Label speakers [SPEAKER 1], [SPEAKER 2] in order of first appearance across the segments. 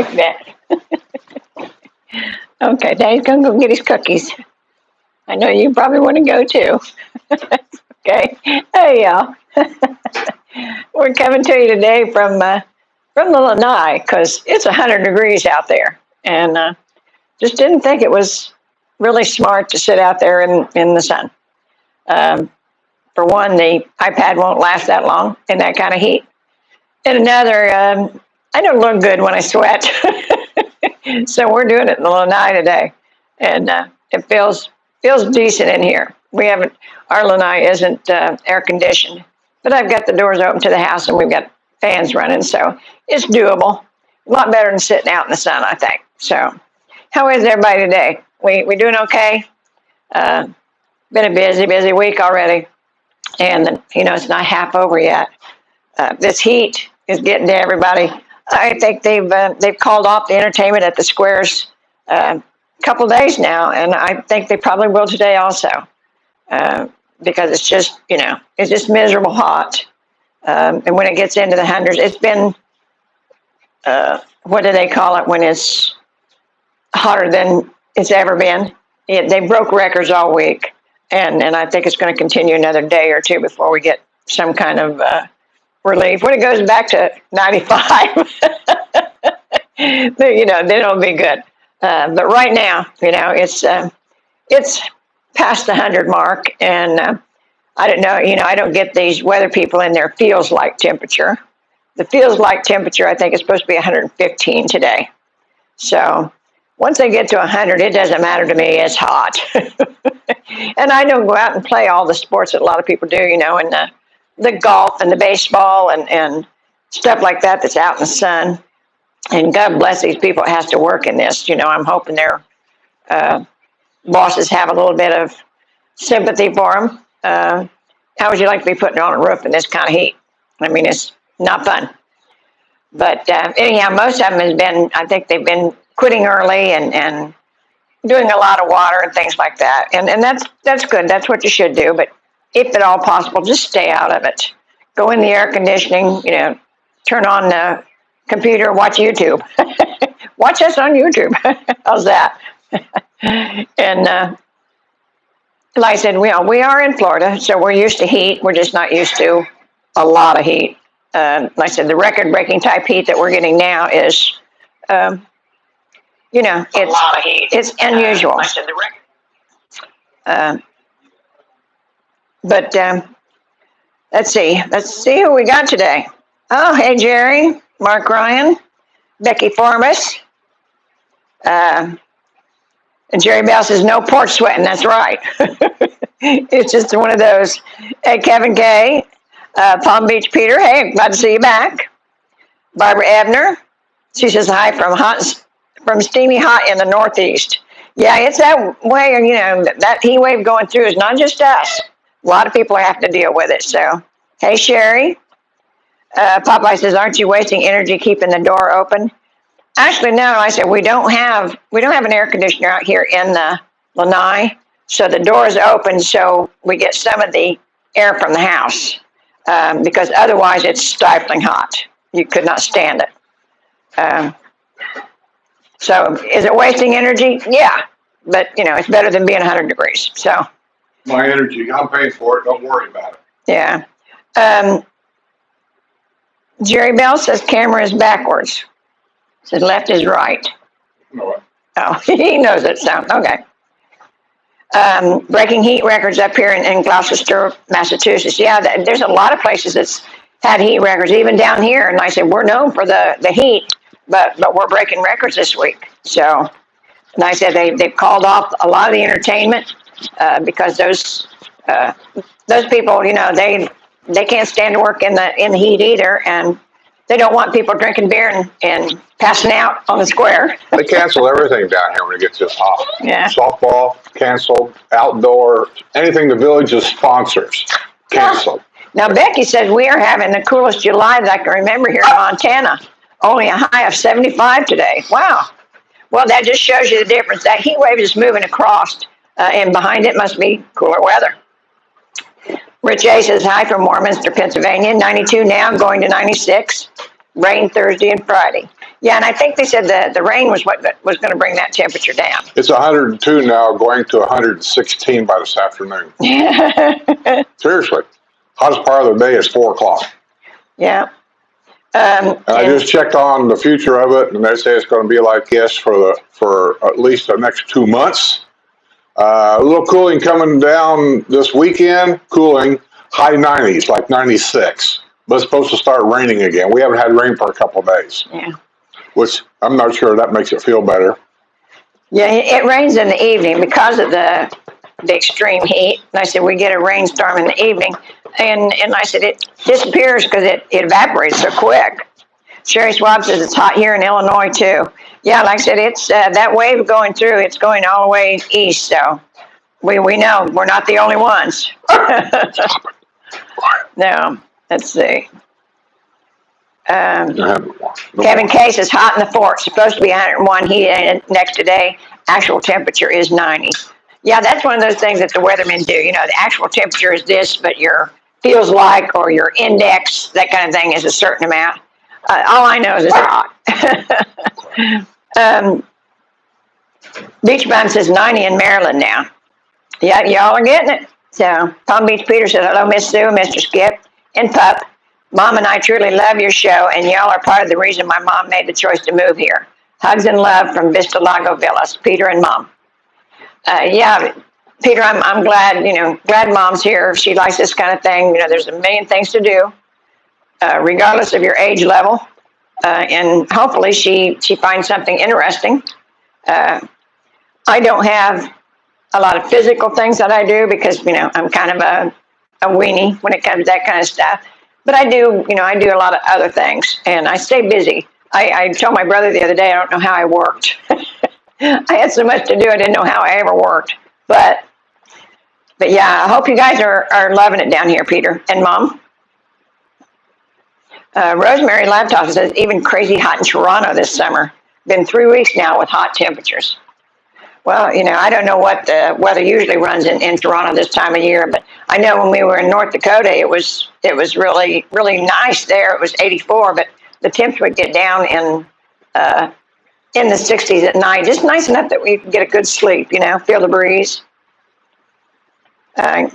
[SPEAKER 1] bet. Okay, Daddy's gonna go get his cookies. I know you probably want to go too. Okay. Hey, y'all. We're coming to you today from the Lanai because it's 100 degrees out there, and just didn't think it was really smart to sit out there in the sun. For one, the iPad won't last that long in that kind of heat. And another, I don't look good when I sweat. So we're doing it in the Lanai today. And it feels decent in here. Our Lanai isn't air conditioned, but I've got the doors open to the house and we've got fans running. So it's doable. A lot better than sitting out in the sun, I think. So how is everybody today? We doing okay? Been a busy week already. And, it's not half over yet. This heat is getting to everybody. I think they've called off the entertainment at the squares a couple days now, and I think they probably will today also, because it's just miserable hot. And when it gets into the hundreds, it's been, what do they call it when it's hotter than it's ever been? They broke records all week, and I think it's going to continue another day or two before we get some kind of relief. When it goes back to 95, then it'll be good. But right now, it's past the 100 mark, and I don't know. I don't get these weather people in their feels like temperature. The feels like temperature, I think, is supposed to be 115 today. So once they get to 100, it doesn't matter to me. It's hot. And I don't go out and play all the sports that a lot of people do, and the golf and the baseball and stuff like that that's out in the sun. And God bless these people that has to work in this. I'm hoping their bosses have a little bit of sympathy for them. How would you like to be putting on a roof in this kind of heat? I mean, it's not fun. But anyhow, most of them I think they've been quitting early and doing a lot of water and things like that. And that's good. That's what you should do. But if at all possible, just stay out of it. Go in the air conditioning, turn on the computer, watch YouTube. Watch us on YouTube. How's that? And like I said, we are in Florida, so we're used to heat. We're just not used to a lot of heat. Like I said, the record-breaking type heat that we're getting now is, it's unusual. Like I said, but let's see who we got today. Oh, hey, Jerry, Mark Ryan, Becky Formas. And Jerry Bell says, no porch sweating. That's right. It's just one of those. Hey, Kevin K, Palm Beach Peter. Hey, glad to see you back. Barbara Ebner. She says hi from steamy hot in the Northeast. Yeah, it's that way. That heat wave going through is not just us. A lot of people have to deal with it. So, hey, Sherry. Popeye says, aren't you wasting energy keeping the door open? Actually, no. I said we don't have an air conditioner out here in the Lanai, so the door is open so we get some of the air from the house, because otherwise it's stifling hot. You could not stand it. So is it wasting energy? Yeah, but it's better than being 100 degrees. So
[SPEAKER 2] my energy, I'm paying for it. Don't worry about it.
[SPEAKER 1] Yeah. Jerry Bell says camera is backwards. Says left is right.
[SPEAKER 2] No.
[SPEAKER 1] Oh, he knows it. So okay. Breaking heat records up here in Gloucester, Massachusetts. Yeah, there's a lot of places that's had heat records, even down here. And I said we're known for the heat, but we're breaking records this week. So, and I said they've called off a lot of the entertainment because those people, they can't stand to work in the heat either, and they don't want people drinking beer and passing out on the square.
[SPEAKER 2] They cancel everything down here when it gets this hot.
[SPEAKER 1] Yeah.
[SPEAKER 2] Softball canceled, outdoor, anything the village sponsors canceled.
[SPEAKER 1] Now Becky says we are having the coolest July that I can remember here in Montana. Only a high of 75 today. Wow. Well, that just shows you the difference. That heat wave is moving across, and behind it must be cooler weather. Rich A says, hi from Warminster, Pennsylvania. 92 now, going to 96. Rain Thursday and Friday. Yeah, and I think they said the rain was what was going to bring that temperature down.
[SPEAKER 2] It's 102 now, going to 116 by this afternoon. Seriously. Hottest part of the day is 4 o'clock.
[SPEAKER 1] Yeah.
[SPEAKER 2] And I just checked on the future of it, and they say it's going to be like this for at least the next 2 months. A little cooling coming down this weekend, cooling, high 90s, like 96. But it's supposed to start raining again. We haven't had rain for a couple of days.
[SPEAKER 1] Yeah.
[SPEAKER 2] Which I'm not sure that makes it feel better.
[SPEAKER 1] Yeah, it rains in the evening because of the extreme heat. And I said, we get a rainstorm in the evening. And I said, it disappears because it evaporates so quick. Sherry Swab says it's hot here in Illinois, too. Yeah, like I said, it's that wave going through, it's going all the way east. So we know we're not the only ones. No, let's see. Kevin K says hot in the fort. It's supposed to be 101 heat, and next today, actual temperature is 90. Yeah, that's one of those things that the weathermen do. You know, the actual temperature is this, but your feels like or your index, that kind of thing, is a certain amount. All I know is it's hot. Beach Bum says 90 in Maryland now. Yeah, y'all are getting it. So Palm Beach Peter says, hello, Miss Sue, Mr. Skip, and Pup. Mom and I truly love your show, and y'all are part of the reason my mom made the choice to move here. Hugs and love from Vista Lago Villas, Peter and Mom. Yeah, Peter, I'm glad, glad Mom's here. She likes this kind of thing. You know, there's a million things to do, regardless of your age level. And hopefully she finds something interesting. I don't have a lot of physical things that I do because, I'm kind of a weenie when it comes to that kind of stuff. But I do a lot of other things, and I stay busy. I told my brother the other day, I don't know how I worked. I had so much to do, I didn't know how I ever worked. But yeah, I hope you guys are loving it down here, Peter and Mom. Rosemary Laptop says, even crazy hot in Toronto this summer. Been 3 weeks now with hot temperatures. Well, I don't know what the weather usually runs in Toronto this time of year, but I know when we were in North Dakota, it was really, really nice there. It was 84, but the temps would get down in the 60s at night. Just nice enough that we could get a good sleep, feel the breeze. And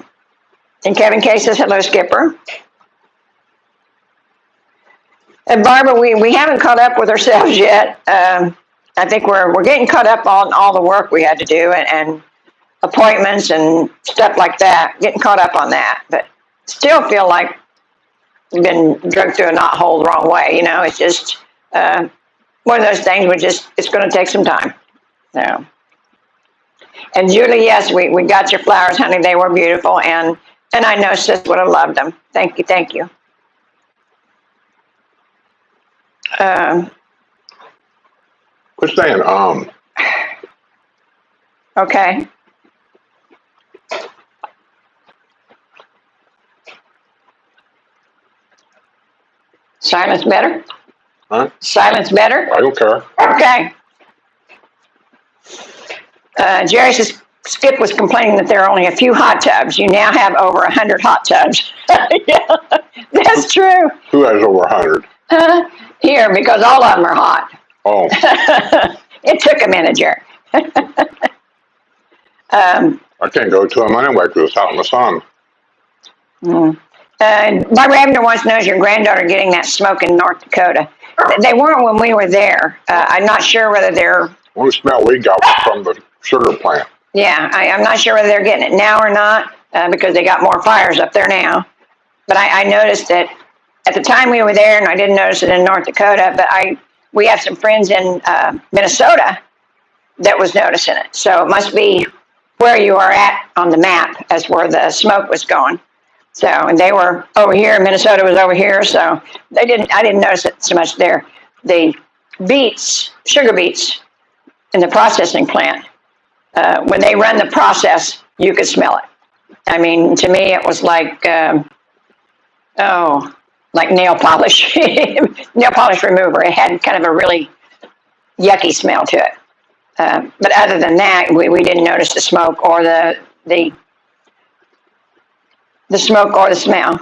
[SPEAKER 1] Kevin K says, hello, Skipper. And Barbara, we haven't caught up with ourselves yet. I think we're getting caught up on all the work we had to do and appointments and stuff like that, getting caught up on that, but still feel like we've been dragged through a knot hole the wrong way. It's just one of those things it's going to take some time. So, and Julie, yes, we got your flowers, honey. They were beautiful, and I know Sis would have loved them. Thank you.
[SPEAKER 2] Quit saying
[SPEAKER 1] Okay. Silence better?
[SPEAKER 2] Huh?
[SPEAKER 1] Silence better?
[SPEAKER 2] I don't care.
[SPEAKER 1] Okay. Jerry says, Skip was complaining that there are only a few hot tubs. You now have over 100 hot tubs. Yeah, that's true.
[SPEAKER 2] Who has over 100?
[SPEAKER 1] Here, because all of them are hot.
[SPEAKER 2] Oh.
[SPEAKER 1] It took a minute, Jerry.
[SPEAKER 2] I can't go to them anyway because it's out in the sun.
[SPEAKER 1] Barbara Abner wants to know, is your granddaughter getting that smoke in North Dakota? They weren't when we were there. I'm not sure whether they're...
[SPEAKER 2] The only smell we got was from the sugar plant.
[SPEAKER 1] Yeah, I'm not sure whether they're getting it now or not because they got more fires up there now. But I noticed that at the time we were there, and I didn't notice it in North Dakota, but we have some friends in Minnesota that was noticing it. So it must be where you are at on the map as where the smoke was going. So, and they were over here, Minnesota was over here, so I didn't notice it so much there. The sugar beets in the processing plant, when they run the process, you could smell it. I mean, to me, it was like, like nail polish, nail polish remover. It had kind of a really yucky smell to it. But other than that, we didn't notice the smoke or the smoke or the smell.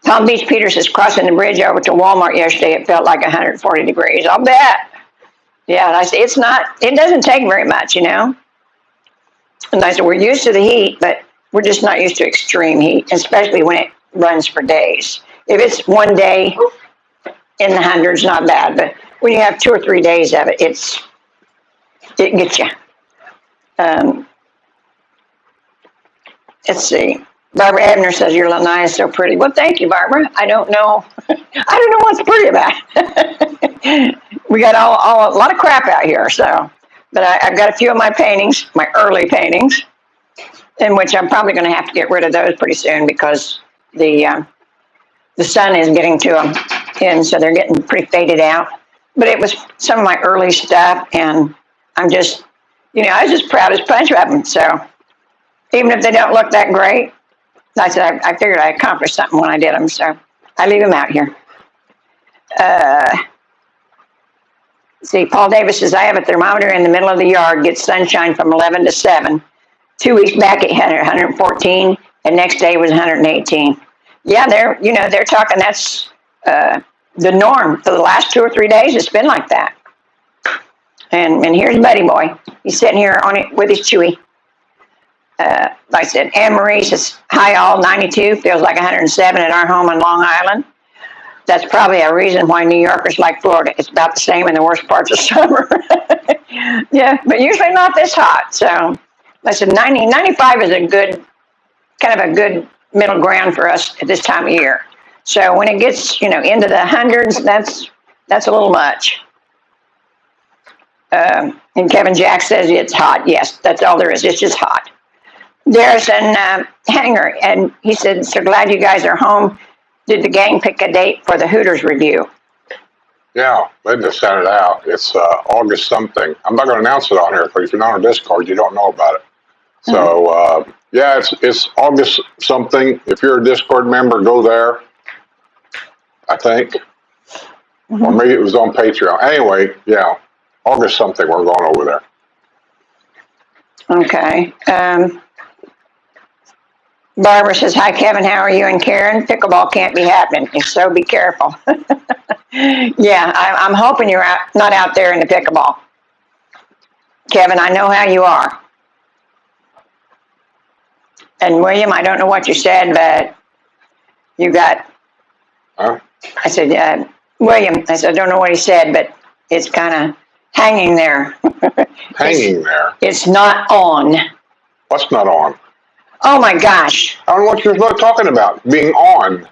[SPEAKER 1] Palm Beach Peter says, crossing the bridge over to Walmart yesterday, it felt like 140 degrees. I'll bet. Yeah, and I said, it doesn't take very much, And I said, we're used to the heat, but we're just not used to extreme heat, especially when it runs for days. If it's one day in the hundreds, not bad, but when you have 2 or 3 days of it, it gets you. Let's see. Barbara Ebner says your lanai is so pretty. Well, thank you, Barbara. I don't know. I don't know what's pretty about it. We got a lot of crap out here, so. But I've got a few of my paintings, my early paintings, in which I'm probably going to have to get rid of those pretty soon because the sun is getting to them, and so they're getting pretty faded out. But it was some of my early stuff, and I'm just, I was just proud as punch of them. So even if they don't look that great, I said I figured I accomplished something when I did them, so I leave them out here. See, Paul Davis says, I have a thermometer in the middle of the yard, gets sunshine from 11 to 7. 2 weeks back it had 114, and next day was 118. Yeah, they're talking that's the norm for the last 2 or 3 days. It's been like that. And here's Buddy Boy. He's sitting here on it with his Chewy. Like I said, Anne Marie says, hi all, 92, feels like 107 at our home on Long Island. That's probably a reason why New Yorkers like Florida. It's about the same in the worst parts of summer. Yeah, but usually not this hot. So I said 95 is a good, kind of a good middle ground for us at this time of year. So when it gets, into the hundreds, that's a little much. And Kevin Jack says it's hot. Yes, that's all there is. It's just hot. There's an Hanger, and he said, so glad you guys are home. Did the gang pick a date for the Hooters review?
[SPEAKER 2] Yeah, they just sent it out. It's August something. I'm not going to announce it on here because if you're not on Discord, you don't know about it. So, yeah, it's August something. If you're a Discord member, go there, I think. Or maybe it was on Patreon. Anyway, yeah, August something, we're going over there.
[SPEAKER 1] Okay. Barbara says, hi, Kevin, how are you and Karen? Pickleball can't be happening, so be careful. Yeah, I'm hoping you're not out there in the pickleball. Kevin, I know how you are. And William, I don't know what you said, but you got,
[SPEAKER 2] Huh?
[SPEAKER 1] I said, William, I don't know what he said, but it's kind of hanging there.
[SPEAKER 2] Hanging there?
[SPEAKER 1] It's not on.
[SPEAKER 2] What's not on?
[SPEAKER 1] Oh my gosh.
[SPEAKER 2] I don't know what you're talking about, being on.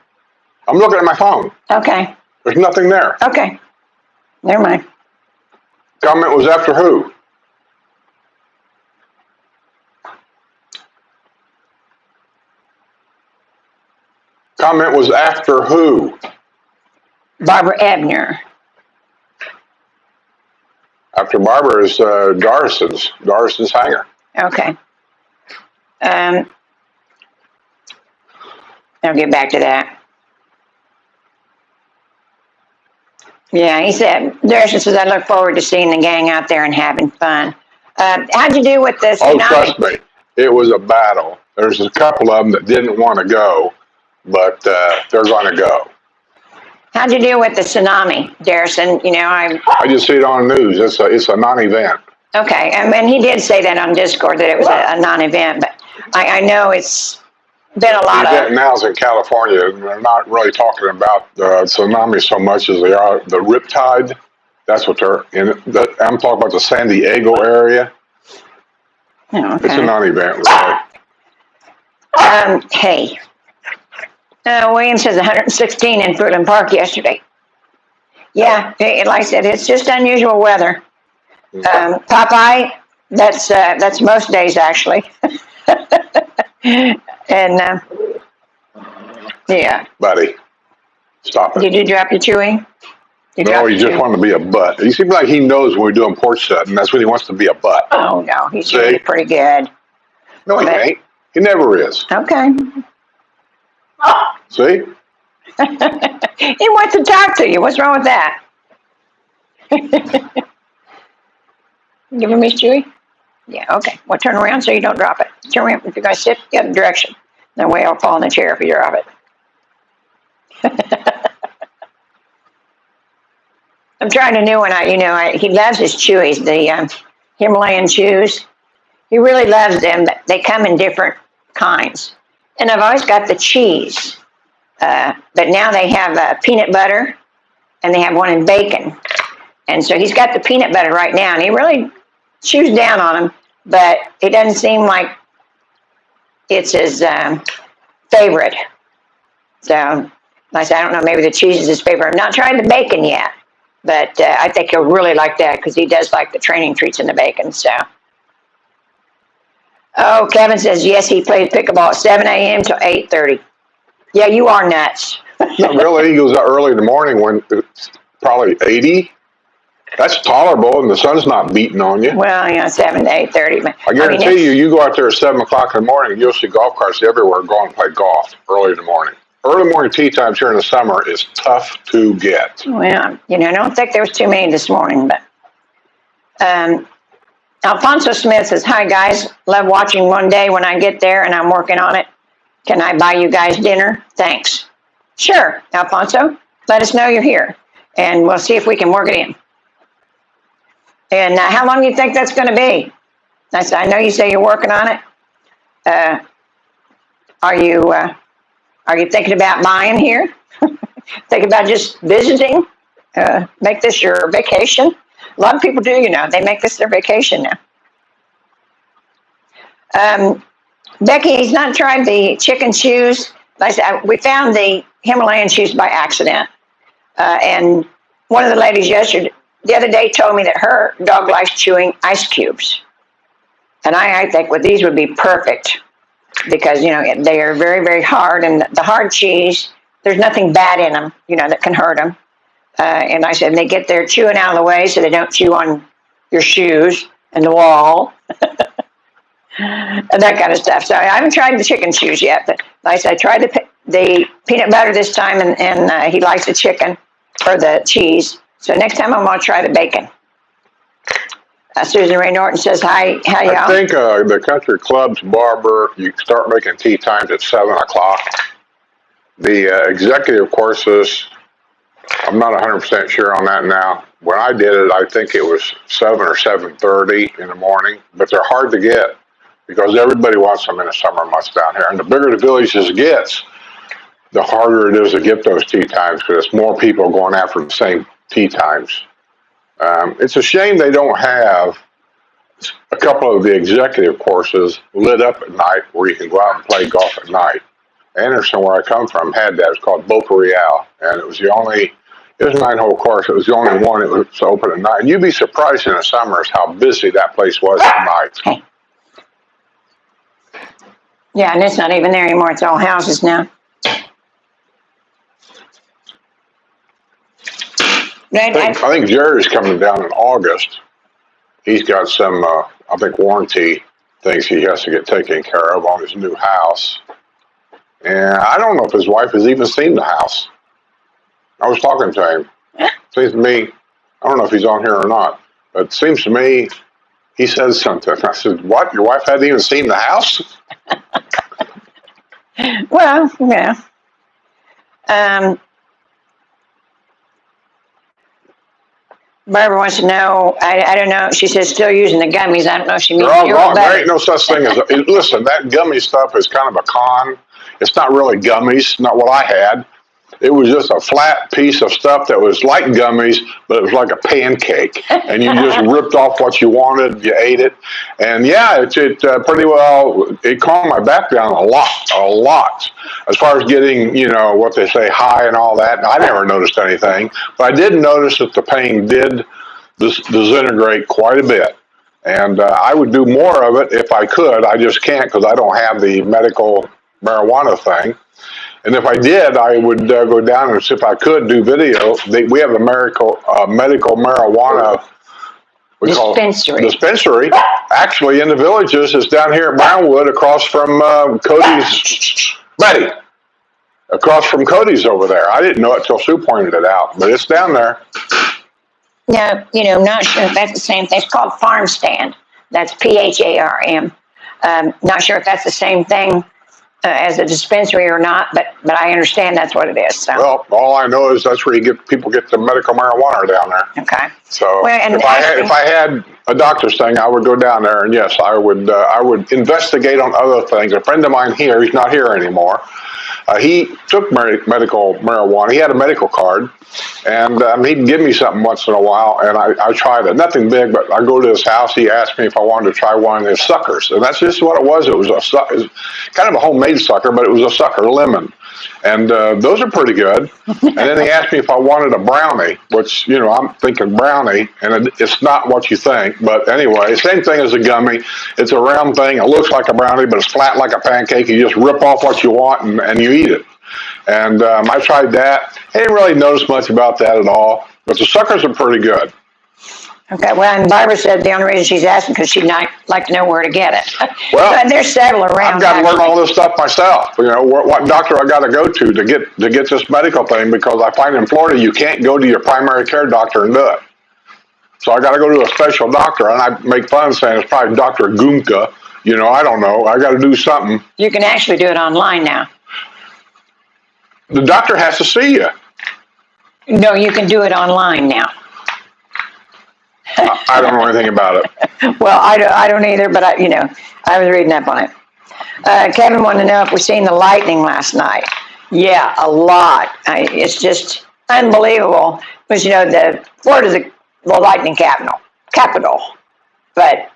[SPEAKER 2] I'm looking at my phone.
[SPEAKER 1] Okay.
[SPEAKER 2] There's nothing there.
[SPEAKER 1] Okay. Never mind.
[SPEAKER 2] Comment was after who? Comment was after who?
[SPEAKER 1] Barbara Ebner.
[SPEAKER 2] After Barbara is Darson's Hanger.
[SPEAKER 1] Okay. I'll get back to that. Yeah, he said, Darcy says, I look forward to seeing the gang out there and having fun. How'd you do with this?
[SPEAKER 2] Oh, trust me, it was a battle. There's a couple of them that didn't want to go, but they're going to go.
[SPEAKER 1] How'd you do with the tsunami, Darrison?
[SPEAKER 2] I just see it on the news. It's a non-event.
[SPEAKER 1] Okay, and he did say that on Discord that it was a non-event, but I know it's been a lot
[SPEAKER 2] of... The event now is in California, and they're not really talking about the tsunami so much as they are the riptide. That's what they're in. I'm talking about the San Diego area.
[SPEAKER 1] Oh, okay.
[SPEAKER 2] It's a non-event, really.
[SPEAKER 1] Hey. William says 116 in Fruitland Park yesterday. Yeah, like I said, it's just unusual weather. Popeye, that's most days actually. And yeah.
[SPEAKER 2] Buddy, stop it.
[SPEAKER 1] Did you drop your chewing?
[SPEAKER 2] No, he just wanted to be a butt. He seems like he knows when we're doing porch setting. That's when he wants to be a butt.
[SPEAKER 1] Oh no, he's really pretty good.
[SPEAKER 2] No, he ain't. He never is.
[SPEAKER 1] Okay.
[SPEAKER 2] See?
[SPEAKER 1] He wants to talk to you. What's wrong with that? Give him his chewy? Yeah, okay. Well, turn around so you don't drop it. Turn around. If you're going to sit the other direction, that way I'll fall in the chair if you drop it. I'm trying a new one. He loves his chewies, the Himalayan chews. He really loves them, but they come in different kinds. And I've always got the cheese, but now they have peanut butter, and they have one in bacon. And so he's got the peanut butter right now, and he really chews down on them, but it doesn't seem like it's his favorite. So, like I said, I don't know, maybe the cheese is his favorite. I've not tried the bacon yet, but I think he'll really like that because he does like the training treats in the bacon. So, oh, Kevin says, yes, he plays pickleball at 7 a.m. till 8:30. Yeah, you are nuts.
[SPEAKER 2] Not really. He goes out early in the morning when it's probably 80. That's tolerable, and the sun's not beating on you.
[SPEAKER 1] Well, 7 to 8:30.
[SPEAKER 2] I guarantee you go out there at 7 o'clock in the morning, you'll see golf carts everywhere going to play golf early in the morning. Early morning tee times here in the summer is tough to get.
[SPEAKER 1] Well, I don't think there was too many this morning, but Alfonso Smith says, hi, guys. Love watching one day when I get there, and I'm working on it. Can I buy you guys dinner? Thanks. Sure, Alfonso. Let us know you're here, and we'll see if we can work it in. And how long do you think that's going to be? I know you say you're working on it. Are you thinking about buying here? Thinking about just visiting? Make this your vacation? A lot of people do, they make this their vacation now. Becky, he's not tried the chicken shoes. Like I said, we found the Himalayan shoes by accident. And one of the ladies the other day told me that her dog likes chewing ice cubes. And I think these would be perfect because, they are very, very hard. And the hard cheese, there's nothing bad in them, that can hurt them. And I said, they get their chewing out of the way so they don't chew on your shoes and the wall and that kind of stuff. So I haven't tried the chicken shoes yet, but like I said, I tried the peanut butter this time, and he likes the chicken or the cheese. So next time I'm going to try the bacon. Susan Ray Norton says, hi, how y'all?
[SPEAKER 2] I think the country club's barber, you start making tea times at 7 o'clock. The executive courses, I'm not 100% sure on that now. When I did it, I think it was 7 or 7:30 in the morning, but they're hard to get because everybody wants them in the summer months down here. And the bigger the villages gets, the harder it is to get those tea times because it's more people going after the same tea times. It's a shame they don't have a couple of the executive courses lit up at night where you can go out and play golf at night. Anderson, where I come from, had that. It's called Boca Real, and it was a 9-hole course. It was the only one that was open at night. And you'd be surprised in the summers how busy that place was at night.
[SPEAKER 1] Yeah, and it's not even there anymore. It's all houses now.
[SPEAKER 2] I think Jerry's coming down in August. He's got some, warranty things he has to get taken care of on his new house. And I don't know if his wife has even seen the house. I was talking to him. Seems to me, I don't know if he's on here or not, but it seems to me he says something. I said, what? Your wife hadn't even seen the house?
[SPEAKER 1] Well, yeah. Barbara wants to know, I don't know, she says still using the gummies. I don't know if she means
[SPEAKER 2] they're all wrong. There ain't no such thing as, listen, that gummy stuff is kind of a con. It's not really gummies, not what I had. It was just a flat piece of stuff that was like gummies, but it was like a pancake. And you just ripped off what you wanted, you ate it. And yeah, it pretty well, it calmed my back down a lot. As far as getting, what they say, high and all that. I never noticed anything. But I did notice that the pain did disintegrate quite a bit. And I would do more of it if I could. I just can't because I don't have the medical marijuana thing. And if I did, I would go down and see if I could do video. We have a medical marijuana dispensary. Actually, in the villages, it's down here at Wildwood, across from Cody's. Betty, across from Cody's over there. I didn't know it till Sue pointed it out, but it's down there.
[SPEAKER 1] No, not sure if that's the same thing. It's called Farm Stand. That's PHARM. Not sure if that's the same thing as a dispensary or not, but I understand that's what it is. So.
[SPEAKER 2] Well, all I know is that's where people get the medical marijuana down there.
[SPEAKER 1] Okay.
[SPEAKER 2] So
[SPEAKER 1] well, and
[SPEAKER 2] if I had a doctor's thing, I would go down there, and yes, I would investigate on other things. A friend of mine here, he's not here anymore. He took medical marijuana. He had a medical card, and he'd give me something once in a while, and I tried it. Nothing big, but I go to his house. He asked me if I wanted to try one of his suckers, and that's just what it was. It was kind of a homemade sucker, but it was a sucker, lemon. And those are pretty good. And then he asked me if I wanted a brownie, which, I'm thinking brownie, and it's not what you think. But anyway, same thing as a gummy. It's a round thing. It looks like a brownie, but it's flat like a pancake. You just rip off what you want, and you eat it. And I tried that. I didn't really notice much about that at all. But the suckers are pretty good.
[SPEAKER 1] Okay, well, and Barbara said the only reason she's asking because she'd like to know where to get it.
[SPEAKER 2] Well,
[SPEAKER 1] and there's several around.
[SPEAKER 2] I've got to learn all this stuff myself. What doctor I got to go to get this medical thing, because I find in Florida you can't go to your primary care doctor and do it. So I got to go to a special doctor, and I make fun saying it's probably Dr. Gumka. I don't know. I got to do something.
[SPEAKER 1] You can actually do it online now.
[SPEAKER 2] The doctor has to see you.
[SPEAKER 1] No, you can do it online now.
[SPEAKER 2] I don't know anything about it.
[SPEAKER 1] Well, I don't either, but I was reading up on it. Kevin wanted to know if we seen the lightning last night. Yeah, a lot. It's just unbelievable. Because Florida's the lightning capital. But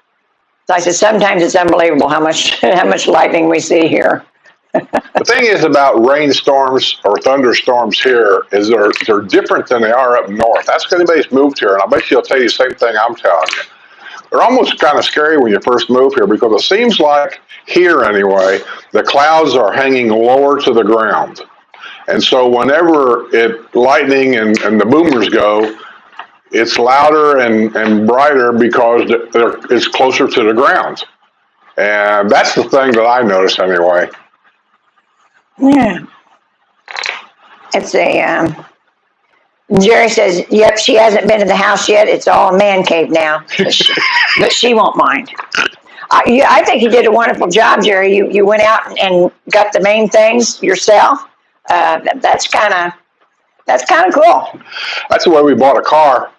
[SPEAKER 1] like I said, sometimes it's unbelievable how much lightning we see here.
[SPEAKER 2] The thing is about rainstorms or thunderstorms here is they're different than they are up north. That's because anybody's moved here, and I bet you'll tell you the same thing I'm telling you. They're almost kind of scary when you first move here, because it seems like here anyway, the clouds are hanging lower to the ground. And so whenever lightning and the boomers go, it's louder and brighter because it's closer to the ground. And that's the thing that I notice anyway.
[SPEAKER 1] Yeah. It's Jerry says, yep, she hasn't been to the house yet. It's all a man cave now. But she won't mind. I think you did a wonderful job, Jerry. You went out and got the main things yourself. That's kind of cool.
[SPEAKER 2] That's the way we bought a car.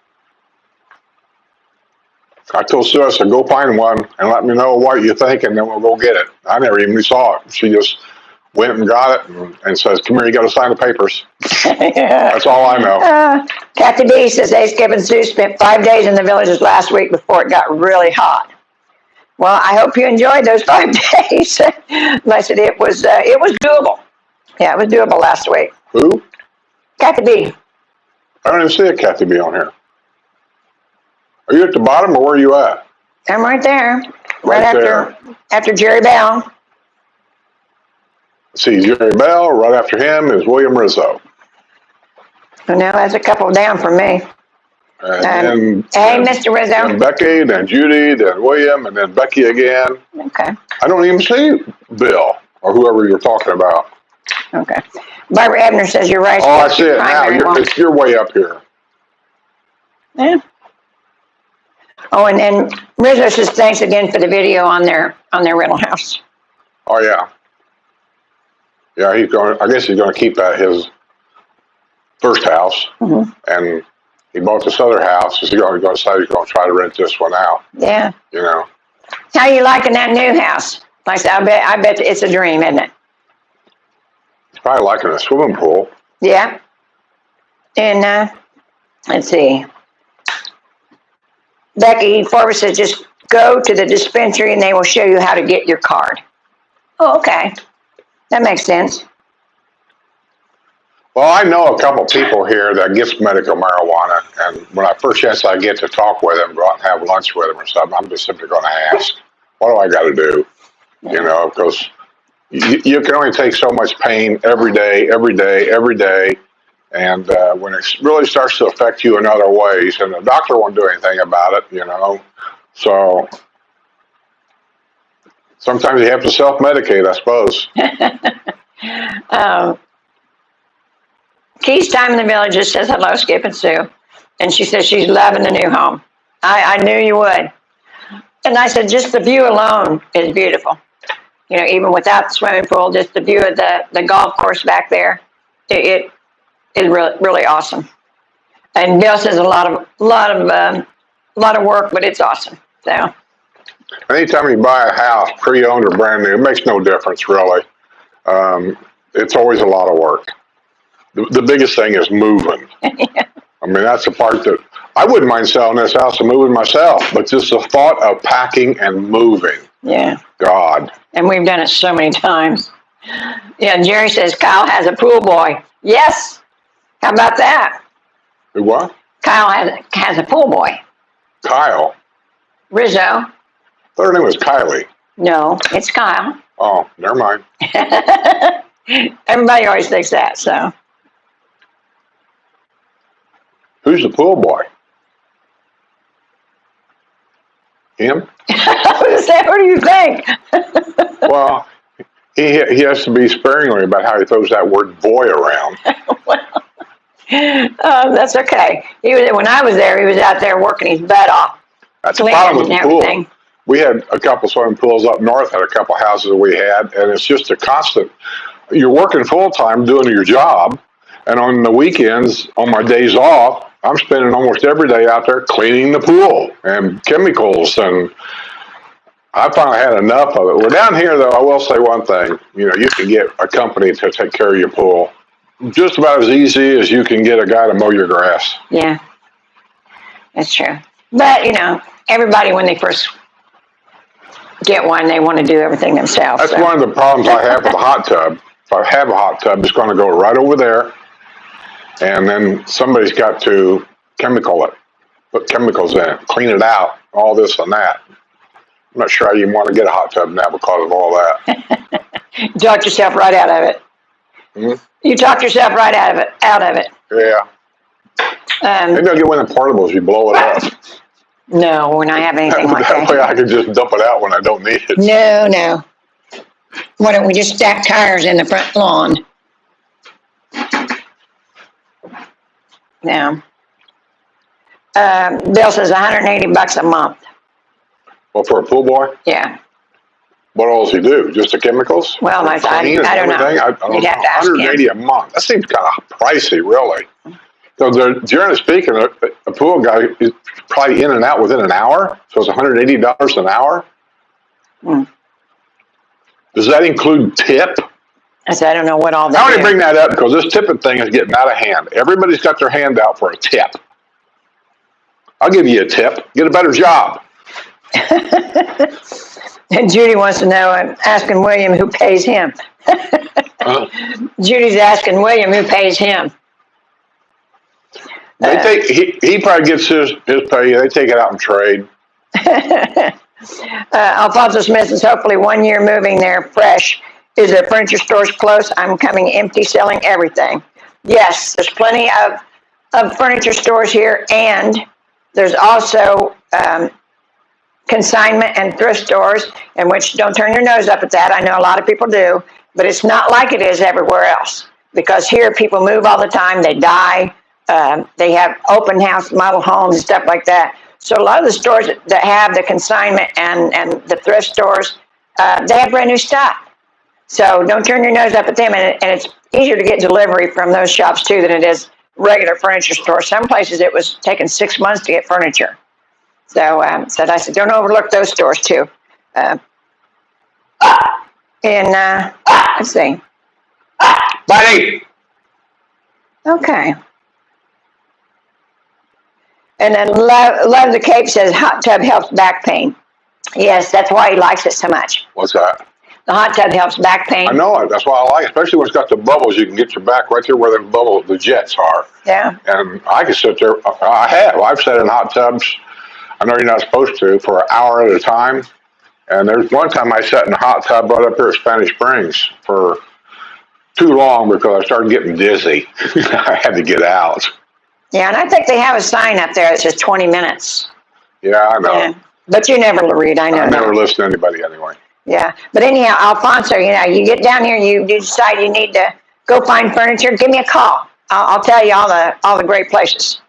[SPEAKER 2] I told Sue, I said, go find one and let me know what you think, and then we'll go get it. I never even saw it. She just went and got it and says, come here, you got to sign the papers. That's all I know.
[SPEAKER 1] Kathy B says, Ace, Kevin Sue spent 5 days in the villages last week before it got really hot. Well, I hope you enjoyed those 5 days. I said it was doable. Yeah, it was doable last week.
[SPEAKER 2] Who?
[SPEAKER 1] Kathy B.
[SPEAKER 2] I don't even see a Kathy B on here. Are you at the bottom, or where are you at?
[SPEAKER 1] I'm right there. Right after Jerry Bell.
[SPEAKER 2] See, Jerry Bell. Right after him is William Rizzo.
[SPEAKER 1] No, that's a couple down from me.
[SPEAKER 2] And
[SPEAKER 1] hey, Mr. Rizzo.
[SPEAKER 2] And Becky, then Judy, then William, and then Becky again.
[SPEAKER 1] Okay.
[SPEAKER 2] I don't even see Bill or whoever you're talking about.
[SPEAKER 1] Okay. Barbara Ebner says you're right.
[SPEAKER 2] Oh, I see it now. You're way up here.
[SPEAKER 1] Yeah. Oh, and Rizzo says thanks again for the video on their rental house.
[SPEAKER 2] Oh yeah. Yeah, I guess he's going to keep that his first house, and he bought this other house. He's going to decide he's going to try to rent this one out.
[SPEAKER 1] Yeah. How you liking that new house? Like I said, I bet it's a dream, isn't it?
[SPEAKER 2] He's probably liking a swimming pool.
[SPEAKER 1] Yeah. And let's see. Becky Forbes says just go to the dispensary and they will show you how to get your card. Oh, okay. That makes sense.
[SPEAKER 2] Well, I know a couple people here that gets medical marijuana, and when I first chance I get to talk with them, go out and have lunch with them or something, I'm just simply going to ask, what do I got to do? Because you can only take so much pain every day, and when it really starts to affect you in other ways, and the doctor won't do anything about it, so sometimes you have to self-medicate, I suppose.
[SPEAKER 1] Key's time in the village just says hello, Skip and Sue. And she says she's loving the new home. I knew you would. And I said, just the view alone is beautiful. You know, even without the swimming pool, just the view of the golf course back there, it is really awesome. And Bill says a lot of work, but it's awesome. So.
[SPEAKER 2] Anytime you buy a house, pre-owned or brand new, it makes no difference really. It's always a lot of work. The biggest thing is moving.
[SPEAKER 1] Yeah.
[SPEAKER 2] I mean, that's the part that I wouldn't mind selling this house and moving myself, but just the thought of packing and moving.
[SPEAKER 1] Yeah.
[SPEAKER 2] God.
[SPEAKER 1] And we've done it so many times. Yeah, Jerry says Kyle has a pool boy. Yes. How about that?
[SPEAKER 2] Who what?
[SPEAKER 1] Kyle has a pool boy.
[SPEAKER 2] Kyle.
[SPEAKER 1] Rizzo.
[SPEAKER 2] Her name was Kylie.
[SPEAKER 1] No, it's Kyle.
[SPEAKER 2] Oh, never mind.
[SPEAKER 1] Everybody always thinks that, so.
[SPEAKER 2] Who's the pool boy? Him?
[SPEAKER 1] What do you think?
[SPEAKER 2] Well, he has to be sparingly about how he throws that word boy around.
[SPEAKER 1] Well, that's okay. When I was there, he was out there working his butt off.
[SPEAKER 2] That's the problem with the pool. We had a couple swimming pools up north at a couple houses we had, and it's just a constant. You're working full time doing your job, and on the weekends, on my days off, I'm spending almost every day out there cleaning the pool and chemicals, and I finally had enough of it. Well, down here, though, I will say one thing. You know, you can get a company to take care of your pool just about as easy as you can get a guy to mow your grass.
[SPEAKER 1] Yeah, that's true. But, you know, everybody, when they first get one, they want to do everything themselves.
[SPEAKER 2] That's one of the problems I have with a hot tub. If I have a hot tub, it's going to go right over there, and then somebody's got to chemical it, put chemicals in it, clean it out, all this and that. I'm not sure I even want to get a hot tub now because of all that.
[SPEAKER 1] You talked yourself right out of it.
[SPEAKER 2] Mm-hmm.
[SPEAKER 1] You talked yourself right out of it.
[SPEAKER 2] Yeah. Maybe I'll get one of the portables, you blow it up.
[SPEAKER 1] No, we're not having anything like that.
[SPEAKER 2] That way I can just dump it out when I don't need it.
[SPEAKER 1] No. Why don't we just stack tires in the front lawn? No. Bill says $180 a month.
[SPEAKER 2] Well, for a pool boy?
[SPEAKER 1] Yeah.
[SPEAKER 2] What all does he do? Just the chemicals?
[SPEAKER 1] Well, I don't know.
[SPEAKER 2] I don't
[SPEAKER 1] You'd
[SPEAKER 2] know.
[SPEAKER 1] have to ask
[SPEAKER 2] $180 a month. That seems kind of pricey, really. So, generally speaking, a pool guy is probably in and out within an hour. So it's $180 an hour.
[SPEAKER 1] Mm.
[SPEAKER 2] Does that include tip?
[SPEAKER 1] I said, I don't know what all that is.
[SPEAKER 2] I only bring that up because this tipping thing is getting out of hand. Everybody's got their hand out for a tip. I'll give you a tip. Get a better job.
[SPEAKER 1] And Judy wants to know, I'm asking William who pays him. Judy's asking William who pays him.
[SPEAKER 2] He probably gets his pay. They take it out and trade.
[SPEAKER 1] Alfonso Smith is hopefully 1 year moving there fresh. Is there furniture stores close? I'm coming empty, selling everything. Yes, there's plenty of furniture stores here, and there's also consignment and thrift stores, in which don't turn your nose up at that. I know a lot of people do, but it's not like it is everywhere else, because here people move all the time. They die. They have open house model homes and stuff like that. So a lot of the stores that have the consignment and the thrift stores, they have brand new stuff. So don't turn your nose up at them. And it's easier to get delivery from those shops too than it is regular furniture stores. Some places it was taking 6 months to get furniture. So I said, don't overlook those stores too. Let's see.
[SPEAKER 2] Buddy!
[SPEAKER 1] Okay. And then Love the Cape says hot tub helps back pain. Yes, that's why he likes it so much.
[SPEAKER 2] What's that?
[SPEAKER 1] The hot tub helps back pain.
[SPEAKER 2] I know it. That's why I like it, especially when it's got the bubbles. You can get your back right there where the jets are.
[SPEAKER 1] Yeah.
[SPEAKER 2] And I can sit there. I've sat in hot tubs. I know you're not supposed to, for an hour at a time. And there's one time I sat in a hot tub right up here at Spanish Springs for too long because I started getting dizzy. I had to get out.
[SPEAKER 1] Yeah, and I think they have a sign up there that says 20 minutes.
[SPEAKER 2] Yeah, I know.
[SPEAKER 1] Yeah. But you never read, I know.
[SPEAKER 2] I never listen to anybody anyway.
[SPEAKER 1] Yeah, but anyhow, Alfonso, you get down here, you decide you need to go find furniture, give me a call. I'll tell you all the great places.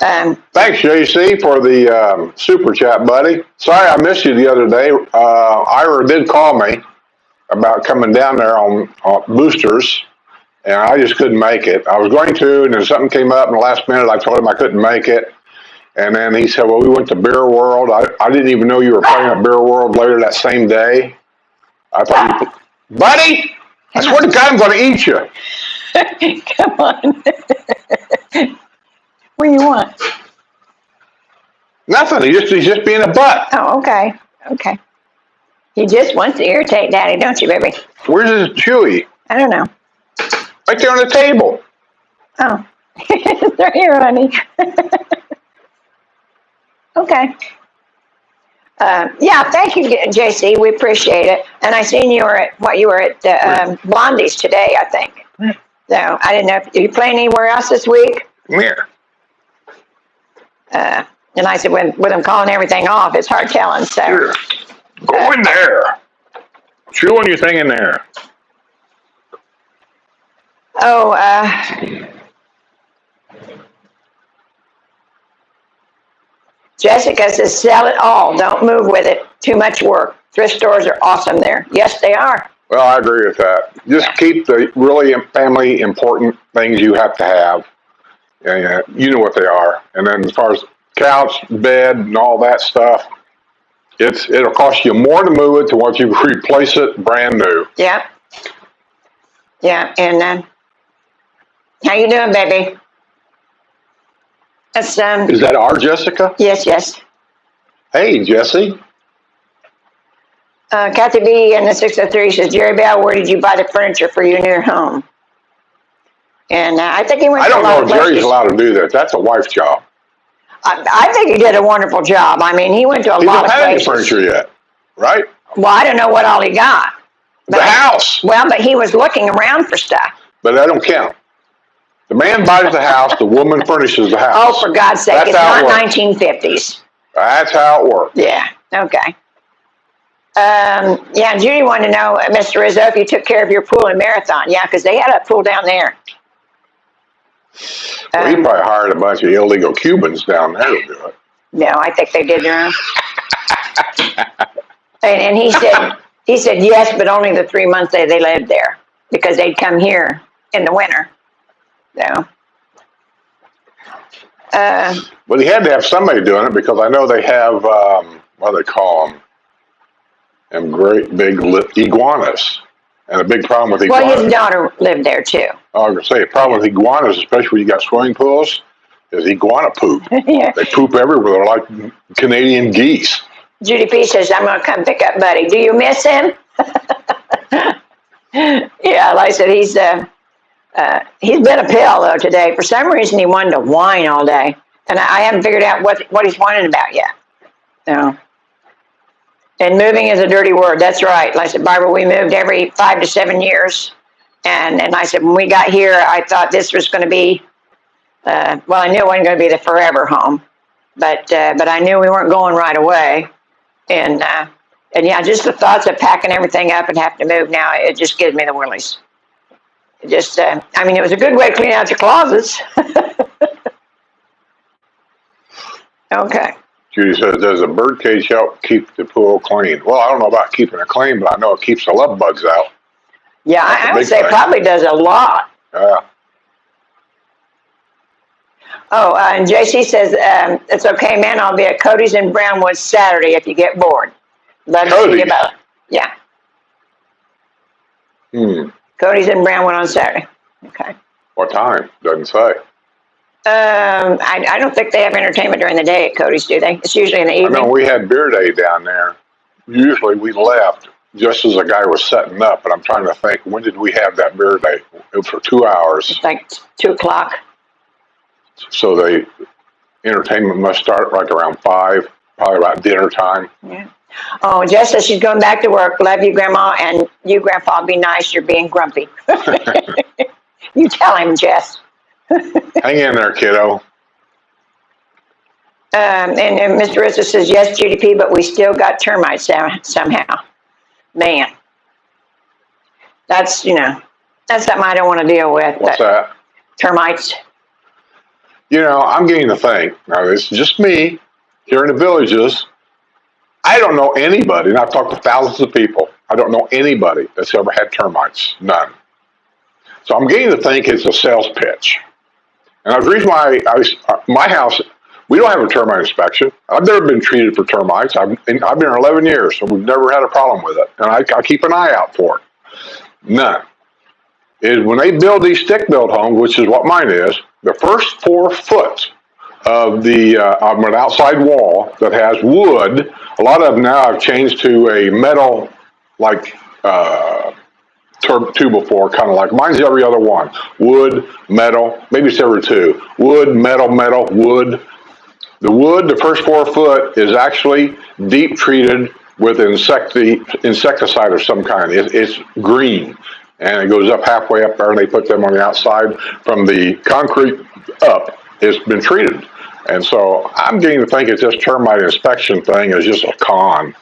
[SPEAKER 2] Thanks, JC, for the super chat, buddy. Sorry I missed you the other day. Ira did call me. about coming down there on boosters, and I just couldn't make it. I was going to, and then something came up in the last minute. I told him I couldn't make it. And then he said, well, we went to Beer World. I didn't even know you were playing at Beer World later that same day. I thought, buddy, I swear to God, I'm going to eat you.
[SPEAKER 1] Come on. What do you want?
[SPEAKER 2] Nothing. He's just being a butt.
[SPEAKER 1] Oh, okay. Okay. You just want to irritate Daddy, don't you, baby?
[SPEAKER 2] Where's his Chewy?
[SPEAKER 1] I don't know.
[SPEAKER 2] Right there on the table.
[SPEAKER 1] Oh. They're here, honey. Okay. Yeah, thank you, JC. We appreciate it. And I seen you were at Blondie's today, I think. So I didn't know if you playing anywhere else this week.
[SPEAKER 2] Come here.
[SPEAKER 1] And I said, with them calling everything off, it's hard telling. So
[SPEAKER 2] here. Go in there. Chew on your thing in there.
[SPEAKER 1] Oh, Jessica says, sell it all. Don't move with it. Too much work. Thrift stores are awesome there. Yes, they are.
[SPEAKER 2] Well, I agree with that. Just keep the really family important things you have to have. And you know what they are. And then as far as couch, bed, and all that stuff, it'll cost you more to move it than what you replace it brand new.
[SPEAKER 1] Yeah. Yeah. And how you doing, baby? That's
[SPEAKER 2] Is that our Jessica?
[SPEAKER 1] Yes, yes.
[SPEAKER 2] Hey, Jesse.
[SPEAKER 1] Kathy B in the 603 says, Jerry Bell, where did you buy the furniture for your new home? And I think he went
[SPEAKER 2] I
[SPEAKER 1] to
[SPEAKER 2] don't know if Jerry's allowed to do that. That's a wife's job.
[SPEAKER 1] I think he did a wonderful job. I mean, he went to a lot of places. He
[SPEAKER 2] hasn't had any furniture yet, right?
[SPEAKER 1] Well, I don't know what all he got.
[SPEAKER 2] The house.
[SPEAKER 1] Well, but he was looking around for stuff.
[SPEAKER 2] But that don't count. The man buys the house, the woman furnishes the house.
[SPEAKER 1] Oh, for God's sake, it's not 1950s.
[SPEAKER 2] That's how it works.
[SPEAKER 1] Yeah, okay. Yeah, Judy wanted to know, Mr. Rizzo, if you took care of your pool in Marathon. Yeah, because they had a pool down there.
[SPEAKER 2] Well, he probably hired a bunch of illegal Cubans down there to do it.
[SPEAKER 1] No, I think they did their own. And he said yes, but only the 3 months they lived there, because they'd come here in the winter. So.
[SPEAKER 2] Well, he had to have somebody doing it, because I know they have, what do they call them great big iguanas. And a big problem with iguanas.
[SPEAKER 1] Well, his daughter lived there too.
[SPEAKER 2] I was going to say, the problem with iguanas, especially when you got swimming pools, is iguana poop.
[SPEAKER 1] Yeah. They
[SPEAKER 2] poop everywhere. They're like Canadian geese.
[SPEAKER 1] Judy P says, I'm going to come pick up Buddy. Do you miss him? Yeah, like I said, he's been a pill, though, today. For some reason, he wanted to whine all day. And I haven't figured out what he's whining about yet. So. And moving is a dirty word. That's right. Like I said, Barbara, we moved every 5 to 7 years. And I said, when we got here, I thought this was going to be, well, I knew it wasn't going to be the forever home. But I knew we weren't going right away. And yeah, just the thoughts of packing everything up and having to move now, it just gives me the willies. It just, I mean, it was a good way to clean out your closets. Okay.
[SPEAKER 2] Judy says, does a bird cage help keep the pool clean? Well, I don't know about keeping it clean, but I know it keeps the love bugs out.
[SPEAKER 1] Yeah, I would say it probably does a lot.
[SPEAKER 2] Yeah.
[SPEAKER 1] Oh, and JC says, it's okay, man. I'll be at Cody's in Brownwood Saturday if you get bored. Love to see you about it. Yeah. Cody's in Brownwood on Saturday. Okay.
[SPEAKER 2] What time? Doesn't say.
[SPEAKER 1] I don't think they have entertainment during the day at Cody's, do they? It's usually in the evening.
[SPEAKER 2] I know we had beer day down there. Usually we left just as the guy was setting up, and I'm trying to think, when did we have that beer day? It was for 2 hours.
[SPEAKER 1] It's like 2 o'clock.
[SPEAKER 2] So the entertainment must start like around 5, probably about dinner time.
[SPEAKER 1] Yeah. Oh, Jess says she's going back to work. Love you, Grandma, and you, Grandpa, be nice. You're being grumpy. You tell him, Jess.
[SPEAKER 2] Hang in there, kiddo.
[SPEAKER 1] And Mr. Rizzo says, yes, GDP, but we still got termites somehow. Man. That's, that's something I don't want to deal with.
[SPEAKER 2] What's that?
[SPEAKER 1] Termites.
[SPEAKER 2] I'm getting to think, now this is just me, here in the villages, I don't know anybody, and I've talked to thousands of people, I don't know anybody that's ever had termites. None. So I'm getting to think it's a sales pitch. And the reason why my house, we don't have a termite inspection. I've never been treated for termites. I've been here 11 years, so we've never had a problem with it. And I keep an eye out for it. None. Is when they build these stick-built homes, which is what mine is, the first 4 foot of an outside wall that has wood, a lot of them now have changed to a metal, like, 2x4, kind of like mine's every other one. Wood, metal, maybe it's every 2. Wood, metal, metal, wood. The wood, the first 4 foot, is actually deep treated with insecticide of some kind. It's green, and it goes up halfway up there, and they put them on the outside from the concrete up. It's been treated, and so I'm getting to think it's this termite inspection thing is just a con.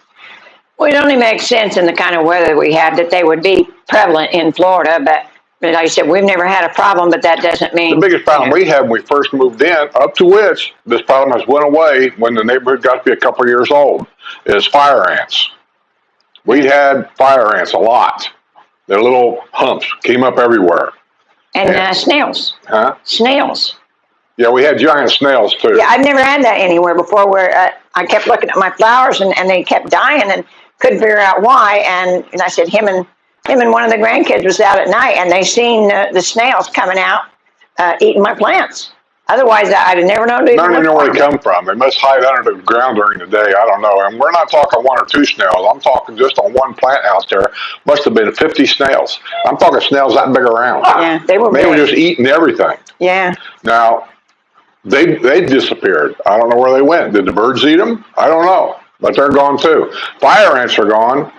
[SPEAKER 1] Well, it only makes sense in the kind of weather we have that they would be prevalent in Florida, but like I said, we've never had a problem, but that doesn't mean...
[SPEAKER 2] The biggest problem we had when we first moved in, up to which this problem has went away when the neighborhood got to be a couple of years old, is fire ants. We had fire ants a lot. Their little humps came up everywhere.
[SPEAKER 1] And snails.
[SPEAKER 2] Huh?
[SPEAKER 1] Snails.
[SPEAKER 2] Yeah, we had giant snails too.
[SPEAKER 1] Yeah, I've never had that anywhere before where I kept looking at my flowers and they kept dying and couldn't figure out why. And I said, him and one of the grandkids was out at night and they seen the snails coming out eating my plants. Otherwise, I'd have never known to even
[SPEAKER 2] I don't even know where they come from. They must hide under the ground during the day. I don't know. And we're not talking 1 or 2 snails. I'm talking just on one plant house there. Must have been 50 snails. I'm talking snails that big around.
[SPEAKER 1] Yeah, they were big.
[SPEAKER 2] They were just eating everything.
[SPEAKER 1] Yeah.
[SPEAKER 2] Now, they disappeared. I don't know where they went. Did the birds eat them? I don't know. But they're gone too. Fire ants are gone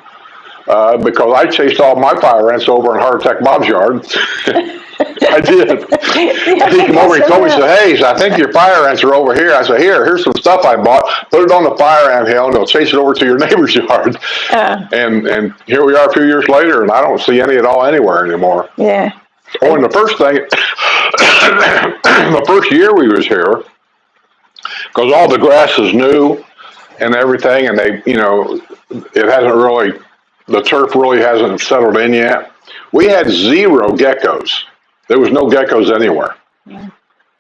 [SPEAKER 2] because I chased all my fire ants over in Heart Attack Bob's yard. I did. And he came over and told me, he said, hey, I think your fire ants are over here. I said, here's some stuff I bought. Put it on the fire ant hill and they'll chase it over to your neighbor's yard. And here we are a few years later and I don't see any at all anywhere anymore.
[SPEAKER 1] Yeah.
[SPEAKER 2] Oh, and the first thing, the first year we was here, because all the grass is new and everything, and they, it hasn't really, the turf really hasn't settled in yet. We had 0 geckos. There was no geckos anywhere. Yeah.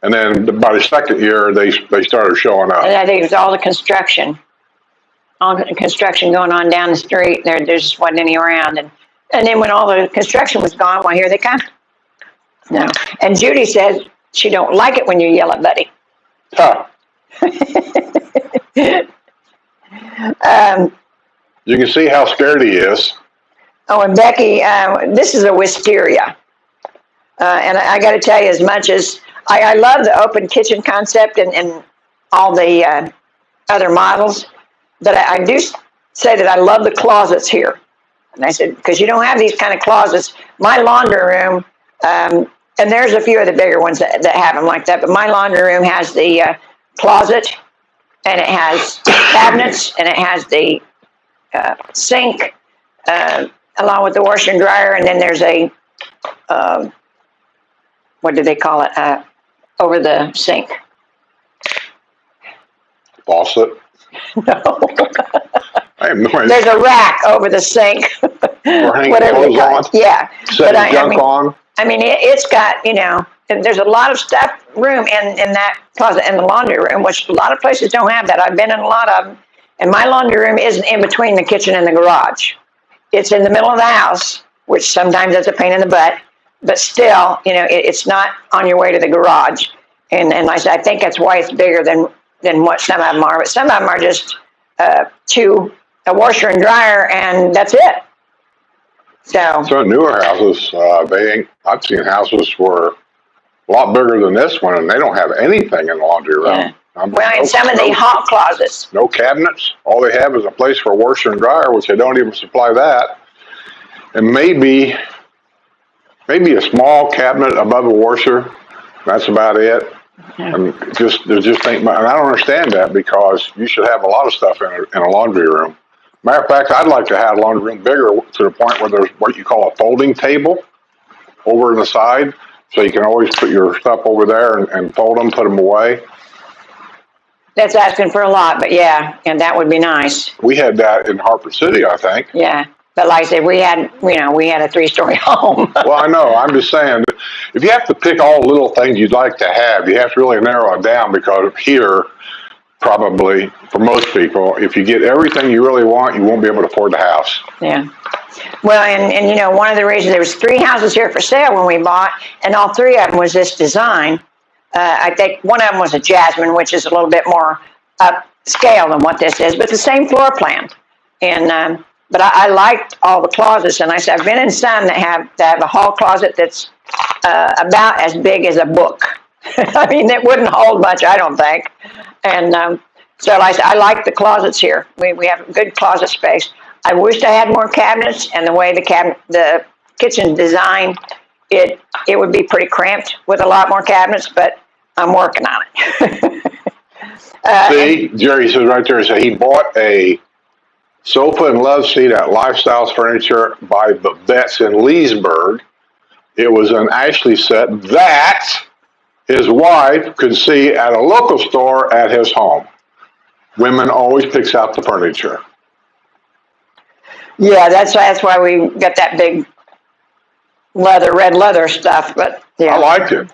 [SPEAKER 2] And then by the second year, they started showing up.
[SPEAKER 1] And I think it was all the construction going on down the street. There just wasn't any around. And then when all the construction was gone, well, here they come. No. And Judy says she don't like it when you yell at Buddy.
[SPEAKER 2] Huh. You can see how scared he is.
[SPEAKER 1] Oh, and Becky, this is a wisteria. And I got to tell you, as much as I love the open kitchen concept and all the other models, but I do say that I love the closets here. And I said, because you don't have these kind of closets. My laundry room, and there's a few of the bigger ones that have them like that, but my laundry room has the closet, and it has cabinets, and it has the sink, along with the washer and dryer, and then there's a, what do they call it, over the sink?
[SPEAKER 2] Faucet?
[SPEAKER 1] No.
[SPEAKER 2] I have no idea.
[SPEAKER 1] There's a rack over the sink.
[SPEAKER 2] Whatever clothes on?
[SPEAKER 1] Yeah.
[SPEAKER 2] Setting junk on?
[SPEAKER 1] I mean, it's got, there's a lot of room in that closet in the laundry room, which a lot of places don't have that. I've been in a lot of them. And my laundry room isn't in between the kitchen and the garage. It's in the middle of the house, which sometimes is a pain in the butt. But still, it's not on your way to the garage. And I think that's why it's bigger than what some of them are. But some of them are just a washer and dryer, and that's it. So
[SPEAKER 2] newer houses, I've seen houses were a lot bigger than this one, and they don't have anything in the laundry room.
[SPEAKER 1] Yeah. Well, in some of the hot closets.
[SPEAKER 2] No cabinets. All they have is a place for a washer and dryer, which they don't even supply that. And maybe a small cabinet above a washer. That's about it. Yeah. And and I don't understand that, because you should have a lot of stuff in a laundry room. Matter of fact, I'd like to have a laundry room bigger to the point where there's what you call a folding table over in the side, so you can always put your stuff over there and fold them, put them away.
[SPEAKER 1] That's asking for a lot, but yeah, and that would be nice.
[SPEAKER 2] We had that in Harper City, I think.
[SPEAKER 1] Yeah. But like I said, we had a 3-story home.
[SPEAKER 2] Well, I know. I'm just saying, if you have to pick all the little things you'd like to have, you have to really narrow it down, because here, probably for most people, if you get everything you really want, you won't be able to afford the house.
[SPEAKER 1] Yeah. Well, and one of the reasons, there was 3 houses here for sale when we bought, and all 3 of them was this design. I think one of them was a Jasmine, which is a little bit more upscale than what this is, but the same floor plan. And but I liked all the closets, and I said I've been in some that have a hall closet that's about as big as a book. I mean, it wouldn't hold much, I don't think. And so I like the closets here. We have good closet space. I wished I had more cabinets, and the way the kitchen designed, it would be pretty cramped with a lot more cabinets, but I'm working on it.
[SPEAKER 2] See, Jerry says right there, he bought a sofa and love seat at Lifestyles Furniture by the Vets in Leesburg. It was an Ashley set that his wife could see at a local store at his home. Women always picks out the furniture.
[SPEAKER 1] Yeah, that's why we got that big red leather stuff. But yeah,
[SPEAKER 2] I liked it.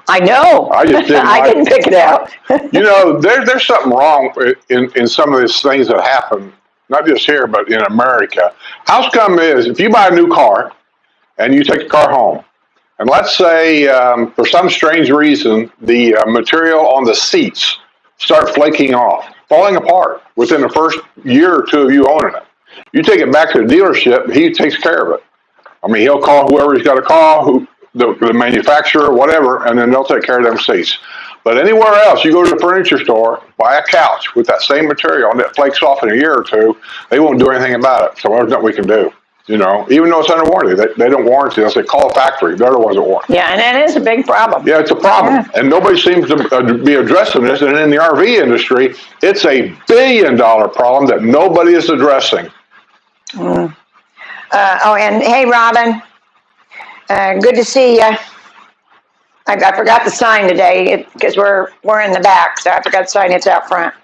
[SPEAKER 1] I know.
[SPEAKER 2] I just didn't.
[SPEAKER 1] I didn't pick it out.
[SPEAKER 2] There's something wrong in some of these things that happen, not just here, but in America. How come is if you buy a new car and you take the car home, and let's say for some strange reason the material on the seats start flaking off, falling apart within the first year or 2 of you owning it. You take it back to the dealership, he takes care of it. I mean, he'll call whoever he's got to call, the manufacturer, whatever, and then they'll take care of them seats. But anywhere else, you go to the furniture store, buy a couch with that same material, and it flakes off in a year or 2, they won't do anything about it. So there's nothing we can do. Even though it's under warranty, they don't warranty. They'll say, call the factory. They're the ones that warranty.
[SPEAKER 1] Yeah, and that is a big problem.
[SPEAKER 2] Yeah, it's a problem. Yeah. And nobody seems to be addressing this. And in the RV industry, it's a $1 billion problem that nobody is addressing.
[SPEAKER 1] Mm. And hey, Robin, good to see you. I forgot the sign today because we're in the back, so I forgot the sign. It's out front.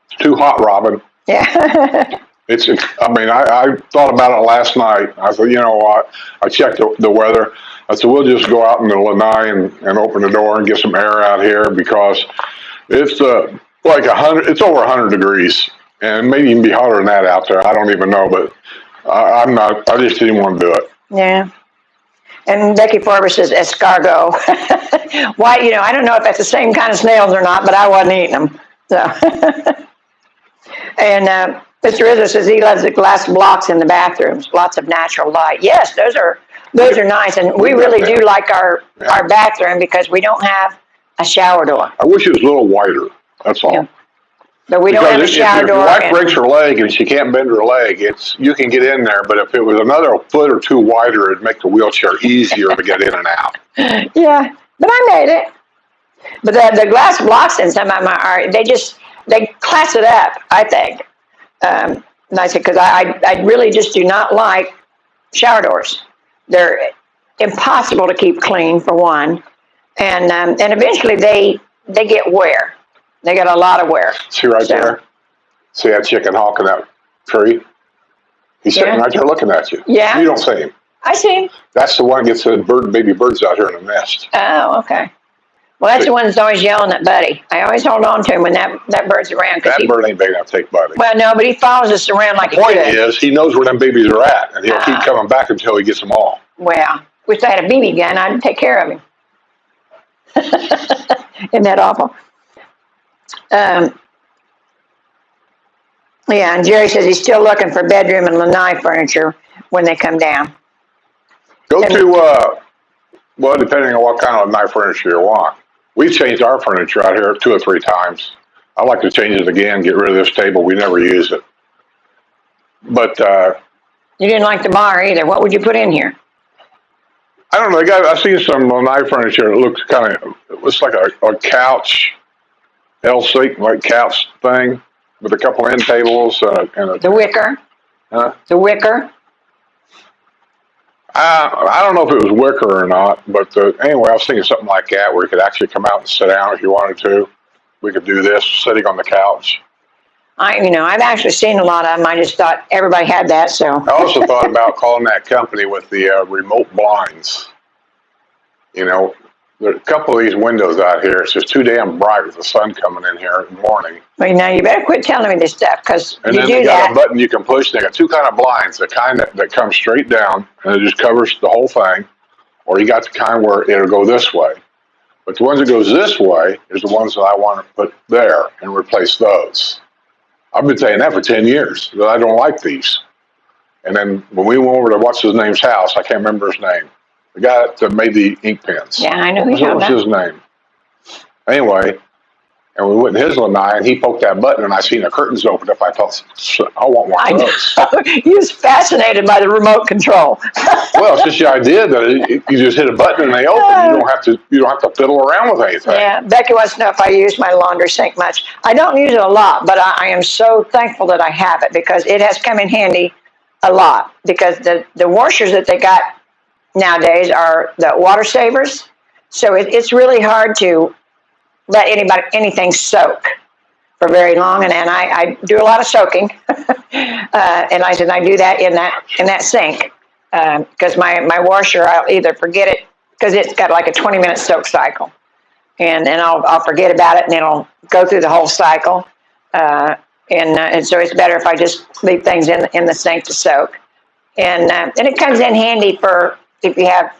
[SPEAKER 2] It's too hot, Robin.
[SPEAKER 1] Yeah.
[SPEAKER 2] I thought about it last night. I said, you know what? I checked the weather. I said, we'll just go out in the lanai and open the door and get some air out here, because it's like 100. It's over 100 degrees, and maybe even be hotter than that out there. I don't even know, but I'm not. I just didn't want to do it.
[SPEAKER 1] Yeah. And Becky Forbes says escargot. Why? I don't know if that's the same kind of snails or not, but I wasn't eating them. So. And Mr. Rizzo says he loves the glass blocks in the bathrooms, lots of natural light. Yes, those are nice, and we really do like our bathroom because we don't have a shower door.
[SPEAKER 2] I wish it was a little wider. That's all. Yeah.
[SPEAKER 1] But we don't have a shower door.
[SPEAKER 2] If your wife breaks her leg and she can't bend her leg, you can get in there. But if it was another foot or 2 wider, it'd make the wheelchair easier to get in and out.
[SPEAKER 1] Yeah, but I made it. But the glass blocks in some of them they class it up, I think. And I said, because I really just do not like shower doors. They're impossible to keep clean, for one, and eventually they get wear. They get a lot of wear.
[SPEAKER 2] See right there? See that chicken hawk in that tree? He's sitting right there looking at you.
[SPEAKER 1] Yeah.
[SPEAKER 2] You don't see him.
[SPEAKER 1] I see him.
[SPEAKER 2] That's the one that gets the baby birds out here in the nest.
[SPEAKER 1] Oh, okay. Well, that's the one that's always yelling at Buddy. I always hold on to him when that bird's around.
[SPEAKER 2] That bird ain't big enough to take Buddy.
[SPEAKER 1] Well, no, but he follows us around like a kid.
[SPEAKER 2] The point is, he knows where them babies are at, and he'll keep coming back until he gets them all.
[SPEAKER 1] Well, wish I had a BB gun. I'd take care of him. Isn't that awful? Yeah, and Jerry says he's still looking for bedroom and lanai furniture when they come down.
[SPEAKER 2] Go to, depending on what kind of lanai furniture you want. We've changed our furniture out here 2 or 3 times. I like to change it again, get rid of this table. We never use it. But
[SPEAKER 1] you didn't like the bar either. What would you put in here?
[SPEAKER 2] I don't know. I've seen some lanai furniture. It looks like a couch, L-shaped like couch thing with a couple end tables and
[SPEAKER 1] the wicker.
[SPEAKER 2] Huh?
[SPEAKER 1] The wicker.
[SPEAKER 2] I don't know if it was wicker or not, but anyway, I was thinking something like that where you could actually come out and sit down if you wanted to. We could do this sitting on the couch.
[SPEAKER 1] I've actually seen a lot of them. I just thought everybody had that, so.
[SPEAKER 2] I also thought about calling that company with the remote blinds. You know, there are a couple of these windows out here. It's just too damn bright with the sun coming in here in the morning.
[SPEAKER 1] Well, now you better quit telling me this stuff, because
[SPEAKER 2] And
[SPEAKER 1] you
[SPEAKER 2] then
[SPEAKER 1] do
[SPEAKER 2] they got
[SPEAKER 1] that.
[SPEAKER 2] a button you can push. They got two kind of blinds. The kind that comes straight down and it just covers the whole thing, or you got the kind where it'll go this way. But the ones that goes this way is the ones that I want to put there and replace those. I've been saying that for 10 years, that I don't like these. And then when we went over to what's his name's house, I can't remember his name. The guy that made the ink pens.
[SPEAKER 1] Yeah, I know who you're
[SPEAKER 2] What
[SPEAKER 1] talking
[SPEAKER 2] was
[SPEAKER 1] about.
[SPEAKER 2] his name? Anyway, and we went in his lanai and he poked that button and I seen the curtains open up. I thought, I want one of those.
[SPEAKER 1] He was fascinated by the remote control.
[SPEAKER 2] Well, it's just the idea that you just hit a button and they open. You don't have to fiddle around with anything.
[SPEAKER 1] Yeah, Becky wants to know if I use my laundry sink much. I don't use it a lot, but I am so thankful that I have it, because it has come in handy a lot. Because the washers that they got nowadays are the water savers, so it's really hard to let anything soak for very long, and I do a lot of soaking, and I do that in that sink, because my washer, I'll either forget it, because it's got like a 20-minute soak cycle, and I'll forget about it, and it'll go through the whole cycle, and so it's better if I just leave things in the sink to soak, and it comes in handy for if you have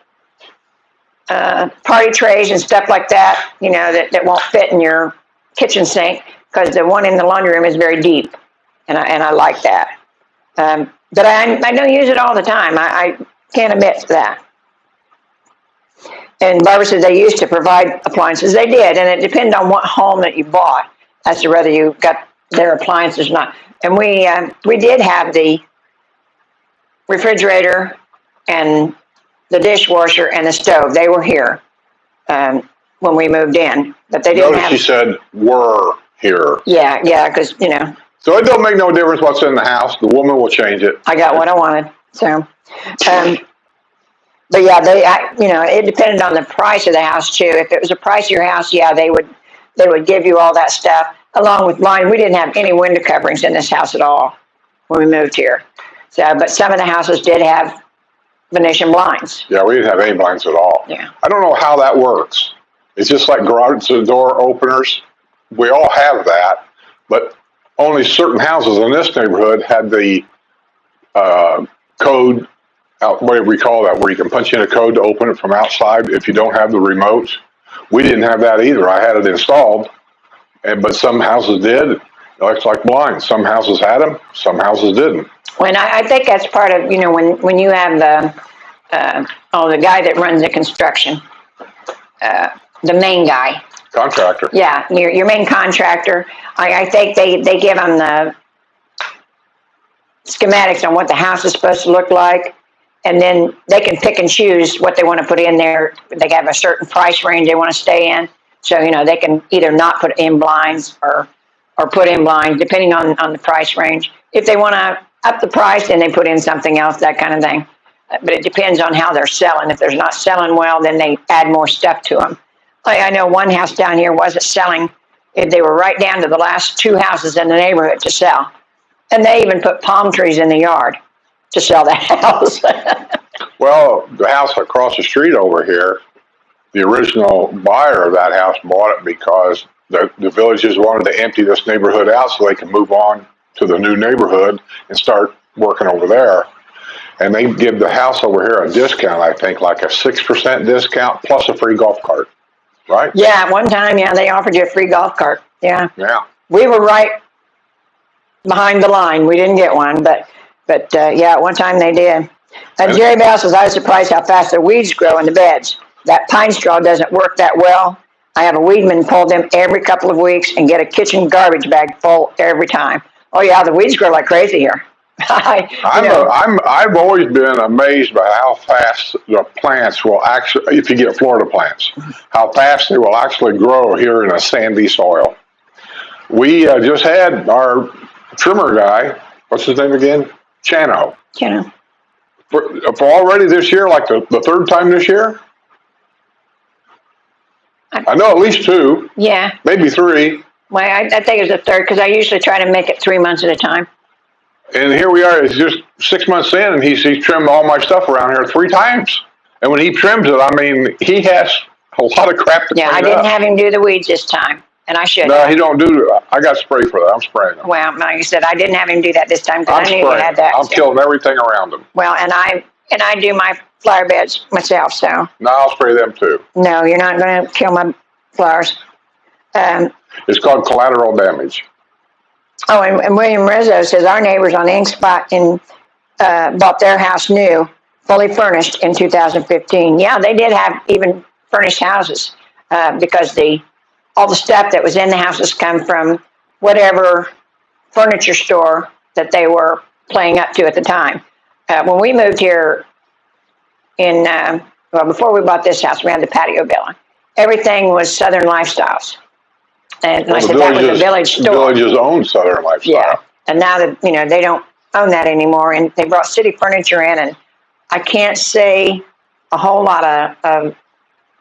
[SPEAKER 1] party trays and stuff like that, that won't fit in your kitchen sink, because the one in the laundry room is very deep, and I like that. But I don't use it all the time. I can't admit to that. And Barbara said they used to provide appliances. They did, and it depended on what home that you bought as to whether you got their appliances or not. And we did have the refrigerator and the dishwasher and the stove. They were here when we moved in, but they didn't have.
[SPEAKER 2] She said were here.
[SPEAKER 1] Yeah, because
[SPEAKER 2] So it don't make no difference what's in the house. The woman will change it.
[SPEAKER 1] I got what I wanted. So, but yeah, it depended on the price of the house too. If it was a pricier house, yeah, they would give you all that stuff along with mine. We didn't have any window coverings in this house at all when we moved here. So, but some of the houses did have Venetian blinds.
[SPEAKER 2] Yeah, we didn't have any blinds at all.
[SPEAKER 1] Yeah.
[SPEAKER 2] I don't know how that works. It's just like garage door openers. We all have that, but only certain houses in this neighborhood had the code, whatever we call that, where you can punch in a code to open it from outside if you don't have the remote. We didn't have that either. I had it installed, but some houses did. It's like blinds. Some houses had them, some houses didn't.
[SPEAKER 1] When I think that's part of, when you have the guy that runs the construction, the main guy.
[SPEAKER 2] Contractor.
[SPEAKER 1] Yeah, your main contractor. I think they give them the schematics on what the house is supposed to look like, and then they can pick and choose what they want to put in there. They have a certain price range they want to stay in, so they can either not put in blinds or put in blinds depending on the price range. If they want to up the price, then they put in something else, that kind of thing. But it depends on how they're selling. If they're not selling well, then they add more stuff to them. I know one house down here wasn't selling. They were right down to the last two houses in the neighborhood to sell. And they even put palm trees in the yard to sell that house.
[SPEAKER 2] Well, the house across the street over here, the original buyer of that house bought it because the villagers wanted to empty this neighborhood out so they could move on to the new neighborhood and start working over there. And they give the house over here a discount, I think, like a 6% discount plus a free golf cart, right?
[SPEAKER 1] Yeah, at one time, they offered you a free golf cart. Yeah.
[SPEAKER 2] Yeah.
[SPEAKER 1] We were right behind the line. We didn't get one, but at one time they did. And Jerry Bell says, I was surprised how fast the weeds grow in the beds. That pine straw doesn't work that well. I have a weedman pull them every couple of weeks and get a kitchen garbage bag full every time. Oh yeah, the weeds grow like crazy here.
[SPEAKER 2] I've always been amazed by how fast the plants will actually, if you get Florida plants, how fast they will actually grow here in a sandy soil. We just had our trimmer guy, what's his name again? Chano. For already this year, like the third time this year? I know at least two.
[SPEAKER 1] Yeah.
[SPEAKER 2] Maybe three.
[SPEAKER 1] Well, I think it was the third because I usually try to make it 3 months at a time.
[SPEAKER 2] And here we are, it's just 6 months in, and he's trimmed all my stuff around here 3 times. And when he trims it, I mean, he has a lot of crap to clean up.
[SPEAKER 1] Yeah, I didn't have him do the weeds this time, and I should.
[SPEAKER 2] No, he don't do it. I got spray for that. I'm spraying them.
[SPEAKER 1] Well, like I said, I didn't have him do that this time because I knew he had that.
[SPEAKER 2] I'm killing everything around him.
[SPEAKER 1] Well, and I do my flower beds myself, so.
[SPEAKER 2] No, I'll spray them too.
[SPEAKER 1] No, you're not going to kill my flowers.
[SPEAKER 2] It's called collateral damage.
[SPEAKER 1] Oh, and William Rizzo says our neighbors on the Ink Spot bought their house new, fully furnished in 2015. Yeah, they did have even furnished houses because all the stuff that was in the houses come from whatever furniture store that they were playing up to at the time. When we moved here before we bought this house, we had the patio building. Everything was Southern Lifestyles. And I said that was a village store.
[SPEAKER 2] The villages own Southern Lifestyle.
[SPEAKER 1] Yeah, and now that they don't own that anymore, and they brought city furniture in, and I can't say a whole lot of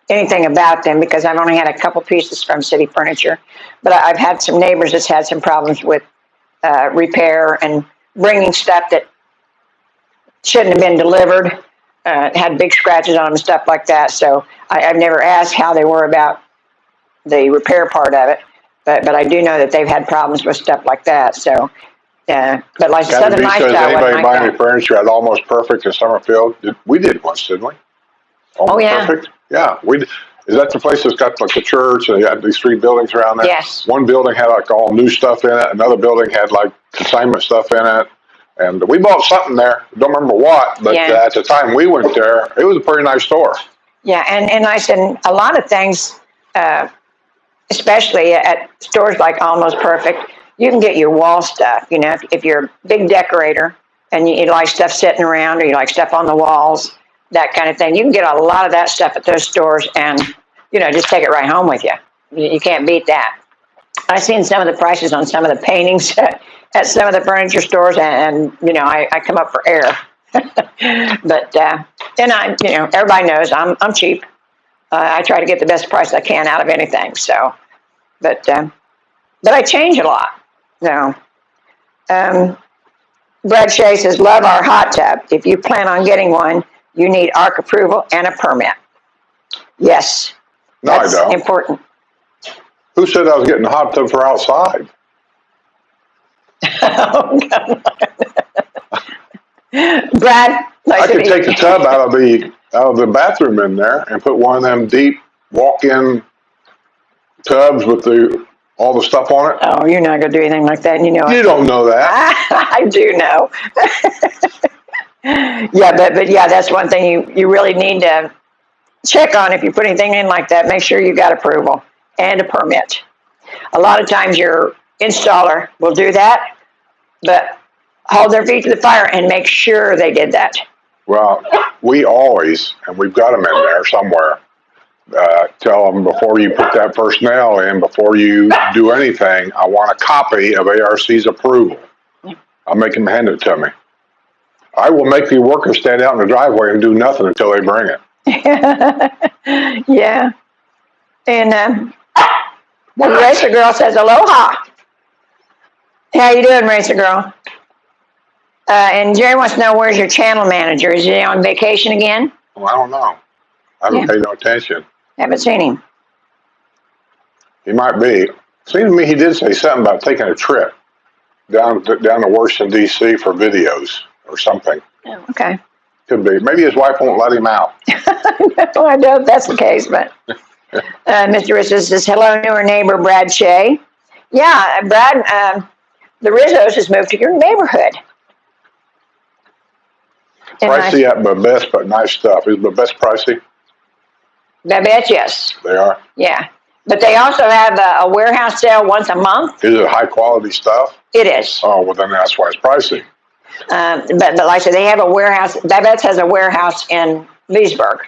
[SPEAKER 1] anything about them because I've only had a couple pieces from city furniture, but I've had some neighbors that's had some problems with repair and bringing stuff that shouldn't have been delivered, had big scratches on them and stuff like that. So I've never asked how they were about the repair part of it, but I do know that they've had problems with stuff like that. So, but like Southern Lifestyle,
[SPEAKER 2] anybody buying any furniture at Almost Perfect in Summerfield? We did once, didn't we? Almost Perfect. Yeah, we. Is that the place that's got like the church and you had these 3 buildings around there?
[SPEAKER 1] Yes.
[SPEAKER 2] One building had like all new stuff in it. Another building had like consignment stuff in it. And we bought something there. Don't remember what, but at the time we went there, it was a pretty nice store. Yeah,
[SPEAKER 1] and I said a lot of things. Especially at stores like Almost Perfect, you can get your wall stuff. If you're a big decorator and you like stuff sitting around or you like stuff on the walls, that kind of thing, you can get a lot of that stuff at those stores and, just take it right home with you. You can't beat that. I've seen some of the prices on some of the paintings at some of the furniture stores and I come up for air. But, and everybody knows I'm cheap. I try to get the best price I can out of anything. So, but I change a lot. So, Brad Shea says, love our hot tub. If you plan on getting one, you need ARC approval and a permit. Yes.
[SPEAKER 2] No, I don't.
[SPEAKER 1] Important.
[SPEAKER 2] Who said I was getting a hot tub for outside?
[SPEAKER 1] Oh, come on. Brad,
[SPEAKER 2] I could take the tub out of the bathroom in there and put one of them deep walk-in tubs with all the stuff on it.
[SPEAKER 1] Oh, you're not going to do anything like that.
[SPEAKER 2] You don't know that.
[SPEAKER 1] I do know. Yeah, but that's one thing you really need to check on if you put anything in like that. Make sure you got approval and a permit. A lot of times your installer will do that, but hold their feet to the fire and make sure they did that.
[SPEAKER 2] Well, we always, and we've got them in there somewhere, tell them before you put that first nail in, before you do anything, I want a copy of ARC's approval. I'll make them hand it to me. I will make the workers stand out in the driveway and do nothing until they bring it.
[SPEAKER 1] Yeah. And the Racer Girl says, aloha. How you doing, Racer Girl? And Jerry wants to know, where's your channel manager? Is he on vacation again?
[SPEAKER 2] Well, I don't know. I haven't paid no attention.
[SPEAKER 1] Haven't seen him.
[SPEAKER 2] He might be. Seems to me he did say something about taking a trip down to Washington, D.C. for videos or something.
[SPEAKER 1] Oh, okay.
[SPEAKER 2] Could be. Maybe his wife won't let him out.
[SPEAKER 1] No, I doubt that's the case, but Mr. Rizzo says, hello, newer neighbor, Brad Shea. Yeah, Brad, the Rizzos has moved to your neighborhood.
[SPEAKER 2] Pricey at Babette's, but nice stuff. Is Babette's pricey?
[SPEAKER 1] Babette, yes.
[SPEAKER 2] They are?
[SPEAKER 1] Yeah. But they also have a warehouse sale once a month.
[SPEAKER 2] Is it high quality stuff?
[SPEAKER 1] It is.
[SPEAKER 2] Oh, well, then that's why it's pricey.
[SPEAKER 1] But like I said, they have a warehouse. Babette's has a warehouse in Leesburg.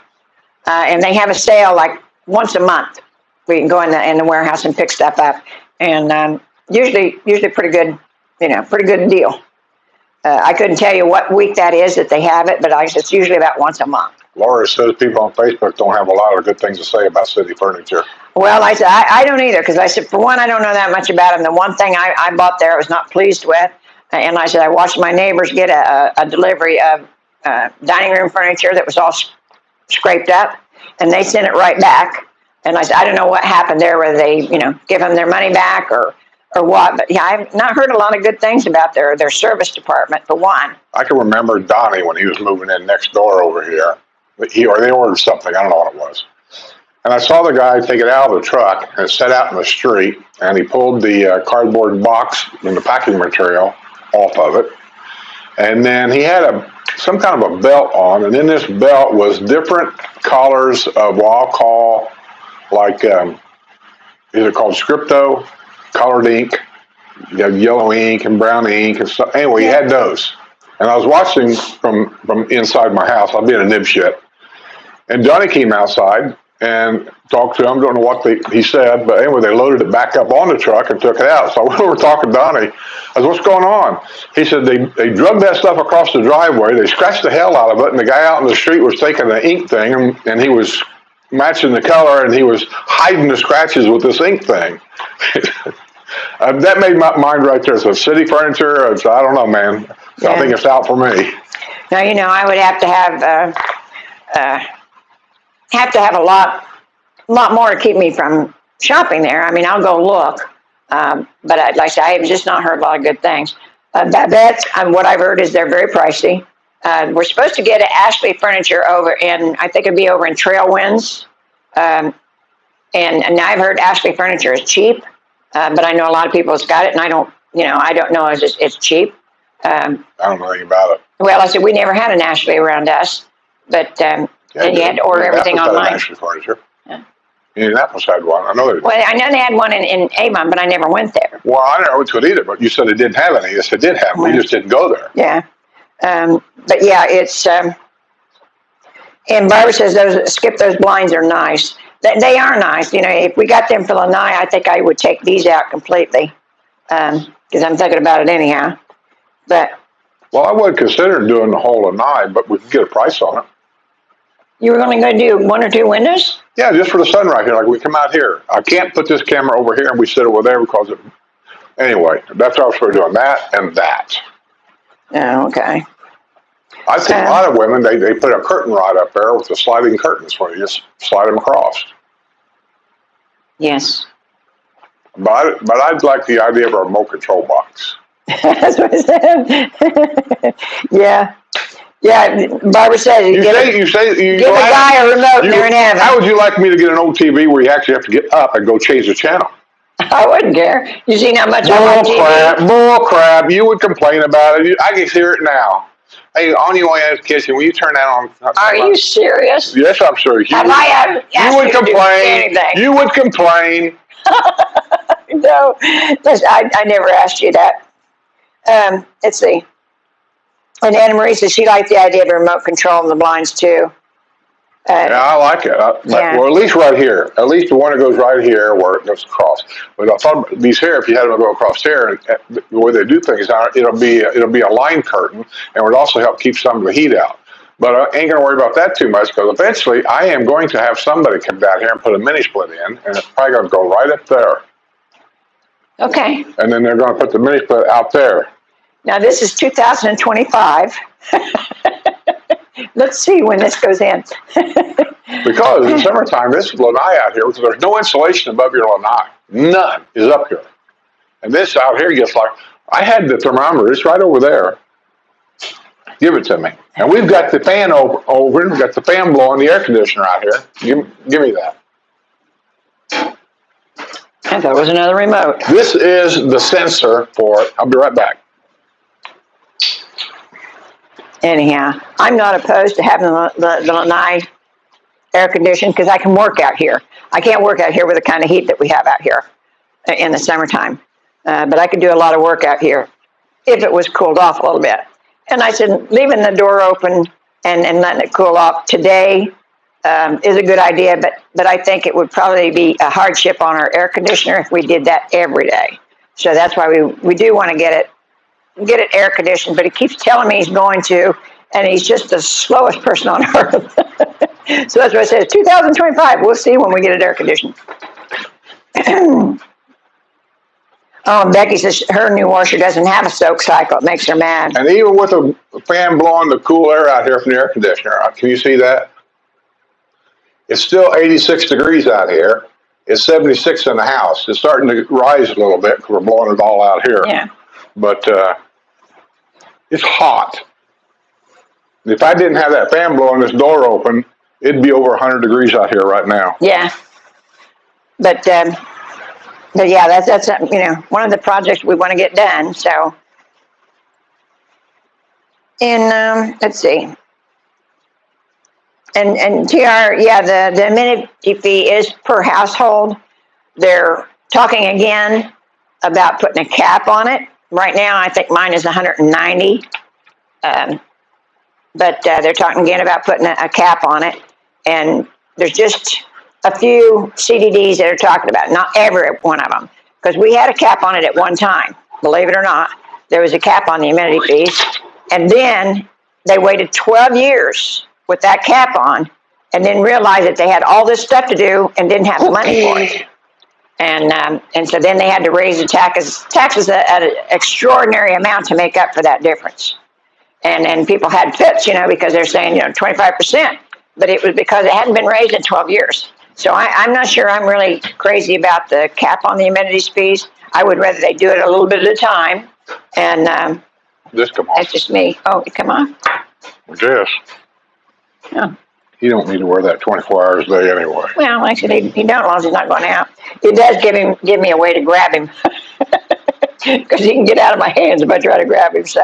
[SPEAKER 1] And they have a sale like once a month. We can go in the warehouse and pick stuff up. And usually pretty good, pretty good deal. I couldn't tell you what week that is that they have it, but it's usually about once a month.
[SPEAKER 2] Laura says people on Facebook don't have a lot of good things to say about city furniture.
[SPEAKER 1] Well, I said, I don't either, because I said, for one, I don't know that much about them. The one thing I bought there I was not pleased with, and I said, I watched my neighbors get a delivery of dining room furniture that was all scraped up, and they sent it right back. And I said, I don't know what happened there, whether they, give them their money back or what. But yeah, I've not heard a lot of good things about their service department, for one.
[SPEAKER 2] I can remember Donnie when he was moving in next door over here. They ordered something, I don't know what it was. And I saw the guy take it out of the truck and it set out in the street, and he pulled the cardboard box and the packing material off of it. And then he had some kind of a belt on, and in this belt was different colors of what I'll call like either called scripto, colored ink. You have yellow ink and brown ink and stuff. Anyway, he had those. And I was watching from inside my house. I'll be in a nibshit. And Donnie came outside and talked to him. Don't know what he said, but anyway, they loaded it back up on the truck and took it out. So I went over talking to Donnie. I said, what's going on? He said they drug that stuff across the driveway. They scratched the hell out of it, and the guy out in the street was taking the ink thing, and he was matching the color, and he was hiding the scratches with this ink thing. That made my mind right there. So city furniture, I don't know, man. Yeah. I think it's out for me.
[SPEAKER 1] Now, I would have to have a lot more to keep me from shopping there. I mean, I'll go look, but like I said, I have just not heard a lot of good things. That's what I've heard is they're very pricey. We're supposed to get Ashley Furniture over in, I think it'd be over in Trailwinds, and now I've heard Ashley Furniture is cheap, but I know a lot of people has got it, and I don't know if it's cheap.
[SPEAKER 2] I don't know anything about it.
[SPEAKER 1] Well, I said we never had an Ashley around us, but and you had to order everything online.
[SPEAKER 2] Ashley Furniture. Yeah. Indianapolis had one. I know they did.
[SPEAKER 1] Well, I know they had one in Avon, but I never went there.
[SPEAKER 2] Well, I never went to it either, but you said it didn't have any. Yes, it did have. We just didn't go there.
[SPEAKER 1] Yeah. But yeah, it's, and Barbara says skip those blinds are nice. They are nice. If we got them for Lanai, I think I would take these out completely, because I'm thinking about it anyhow. But.
[SPEAKER 2] Well, I would consider doing the whole Lanai, but we could get a price on it.
[SPEAKER 1] You were only going to do one or two windows?
[SPEAKER 2] Yeah, just for the sun right here. Like we come out here. I can't put this camera over here and we sit over there because it. Anyway, that's what I was doing, that and that.
[SPEAKER 1] Oh, okay.
[SPEAKER 2] I see a lot of women, they put a curtain rod up there with the sliding curtains where you just slide them across.
[SPEAKER 1] Yes.
[SPEAKER 2] But I'd like the idea of a remote control box.
[SPEAKER 1] That's what I said. Yeah. Yeah, Barbara says you give a guy a remote and they're in heaven.
[SPEAKER 2] How would you like me to get an old TV where you actually have to get up and go change the channel?
[SPEAKER 1] I wouldn't care. You seen how much I like TV?
[SPEAKER 2] Bull crap. You would complain about it. I can hear it now. Hey, on your way out of the kitchen, will you turn that on?
[SPEAKER 1] Are you serious?
[SPEAKER 2] Yes, I'm serious.
[SPEAKER 1] You would
[SPEAKER 2] complain. You would complain.
[SPEAKER 1] No, I never asked you that. Let's see. And Anna Marie says she liked the idea of remote control in the blinds too.
[SPEAKER 2] Yeah, I like it. Well, at least right here. At least the one that goes right here where it goes across. But I thought these here, if you had them go across here, the way they do things, it'll be a line curtain, and would also help keep some of the heat out. But I ain't going to worry about that too much, because eventually I am going to have somebody come down here and put a mini split in, and it's probably going to go right up there.
[SPEAKER 1] Okay.
[SPEAKER 2] And then they're going to put the mini split out there.
[SPEAKER 1] Now this is 2025. Let's see when this goes in.
[SPEAKER 2] Because in the summertime, this is lanai out here, because there's no insulation above your lanai. None is up here. And this out here gets like, I had the thermometer, it's right over there. Give it to me. And we've got the fan over, and we've got the fan blowing the air conditioner out here. Give me that.
[SPEAKER 1] I thought it was another remote.
[SPEAKER 2] This is the sensor for it. I'll be right back.
[SPEAKER 1] Anyhow, I'm not opposed to having the lanai air conditioned because I can work out here. I can't work out here with the kind of heat that we have out here in the summertime. But I could do a lot of work out here if it was cooled off a little bit. And I said, leaving the door open and letting it cool off today is a good idea, but I think it would probably be a hardship on our air conditioner if we did that every day. So that's why we do want to get it air conditioned, but he keeps telling me he's going to, and he's just the slowest person on earth. So that's what I said, 2025, we'll see when we get it air conditioned. Oh, Becky says her new washer doesn't have a soak cycle. It makes her mad.
[SPEAKER 2] And even with a fan blowing the cool air out here from the air conditioner, can you see that? It's still 86 degrees out here. It's 76 in the house. It's starting to rise a little bit because we're blowing it all out here.
[SPEAKER 1] Yeah.
[SPEAKER 2] But it's hot. If I didn't have that fan blowing this door open, it'd be over 100 degrees out here right now.
[SPEAKER 1] Yeah. But yeah, that's one of the projects we want to get done. So, and let's see. And TR, yeah, the amenity fee is per household. They're talking again about putting a cap on it. Right now, I think mine is 190. But they're talking again about putting a cap on it. And there's just a few CDDs that are talking about it, not every one of them. Because we had a cap on it at one time, believe it or not. There was a cap on the amenity fees. And then they waited 12 years with that cap on and then realized that they had all this stuff to do and didn't have the money for it. And so then they had to raise the taxes at an extraordinary amount to make up for that difference. And people had fits, because they're saying, 25%, but it was because it hadn't been raised in 12 years. So I'm not sure I'm really crazy about the cap on the amenities fees. I would rather they do it a little bit at a time. And
[SPEAKER 2] this come off.
[SPEAKER 1] That's just me. Oh, it come off?
[SPEAKER 2] Yes.
[SPEAKER 1] Oh.
[SPEAKER 2] He don't need to wear that 24 hours a day anyway.
[SPEAKER 1] Well, actually, he don't, as long as he's not going out. It does give me a way to grab him. Because he can get out of my hands if I try to grab him, so.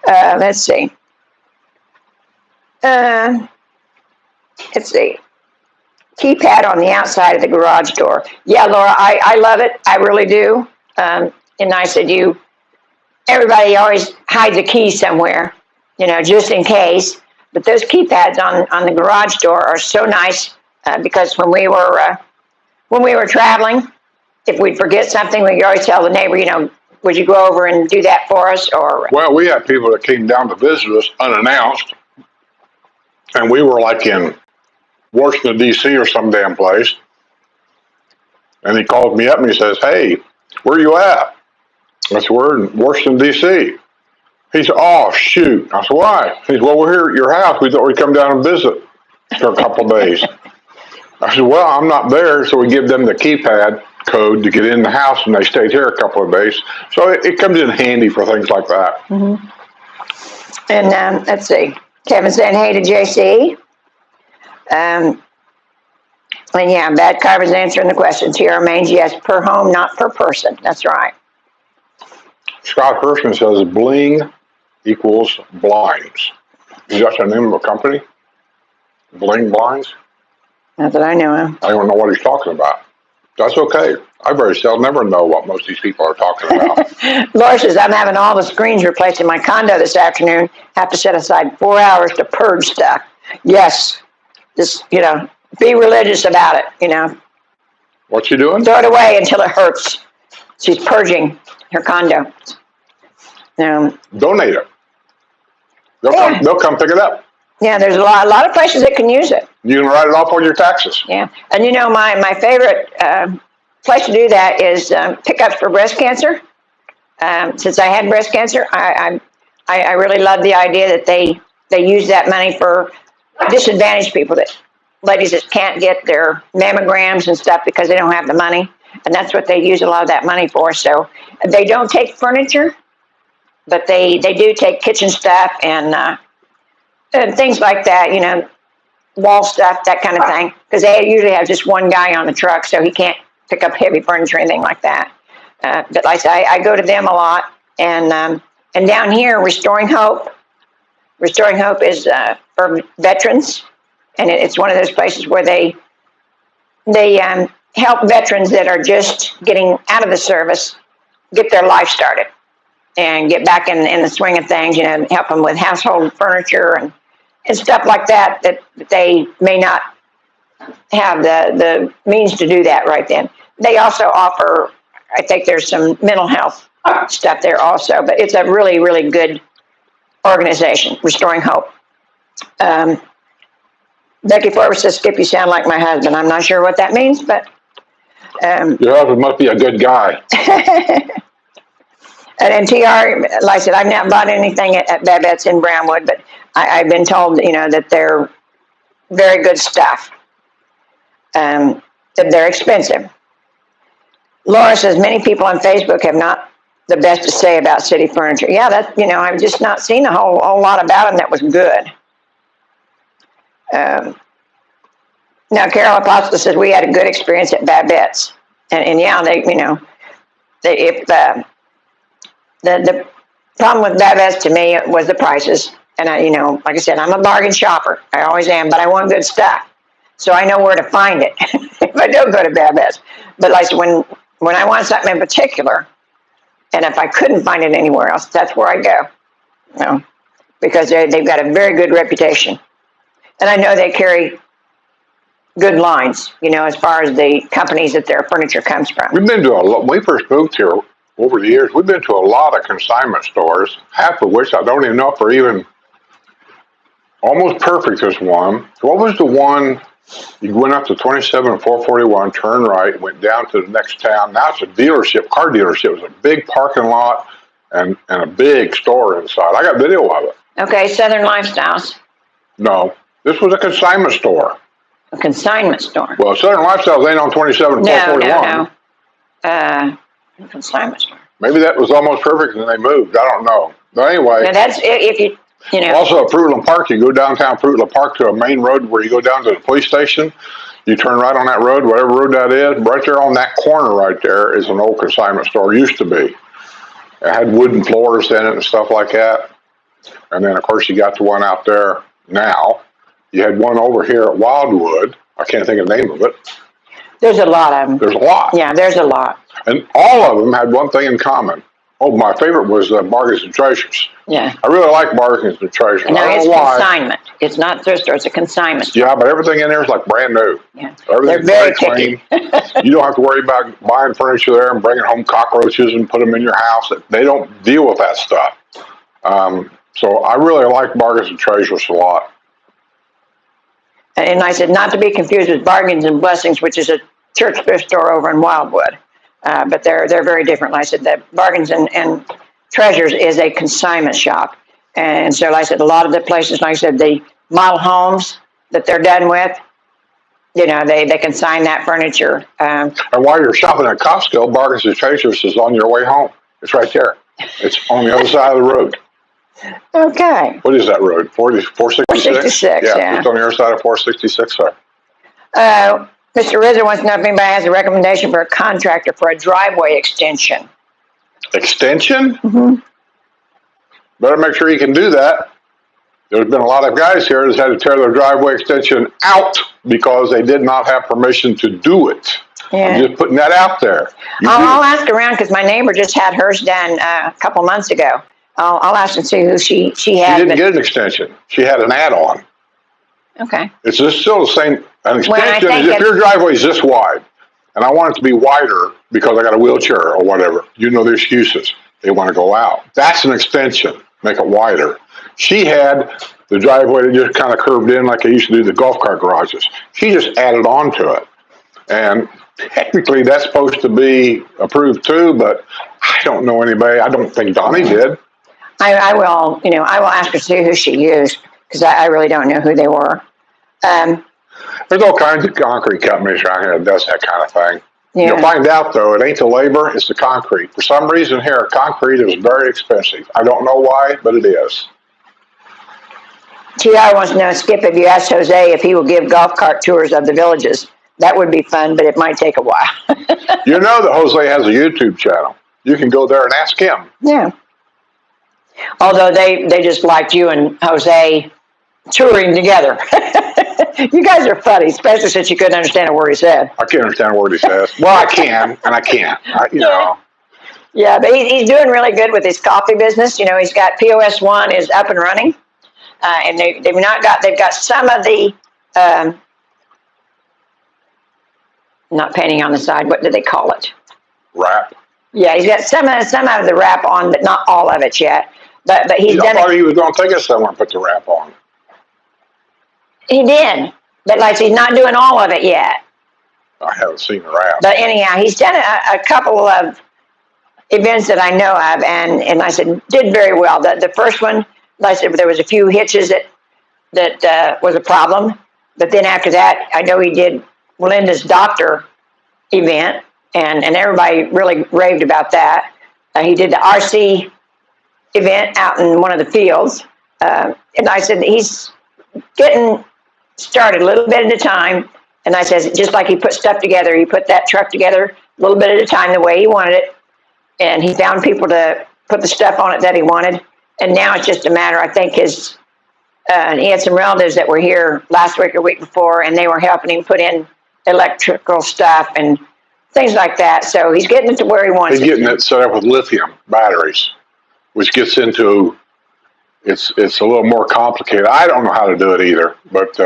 [SPEAKER 1] Let's see. Let's see. Keypad on the outside of the garage door. Yeah, Laura, I love it. I really do. And I said, everybody always hides a key somewhere, just in case. But those keypads on the garage door are so nice because when we were traveling, if we'd forget something, we could always tell the neighbor, would you go over and do that for us? Or
[SPEAKER 2] well, we had people that came down to visit us unannounced, and we were like in Washington, D.C. or some damn place. And he called me up and he says, "Hey, where are you at?" I said, "We're in Washington, D.C." He said, "Oh, shoot." I said, "Why?" He said, "Well, we're here at your house. We thought we'd come down and visit for a couple of days." I said, "Well, I'm not there." So we give them the keypad code to get in the house, and they stayed here a couple of days. So it comes in handy for things like that.
[SPEAKER 1] Mm-hmm. And let's see. Kevin saying, "Hey to JC." And yeah, Bad Carver's answering the question. TR remains yes, per home, not per person. That's right.
[SPEAKER 2] Scott Hirschman says bling equals blinds. Is that the name of a company? Bling Blinds?
[SPEAKER 1] Not that I know of.
[SPEAKER 2] I don't know what he's talking about. That's okay. I very seldom never know what most of these people are talking about.
[SPEAKER 1] Laura says, I'm having all the screens replaced in my condo this afternoon. Have to set aside 4 hours to purge stuff. Yes. Just, be religious about it,
[SPEAKER 2] What's she doing?
[SPEAKER 1] Throw it away until it hurts. She's purging her condo.
[SPEAKER 2] Donate it. They'll come pick it up.
[SPEAKER 1] Yeah, there's a lot of places that can use it.
[SPEAKER 2] You can write it off on your taxes.
[SPEAKER 1] Yeah, and my favorite place to do that is pickups for breast cancer. Since I had breast cancer, I really love the idea that they use that money for disadvantaged people, that ladies that can't get their mammograms and stuff because they don't have the money, and that's what they use a lot of that money for. So they don't take furniture, but they do take kitchen stuff and things like that, wall stuff, that kind of thing, because they usually have just one guy on the truck, so he can't pick up heavy furniture or anything like that. But like I say, I go to them a lot, and down here, Restoring Hope. Restoring Hope is for veterans, and it's one of those places where they help veterans that are just getting out of the service get their life started and get back in the swing of things, help them with household furniture and stuff like that they may not have the means to do that right then. They also offer, I think there's some mental health stuff there also, but it's a really, really good organization, Restoring Hope. Becky Forbes says, Skip, you sound like my husband. I'm not sure what that means, but
[SPEAKER 2] Your husband must be a good guy.
[SPEAKER 1] And TR, like I said, I've not bought anything at Babette's in Brownwood, but I've been told, that they're very good stuff. That they're expensive. Laura says many people on Facebook have not the best to say about City Furniture. Yeah, I've just not seen a whole lot about them that was good. Now, Carol Apostle says we had a good experience at Babette's, and yeah, the problem with Babette's to me was the prices, and like I said, I'm a bargain shopper. I always am, but I want good stuff, so I know where to find it if I don't go to Babette's. But like when I want something in particular, and if I couldn't find it anywhere else, that's where I go, because they've got a very good reputation, and I know they carry good lines, as far as the companies that their furniture comes from.
[SPEAKER 2] We've been to a lot, when we first moved here over the years, we've been to a lot of consignment stores, half of which I don't even know if are even almost perfect as one. What was the one, you went up to 27 and 441, turned right, went down to the next town. Now it's a dealership, car dealership. It was a big parking lot and a big store inside. I got video of it.
[SPEAKER 1] Okay, Southern Lifestyles.
[SPEAKER 2] No, this was a consignment store.
[SPEAKER 1] A consignment store.
[SPEAKER 2] Well, Southern Lifestyles ain't on 27 and 441.
[SPEAKER 1] No. Consignment store.
[SPEAKER 2] Maybe that was almost perfect and they moved. I don't know. But anyway.
[SPEAKER 1] Now that's if you
[SPEAKER 2] Also at Fruitland Park, you go downtown Fruitland Park to a main road where you go down to the police station. You turn right on that road, whatever road that is. Right there on that corner right there is an old consignment store. Used to be. It had wooden floors in it and stuff like that. And then, of course, you got the one out there now. You had one over here at Wildwood. I can't think of the name of it.
[SPEAKER 1] There's a lot of them.
[SPEAKER 2] There's a lot.
[SPEAKER 1] Yeah, there's a lot.
[SPEAKER 2] And all of them had one thing in common. Oh, my favorite was Bargains and Treasures.
[SPEAKER 1] Yeah.
[SPEAKER 2] I really like Bargains and Treasures.
[SPEAKER 1] And now it's consignment. It's not thrift store, it's a consignment store.
[SPEAKER 2] Yeah, but everything in there is like brand new.
[SPEAKER 1] Yeah.
[SPEAKER 2] Everything's
[SPEAKER 1] They're very picky.
[SPEAKER 2] You don't have to worry about buying furniture there and bringing home cockroaches and put them in your house. They don't deal with that stuff. So I really like Bargains and Treasures a lot.
[SPEAKER 1] And I said, not to be confused with Bargains and Blessings, which is a church thrift store over in Wildwood. But they're very different. Like I said, the Bargains and Treasures is a consignment shop. And so, like I said, a lot of the places, like I said, the model homes that they're done with, they consign that furniture.
[SPEAKER 2] And while you're shopping at Costco, Bargains and Treasures is on your way home. It's right there. It's on the other side of the road.
[SPEAKER 1] Okay.
[SPEAKER 2] What is that road? 466?
[SPEAKER 1] 466, yeah.
[SPEAKER 2] It's on the other side of 466 there.
[SPEAKER 1] Mr. Rizzo wants to know if anybody has a recommendation for a contractor for a driveway extension.
[SPEAKER 2] Extension?
[SPEAKER 1] Mm-hmm.
[SPEAKER 2] Better make sure you can do that. There's been a lot of guys here that had to tear their driveway extension out because they did not have permission to do it.
[SPEAKER 1] Yeah.
[SPEAKER 2] I'm just putting that out there.
[SPEAKER 1] I'll ask around because my neighbor just had hers done a couple months ago. I'll ask and see who she had.
[SPEAKER 2] She didn't get an extension. She had an add-on.
[SPEAKER 1] Okay.
[SPEAKER 2] It's just still the same. An extension is if your driveway is this wide, and I want it to be wider because I got a wheelchair or whatever. The excuses. They want to go out. That's an extension. Make it wider. She had the driveway that just kind of curved in like they used to do the golf cart garages. She just added on to it. And technically that's supposed to be approved too, but I don't know anybody. I don't think Donnie did.
[SPEAKER 1] I will ask her to see who she used because I really don't know who they were.
[SPEAKER 2] There's all kinds of concrete companies around here that does that kind of thing.
[SPEAKER 1] Yeah.
[SPEAKER 2] You'll find out, though, it ain't the labor, it's the concrete. For some reason here, concrete is very expensive. I don't know why, but it is.
[SPEAKER 1] TR wants to know, Skip, if you asked Jose if he will give golf cart tours of the villages. That would be fun, but it might take a while.
[SPEAKER 2] You know that Jose has a YouTube channel. You can go there and ask him.
[SPEAKER 1] Yeah. Although they just liked you and Jose touring together. You guys are funny, especially since you couldn't understand a word he said.
[SPEAKER 2] I can't understand a word he says. Well, I can, and I can't. Know.
[SPEAKER 1] Yeah, but he's doing really good with his coffee business. He's got POS 1 is up and running. And they've got some of the, not painting on the side, what do they call it?
[SPEAKER 2] Wrap.
[SPEAKER 1] Yeah, he's got some of the wrap on, but not all of it yet. But he's done.
[SPEAKER 2] I thought he was going to take us somewhere and put the wrap on.
[SPEAKER 1] He did, but he's not doing all of it yet.
[SPEAKER 2] I haven't seen her out.
[SPEAKER 1] But anyhow, he's done a couple of events that I know of, and I said, did very well. The first one, like I said, there was a few hitches that was a problem. But then after that, I know he did Linda's doctor event, and everybody really raved about that. He did the RC event out in one of the fields. And I said, he's getting started a little bit at a time. And I said, just like he put stuff together, he put that truck together a little bit at a time the way he wanted it. And he found people to put the stuff on it that he wanted. And now it's just a matter, I think he had some relatives that were here last week or week before, and they were helping him put in electrical stuff and things like that. So he's getting it to where he wants it.
[SPEAKER 2] He's getting it set up with lithium batteries, which gets into, it's a little more complicated. I don't know how to do it either, but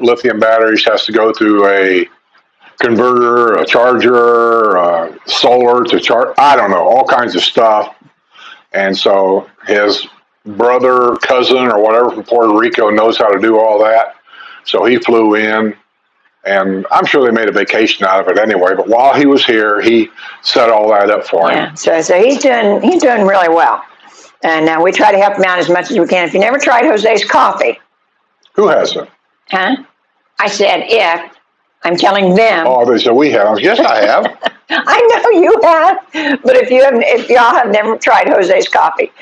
[SPEAKER 2] lithium batteries has to go through a converter, a charger, solar to charge. I don't know, all kinds of stuff. And so his brother, cousin, or whatever from Puerto Rico knows how to do all that. So he flew in, and I'm sure they made a vacation out of it anyway. But while he was here, he set all that up for him.
[SPEAKER 1] Yeah, so he's doing really well. And we try to help him out as much as we can. If you never tried Jose's coffee.
[SPEAKER 2] Who hasn't?
[SPEAKER 1] Huh? I said if. I'm telling them.
[SPEAKER 2] Oh, they said we have. Yes, I have.
[SPEAKER 1] I know you have. But if y'all have never tried Jose's coffee,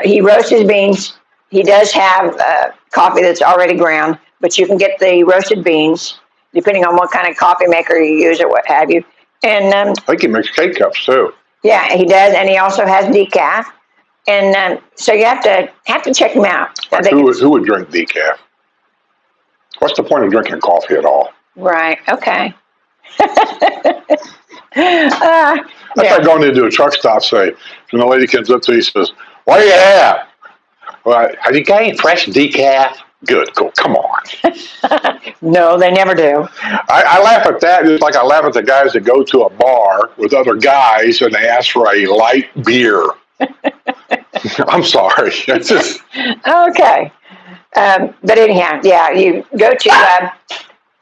[SPEAKER 1] he roasts his beans. He does have coffee that's already ground, but you can get the roasted beans, depending on what kind of coffee maker you use or what have you. And
[SPEAKER 2] I think he makes K-cups too.
[SPEAKER 1] Yeah, he does, and he also has decaf. And so you have to check him out.
[SPEAKER 2] Like who would drink decaf? What's the point of drinking coffee at all?
[SPEAKER 1] Right. Okay.
[SPEAKER 2] That's like going into a truck stop, say, when the lady comes up to you and says, "What do you have?" Well, have you got any fresh decaf? Good, cool, come on.
[SPEAKER 1] No, they never do.
[SPEAKER 2] I laugh at that just like I laugh at the guys that go to a bar with other guys and they ask for a light beer. I'm sorry. It's just...
[SPEAKER 1] Okay. But anyhow, yeah, you go to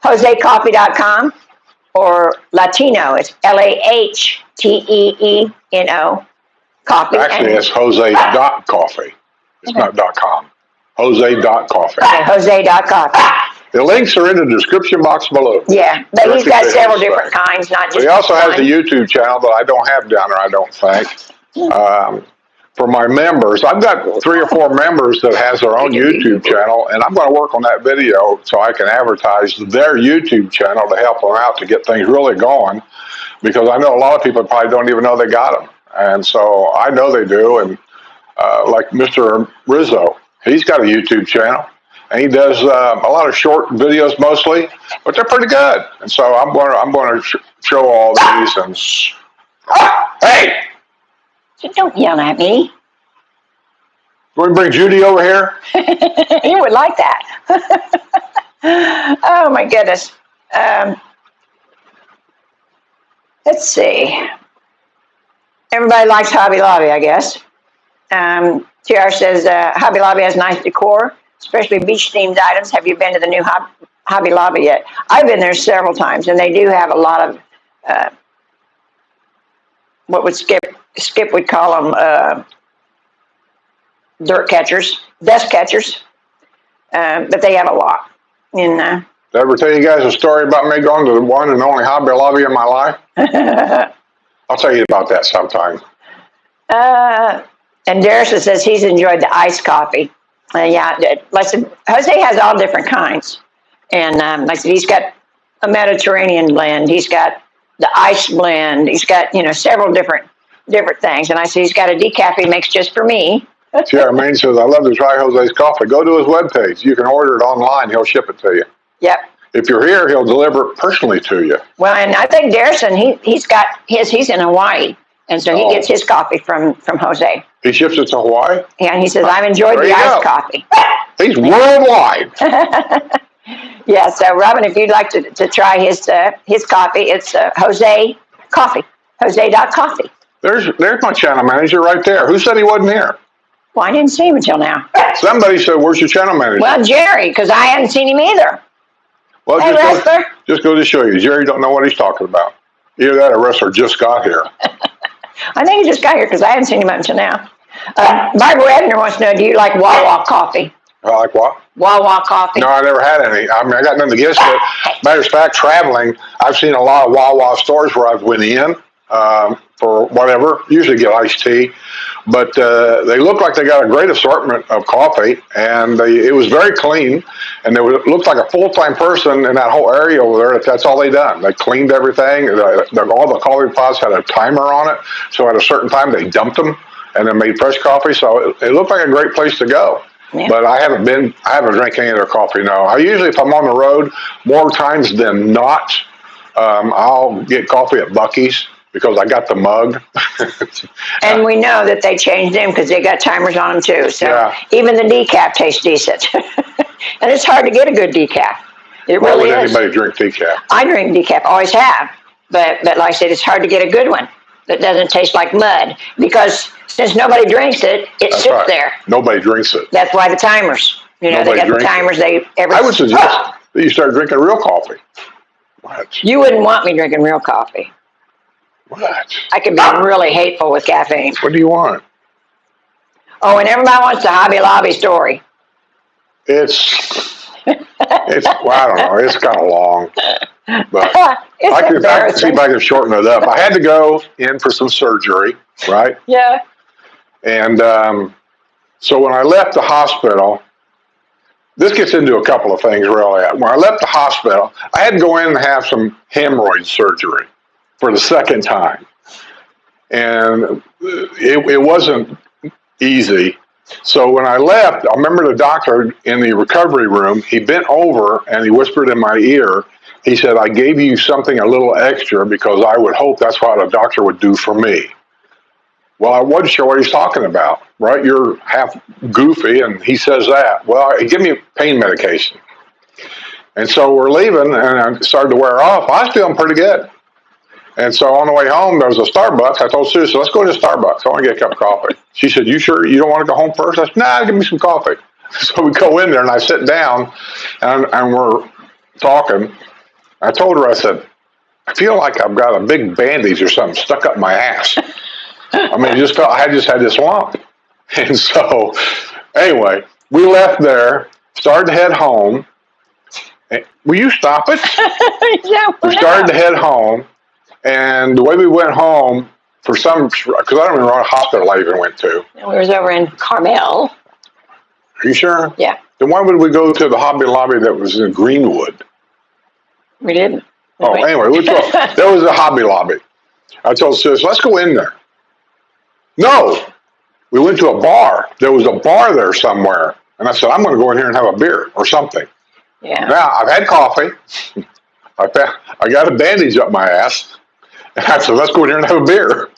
[SPEAKER 1] josecoffee.com or Latino. It's LAHTEENO coffee.
[SPEAKER 2] Actually, it's Jose.coffee. It's not .com. Jose.coffee.
[SPEAKER 1] Okay, Jose.coffee.
[SPEAKER 2] The links are in the description box below.
[SPEAKER 1] Yeah, but he's got several different kinds, not just.
[SPEAKER 2] He also has a YouTube channel that I don't have down there, I don't think. For my members, I've got 3 or 4 members that has their own YouTube channel, and I'm going to work on that video so I can advertise their YouTube channel to help them out to get things really going, because I know a lot of people probably don't even know they got them, and so I know they do. And like Mr. Rizzo, he's got a YouTube channel, and he does a lot of short videos mostly, but they're pretty good. And so I'm going to show all these. And hey.
[SPEAKER 1] Don't yell at me.
[SPEAKER 2] You want to bring Judy over here?
[SPEAKER 1] He would like that. Oh, my goodness. Let's see. Everybody likes Hobby Lobby, I guess. TR says Hobby Lobby has nice decor, especially beach-themed items. Have you been to the new Hobby Lobby yet? I've been there several times, and they do have a lot of what would Skip would call them dirt catchers, dust catchers, but they have a lot. And
[SPEAKER 2] did I ever tell you guys a story about me going to the one and only Hobby Lobby in my life? I'll tell you about that sometime.
[SPEAKER 1] And Darrison says he's enjoyed the iced coffee. Yeah, listen, Jose has all different kinds. And like I said, he's got a Mediterranean blend. He's got the ice blend. He's got, several different things. And I said, he's got a decaf he makes just for me.
[SPEAKER 2] Sierra Maine says, I love to try Jose's coffee. Go to his webpage. You can order it online. He'll ship it to you.
[SPEAKER 1] Yep.
[SPEAKER 2] If you're here, he'll deliver it personally to you.
[SPEAKER 1] Well, and I think Darrison, he's got he's in Hawaii. And so he gets his coffee from Jose.
[SPEAKER 2] He ships it to Hawaii?
[SPEAKER 1] Yeah, and he says, I've enjoyed the iced coffee.
[SPEAKER 2] He's worldwide.
[SPEAKER 1] Yeah, so Robin, if you'd like to try his coffee, it's Jose Coffee, Jose.coffee.
[SPEAKER 2] There's my channel manager right there. Who said he wasn't here?
[SPEAKER 1] Well, I didn't see him until now.
[SPEAKER 2] Somebody said, where's your channel manager?
[SPEAKER 1] Well, Jerry, because I hadn't seen him either.
[SPEAKER 2] Well,
[SPEAKER 1] Hey, wrestler.
[SPEAKER 2] just go to show you. Jerry don't know what he's talking about. Either that or wrestler just got here.
[SPEAKER 1] I think he just got here because I haven't seen him until now. Barbara Ebner wants to know, do you like Wawa coffee?
[SPEAKER 2] I like what?
[SPEAKER 1] Wawa coffee.
[SPEAKER 2] No, I never had any. I mean, I got nothing against it. Matter of fact, traveling, I've seen a lot of Wawa stores where I've went in for whatever. Usually get iced tea, but they look like they got a great assortment of coffee, and it was very clean, and it looked like a full-time person in that whole area over there. That's all they done. They cleaned everything. All the coffee pots had a timer on it, so at a certain time they dumped them and then made fresh coffee. So it looked like a great place to go. Yeah. But I haven't drank any of their coffee, no. I usually, if I'm on the road, more times than not, I'll get coffee at Buc-ee's because I got the mug.
[SPEAKER 1] And we know that they changed them because they got timers on them too. So yeah. Even the decaf tastes decent. And it's hard to get a good decaf. It
[SPEAKER 2] Why
[SPEAKER 1] really
[SPEAKER 2] would
[SPEAKER 1] is.
[SPEAKER 2] Anybody drink decaf?
[SPEAKER 1] I drink decaf, always have. But like I said, it's hard to get a good one that doesn't taste like mud because since nobody drinks it, it sits right there.
[SPEAKER 2] Nobody drinks it.
[SPEAKER 1] That's why the timers. You know, nobody they got the timers.
[SPEAKER 2] I would suggest that you start drinking real coffee. What?
[SPEAKER 1] You wouldn't want me drinking real coffee.
[SPEAKER 2] What?
[SPEAKER 1] I could be really hateful with caffeine.
[SPEAKER 2] What do you want?
[SPEAKER 1] Oh, and everybody wants the Hobby Lobby story.
[SPEAKER 2] It's well, I don't know. It's kind of long. But I can see if I can shorten it up. I had to go in for some surgery, right?
[SPEAKER 1] Yeah.
[SPEAKER 2] And so when I left the hospital, this gets into a couple of things really. When I left the hospital, I had to go in and have some hemorrhoid surgery for the second time. And it wasn't easy. So when I left, I remember the doctor in the recovery room, he bent over and he whispered in my ear, he said, I gave you something a little extra because I would hope that's what a doctor would do for me. Well, I wasn't sure what he's talking about, right? You're half goofy, and he says that. Well, he gave me pain medication. And so we're leaving, and I started to wear off. I was feeling pretty good. And so on the way home, there was a Starbucks. I told Susan, let's go to Starbucks. I want to get a cup of coffee. She said, you sure you don't want to go home first? I said, nah, give me some coffee. So we go in there, and I sit down, and we're talking. I told her, I said, I feel like I've got a big bandage or something stuck up my ass. I mean, I just had this lump. And so, anyway, we left there, started to head home. Will you stop it?
[SPEAKER 1] Yeah,
[SPEAKER 2] we started to head home. And the way we went home, because I don't even know what hospital I even went to.
[SPEAKER 1] We was over in Carmel.
[SPEAKER 2] Are you sure?
[SPEAKER 1] Yeah.
[SPEAKER 2] Then why would we go to the Hobby Lobby that was in Greenwood?
[SPEAKER 1] We didn't.
[SPEAKER 2] Oh, anyway, there was a Hobby Lobby. I told Sis, let's go in there. No, we went to a bar. There was a bar there somewhere. And I said, I'm going to go in here and have a beer or something.
[SPEAKER 1] Yeah.
[SPEAKER 2] Now, I've had coffee. I got a bandage up my ass. And I said, let's go in here and have a beer.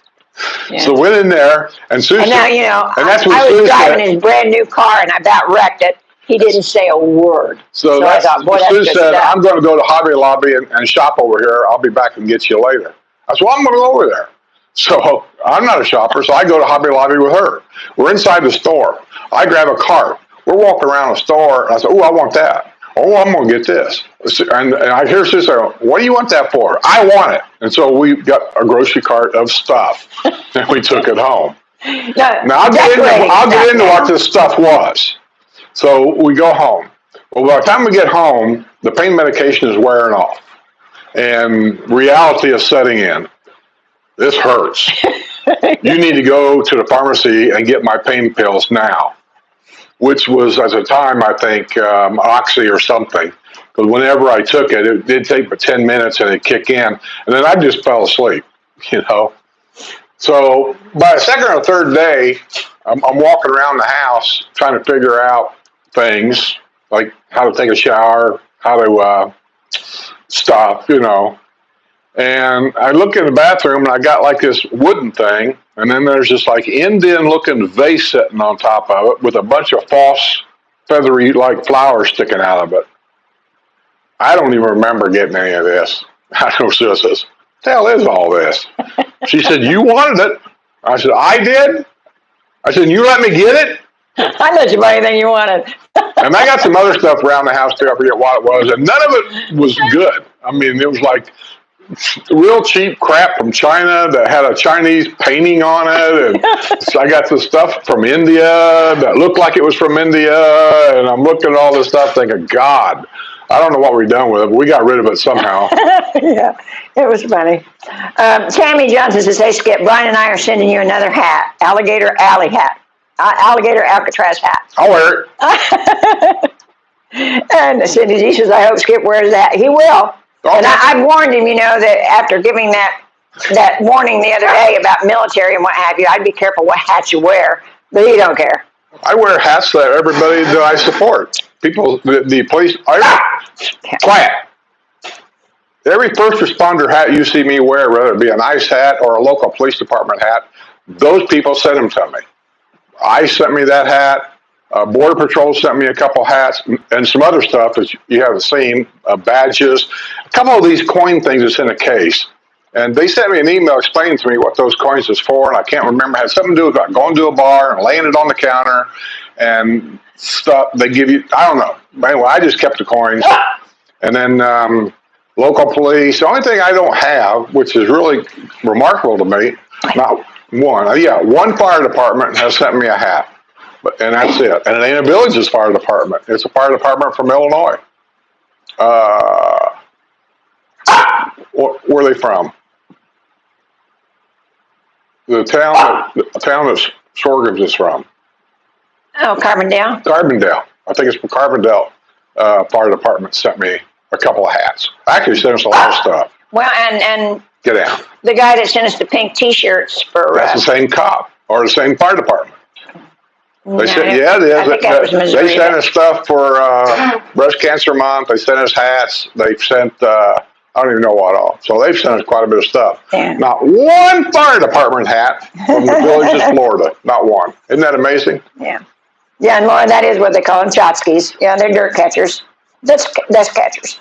[SPEAKER 2] Yeah. So went in there, and Susan.
[SPEAKER 1] And now, you know, I was driving his brand new car, and I about wrecked it. He didn't say a word.
[SPEAKER 2] So I thought, boy, Sue said, I'm going to go to Hobby Lobby and shop over here. I'll be back and get you later. I said, well, I'm going to go over there. So I'm not a shopper, so I go to Hobby Lobby with her. We're inside the store. I grab a cart. We're walking around the store, and I said, oh, I want that. Oh, I'm going to get this. And I hear Sue say, what do you want that for? I want it. And so we got a grocery cart of stuff, and we took it home. Now, I'll get into what this stuff was. So we go home. Well, by the time we get home, the pain medication is wearing off, and reality is setting in. This hurts. You need to go to the pharmacy and get my pain pills now, which was, at the time, I think, Oxy or something. Because whenever I took it, it did take but 10 minutes and it'd kick in. And then I just fell asleep, you know. So by the second or third day, I'm walking around the house trying to figure out things, like how to take a shower, how to stop, you know. And I look in the bathroom, and I got like this wooden thing, and then there's this like Indian-looking vase sitting on top of it with a bunch of false, feathery like flowers sticking out of it. I don't even remember getting any of this. I know Sis says, what the hell is all this? She said, you wanted it. I said, I did? I said, you let me get it?
[SPEAKER 1] I let you buy anything you wanted.
[SPEAKER 2] And I got some other stuff around the house too. I forget what it was, and none of it was good. I mean, it was like real cheap crap from China that had a Chinese painting on it, and so I got some stuff from India that looked like it was from India, and I'm looking at all this stuff thinking, God, I don't know what we've done with it, but we got rid of it somehow.
[SPEAKER 1] Yeah, it was funny. Tammy Johnson says, hey, Skip, Brian and I are sending you another hat, alligator alley hat, alligator Alcatraz hat.
[SPEAKER 2] I'll wear
[SPEAKER 1] it. And Cindy G says, I hope Skip wears that. He will. Okay. And I've warned him, that after giving that warning the other day about military and what have you, I'd be careful what hat you wear, but he don't care.
[SPEAKER 2] I wear hats that everybody that I support. People, the police, quiet. Every first responder hat you see me wear, whether it be an ICE hat or a local police department hat, those people sent them to me. ICE sent me that hat. Border Patrol sent me a couple hats and some other stuff that you haven't seen, badges, a couple of these coin things that's in a case. And they sent me an email explaining to me what those coins is for, and I can't remember. It had something to do with going to a bar and laying it on the counter and stuff. They give you, I don't know. Anyway, I just kept the coins. And then local police. The only thing I don't have, which is really remarkable to me, not one. One fire department has sent me a hat. And that's it. And it ain't a village's fire department. It's a fire department from Illinois. Where are they from? The town that Sorghum's is from.
[SPEAKER 1] Oh, Carbondale?
[SPEAKER 2] Carbondale. I think it's from Carbondale. Fire department sent me a couple of hats. Actually sent us a lot of stuff.
[SPEAKER 1] Well, and
[SPEAKER 2] get down.
[SPEAKER 1] The guy that sent us the pink T-shirts for
[SPEAKER 2] that's the same cop or the same fire department. They sent, it is. They sent us stuff for Breast Cancer Month. They sent us hats. They sent I don't even know what all. So they've sent us quite a bit of stuff. Yeah. Not one fire department hat from the villages, Florida. Not one. Isn't that amazing?
[SPEAKER 1] Yeah. Yeah, and Laura, that is what they call them, tchotchkes. Yeah, they're dirt catchers. That's catchers.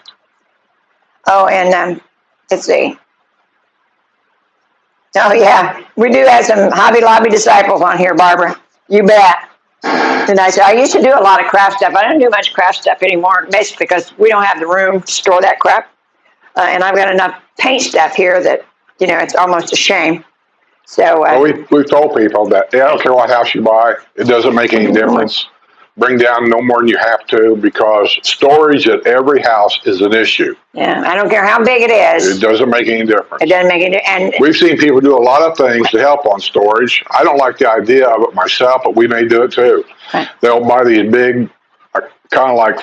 [SPEAKER 1] Oh, and let's see. Oh, yeah. We do have some Hobby Lobby disciples on here, Barbara. You bet. And I used to do a lot of craft stuff. I don't do much craft stuff anymore, basically because we don't have the room to store that crap. And I've got enough paint stuff here that, it's almost a shame. So
[SPEAKER 2] well, we've told people that, I don't care what house you buy, it doesn't make any difference. Bring down no more than you have to, because storage at every house is an issue.
[SPEAKER 1] Yeah, I don't care how big it is.
[SPEAKER 2] It doesn't make any difference.
[SPEAKER 1] It doesn't make any difference.
[SPEAKER 2] We've seen people do a lot of things to help on storage. I don't like the idea of it myself, but we may do it too. Right. They'll buy these big, kind of like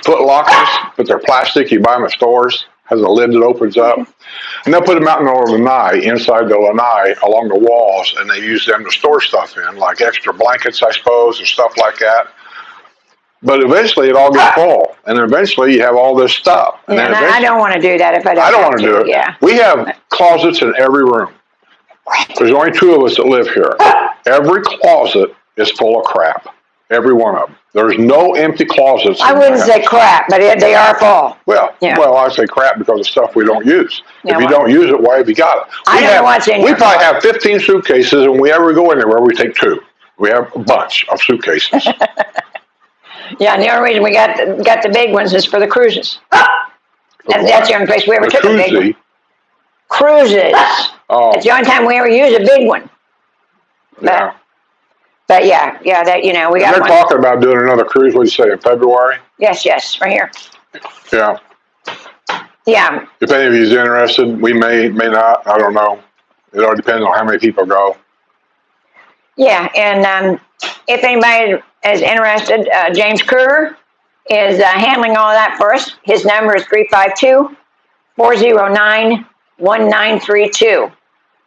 [SPEAKER 2] foot lockers, but they're plastic. You buy them at stores. Has a lid that opens up. And they'll put them out in the lanai, inside the lanai, along the walls, and they use them to store stuff in, like extra blankets, I suppose, and stuff like that. But eventually it all gets full, and eventually you have all this stuff. And
[SPEAKER 1] yeah, I don't want to do that if I don't
[SPEAKER 2] I don't want to do it.
[SPEAKER 1] Yeah.
[SPEAKER 2] We have closets in every room. There's only 2 of us that live here. Every closet is full of crap. Every one of them. There's no empty closets.
[SPEAKER 1] I wouldn't say crap, but they are full.
[SPEAKER 2] Well, I say crap because of stuff we don't use. If you don't use it, why have you got it?
[SPEAKER 1] I don't know what's in
[SPEAKER 2] We probably have 15 suitcases, and we ever go anywhere, we take 2. We have a bunch of suitcases.
[SPEAKER 1] Yeah, and the only reason we got the big ones is for the cruises. And that's the only place we ever took a big one. Cruises. Oh. It's the only time we ever use a big one.
[SPEAKER 2] Yeah.
[SPEAKER 1] But yeah, that we got.
[SPEAKER 2] They're talking about doing another cruise. What do you say, in February?
[SPEAKER 1] Yes, right here.
[SPEAKER 2] Yeah.
[SPEAKER 1] Yeah.
[SPEAKER 2] If any of you is interested, we may not. I don't know. It all depends on how many people go.
[SPEAKER 1] Yeah, and if anybody is interested, James Kruger is handling all of that for us. His number is 352-409-1932.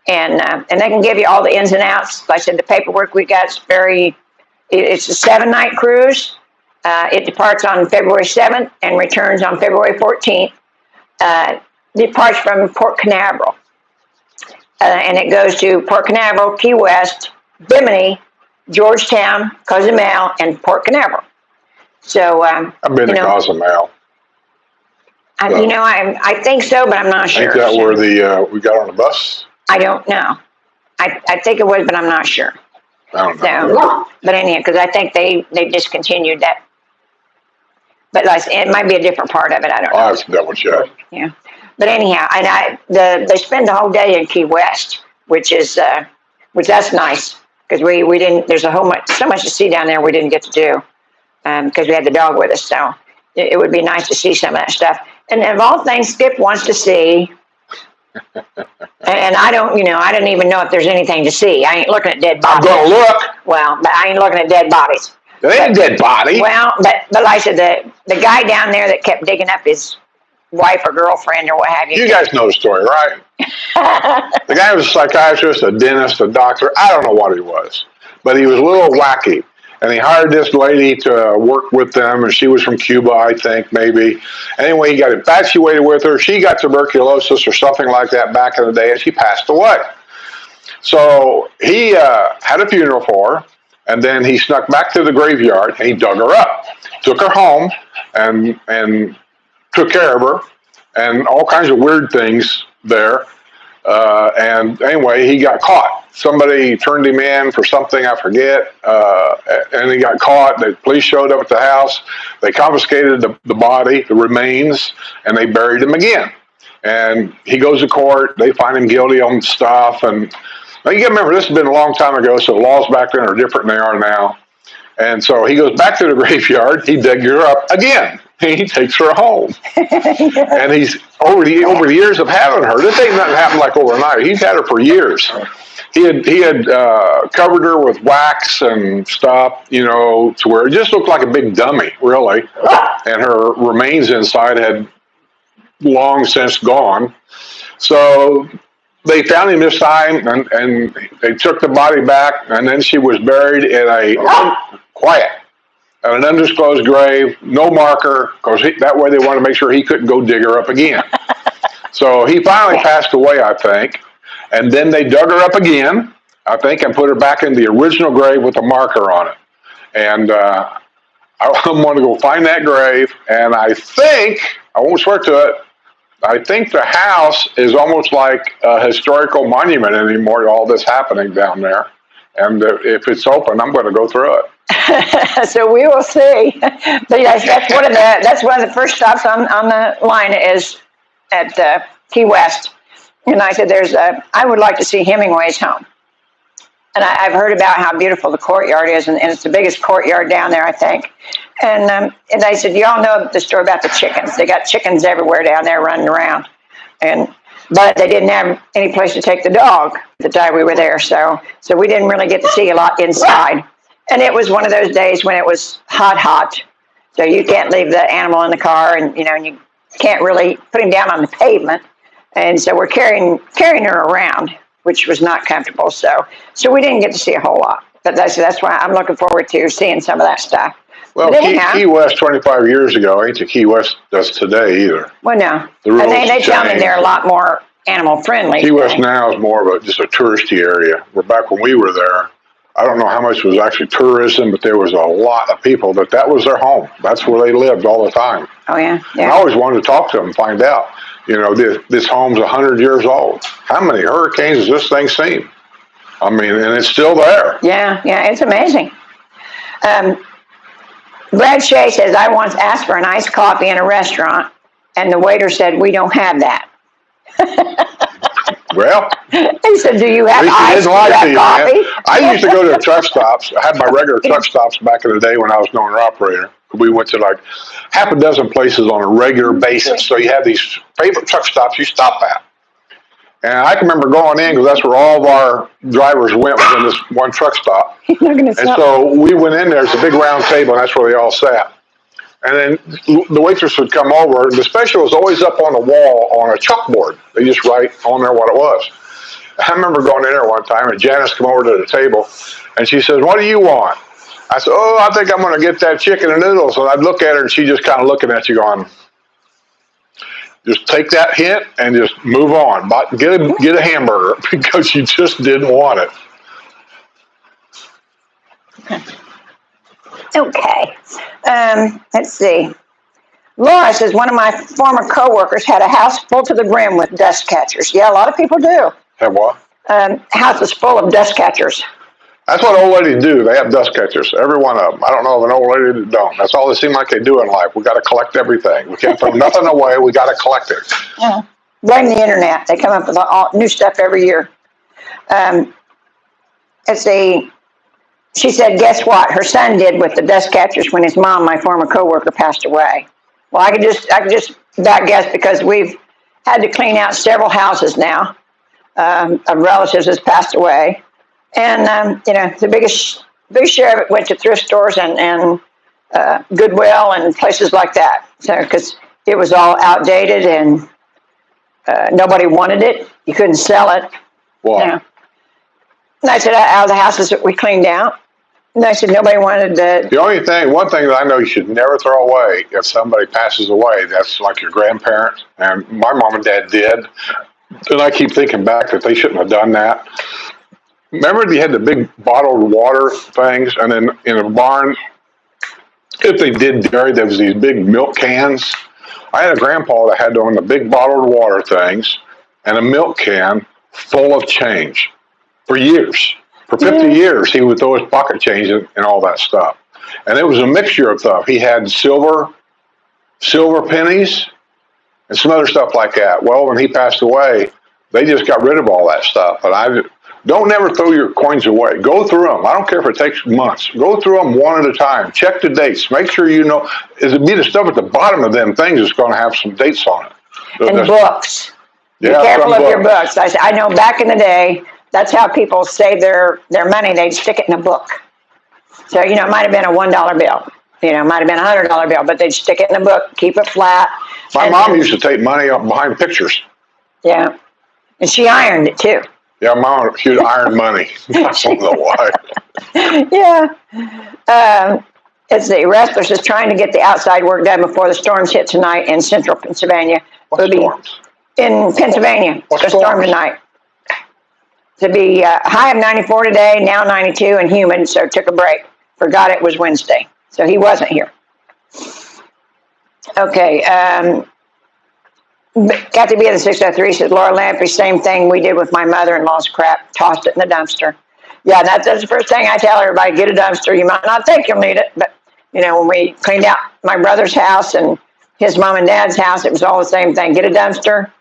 [SPEAKER 1] And they can give you all the ins and outs. Like I said, the paperwork we got is it's a 7-night cruise. It departs on February 7th and returns on February 14th. Departs from Port Canaveral. And it goes to Port Canaveral, Key West, Bimini, Georgetown, Cozumel, and Port Canaveral. So
[SPEAKER 2] I've been to Cozumel.
[SPEAKER 1] I think so, but I'm not sure.
[SPEAKER 2] Ain't that where we got on the bus?
[SPEAKER 1] I don't know. I think it was, but I'm not sure.
[SPEAKER 2] I don't know.
[SPEAKER 1] So, but anyhow, because I think they discontinued that. But like, it might be a different part of it. I don't know.
[SPEAKER 2] I'll have to double check.
[SPEAKER 1] Yeah. But anyhow, and they spend the whole day in Key West, which that's nice because we didn't. There's so much to see down there we didn't get to do because we had the dog with us. So it would be nice to see some of that stuff. And of all things, Skip wants to see. And I don't even know if there's anything to see. I ain't looking at dead bodies.
[SPEAKER 2] I'm gonna look.
[SPEAKER 1] Well, but I ain't looking at dead bodies.
[SPEAKER 2] It ain't a dead body.
[SPEAKER 1] Well, but like I said, the guy down there that kept digging up his wife or girlfriend or what have you.
[SPEAKER 2] You guys know the story, right? The guy was a psychiatrist, a dentist, a doctor. I don't know what he was, but he was a little wacky. And he hired this lady to work with them, and she was from Cuba, I think, maybe. Anyway, he got infatuated with her. She got tuberculosis or something like that back in the day, and she passed away. So he had a funeral for her, and then he snuck back to the graveyard, and he dug her up, took her home, and took care of her, and all kinds of weird things there. And anyway, he got caught. Somebody turned him in for something, I forget, and he got caught. The police showed up at the house. They confiscated the body, the remains, and they buried him again. And he goes to court. They find him guilty on stuff. And now you got to remember, this has been a long time ago, so the laws back then are different than they are now. And so he goes back to the graveyard. He digs her up again. He takes her home. And he's over the years of having her. This ain't nothing happened like overnight. He's had her for years. He had covered her with wax and stuff, to where it just looked like a big dummy, really. And her remains inside had long since gone. So they found him this time, and they took the body back, and then she was buried in an undisclosed grave, no marker, because that way they wanted to make sure he couldn't go dig her up again. So he finally passed away, I think, and then they dug her up again, I think, and put her back in the original grave with a marker on it. And I'm going to go find that grave, and I think, I won't swear to it, I think the house is almost like a historical monument anymore to all this happening down there. And if it's open, I'm going to go through it.
[SPEAKER 1] So we will see. But yes, that's one of the first stops on the line is at Key West. And I said, I would like to see Hemingway's home. And I've heard about how beautiful the courtyard is, and it's the biggest courtyard down there, I think. And I said, y'all know the story about the chickens. They got chickens everywhere down there running around. But they didn't have any place to take the dog the time we were there. So we didn't really get to see a lot inside. And it was one of those days when it was hot. So you can't leave the animal in the car, and you can't really put him down on the pavement. And so we're carrying her around, which was not comfortable. So we didn't get to see a whole lot. But that's why I'm looking forward to seeing some of that stuff.
[SPEAKER 2] Well, Key West 25 years ago ain't the Key West does today either.
[SPEAKER 1] Well, no.
[SPEAKER 2] The rules
[SPEAKER 1] and they tell me they're a lot more animal friendly.
[SPEAKER 2] Key West now is more of just a touristy area. Where back when we were there, I don't know how much was actually tourism, but there was a lot of people that was their home. That's where they lived all the time.
[SPEAKER 1] Oh, yeah.
[SPEAKER 2] And I always wanted to talk to them and find out. This home's 100 years old. How many hurricanes has this thing seen? I mean, and it's still there.
[SPEAKER 1] Yeah, it's amazing. Brad Shea says, I once asked for an iced coffee in a restaurant, and the waiter said, we don't have that.
[SPEAKER 2] Well,
[SPEAKER 1] he said, do you have iced coffee?
[SPEAKER 2] I used to go to truck stops. I had my regular truck stops back in the day when I was an owner-operator. We went to like half a dozen places on a regular basis. So you have these favorite truck stops you stop at. And I can remember going in because that's where all of our drivers went, was in this one truck stop. And so we went in there. It's a big round table, and that's where they all sat. And then the waitress would come over. The special was always up on the wall on a chalkboard. They just write on there what it was. I remember going in there one time, and Janice came over to the table, and she says, what do you want? I said, I think I'm going to get that chicken and noodles. And I'd look at her, and she just kind of looking at you going, just take that hint and just move on. But get a hamburger because you just didn't want it.
[SPEAKER 1] Okay. Let's see. Laura says, one of my former coworkers had a house full to the brim with dust catchers. Yeah, a lot of people do.
[SPEAKER 2] Have what?
[SPEAKER 1] House is full of dust catchers.
[SPEAKER 2] That's what old ladies do. They have dust catchers, every one of them. I don't know of an old lady that don't. That's all they seem like they do in life. We got to collect everything. We can't throw nothing away. We got to collect it.
[SPEAKER 1] Yeah. Blame the internet. They come up with all new stuff every year. She said, guess what her son did with the dust catchers when his mom, my former coworker, passed away. Well, I could just about guess because we've had to clean out several houses now of relatives that's passed away, and the biggest share of it went to thrift stores and Goodwill and places like that. So because it was all outdated and nobody wanted it, you couldn't sell it.
[SPEAKER 2] Wow.
[SPEAKER 1] And I said, out of the houses that we cleaned out. And I said, nobody wanted to.
[SPEAKER 2] One thing that I know you should never throw away if somebody passes away, that's like your grandparents, and my mom and dad did. And I keep thinking back that they shouldn't have done that. Remember, you had the big bottled water things, and then in a barn, if they did dairy, there was these big milk cans. I had a grandpa that had on the big bottled water things and a milk can full of change. For years, for 50 years, he would throw his pocket change and all that stuff. And it was a mixture of stuff. He had silver pennies and some other stuff like that. Well, when he passed away, they just got rid of all that stuff. And don't never throw your coins away. Go through them. I don't care if it takes months. Go through them one at a time. Check the dates. Make sure you know. It'd be the stuff at the bottom of them things that's going to have some dates on it.
[SPEAKER 1] And books.
[SPEAKER 2] Yeah,
[SPEAKER 1] be careful of your books. I know back in the day, that's how people save their money. They'd stick it in a book. So, it might have been a $1 bill. It might have been a $100 bill, but they'd stick it in a book, keep it flat.
[SPEAKER 2] My mom used to take money up behind pictures.
[SPEAKER 1] Yeah. And she ironed it, too.
[SPEAKER 2] Yeah, Mom, she would iron money. I don't know why.
[SPEAKER 1] Yeah. Let's see. Restless is trying to get the outside work done before the storms hit tonight in central Pennsylvania.
[SPEAKER 2] What storms?
[SPEAKER 1] In Pennsylvania.
[SPEAKER 2] What
[SPEAKER 1] storm
[SPEAKER 2] storms?
[SPEAKER 1] Tonight. To be high of 94 today, now 92 and humid, so took a break. Forgot it was Wednesday, so he wasn't here. Okay, got to be at the 603, says Laura Lamprey, same thing we did with my mother-in-law's crap, tossed it in the dumpster. Yeah, that's the first thing I tell everybody, get a dumpster. You might not think you'll need it, but, when we cleaned out my brother's house and his mom and dad's house, it was all the same thing. Get a dumpster,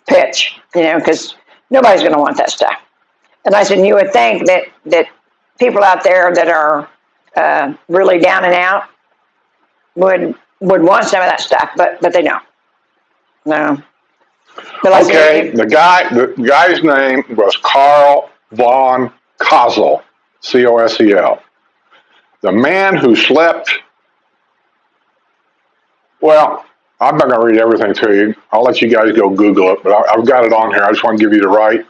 [SPEAKER 1] pitch, because nobody's going to want that stuff. And I said, you would think that people out there that are really down and out would want some of that stuff, but they don't. No.
[SPEAKER 2] Okay, the guy's name was Carl von Cosel, Cosel. The man who slept. Well, I'm not going to read everything to you. I'll let you guys go Google it, but I've got it on here. I just want to give you the right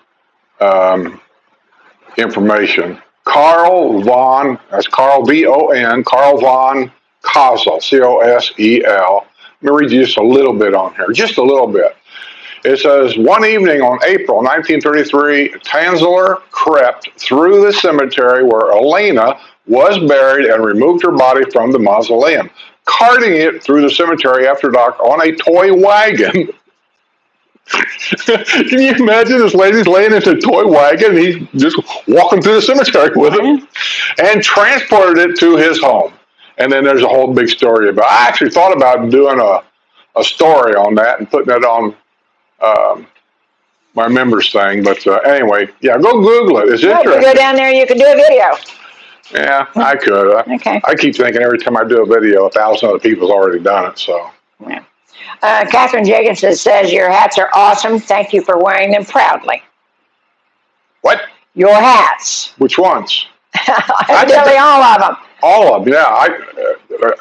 [SPEAKER 2] information. Carl von, that's Carl, V-O-N, Carl von Cosel, C-O-S-E-L. Let me read you just a little bit on here, just a little bit. It says, one evening on April 1933, Tanzler crept through the cemetery where Elena was buried and removed her body from the mausoleum, carting it through the cemetery after dark on a toy wagon. Can you imagine this lady's laying in a toy wagon and he's just walking through the cemetery with it and transported it to his home? And then there's a whole big story about. I actually thought about doing a story on that and putting it on my members thing. But anyway, yeah, go Google it. It's interesting.
[SPEAKER 1] If you go down there, you can do a video.
[SPEAKER 2] Yeah, I could.
[SPEAKER 1] Okay.
[SPEAKER 2] I keep thinking every time I do a video, 1,000 other people's already done it. So.
[SPEAKER 1] Yeah. Catherine Jacobson says, your hats are awesome. Thank you for wearing them proudly.
[SPEAKER 2] What?
[SPEAKER 1] Your hats.
[SPEAKER 2] Which ones?
[SPEAKER 1] Nearly all of them.
[SPEAKER 2] All of them, yeah.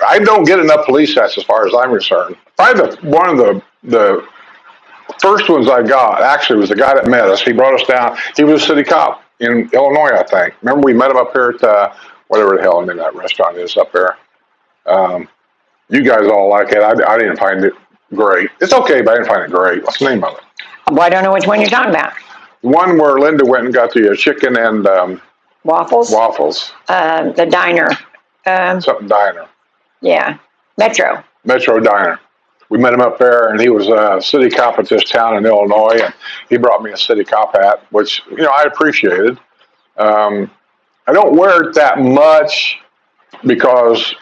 [SPEAKER 2] I don't get enough police hats as far as I'm concerned. Probably one of the first ones I got actually was the guy that met us. He brought us down. He was a city cop in Illinois, I think. Remember we met him up here at whatever the hell the name of that restaurant is up there. You guys all like it. I didn't find it great. It's okay, but I didn't find it great. What's the name of it?
[SPEAKER 1] Well, I don't know which one you're talking about.
[SPEAKER 2] The one where Linda went and got the chicken and
[SPEAKER 1] waffles. The diner.
[SPEAKER 2] Something diner.
[SPEAKER 1] Yeah, Metro
[SPEAKER 2] Diner. We met him up there, and he was a city cop at this town in Illinois, and he brought me a city cop hat, which I appreciated. I don't wear it that much because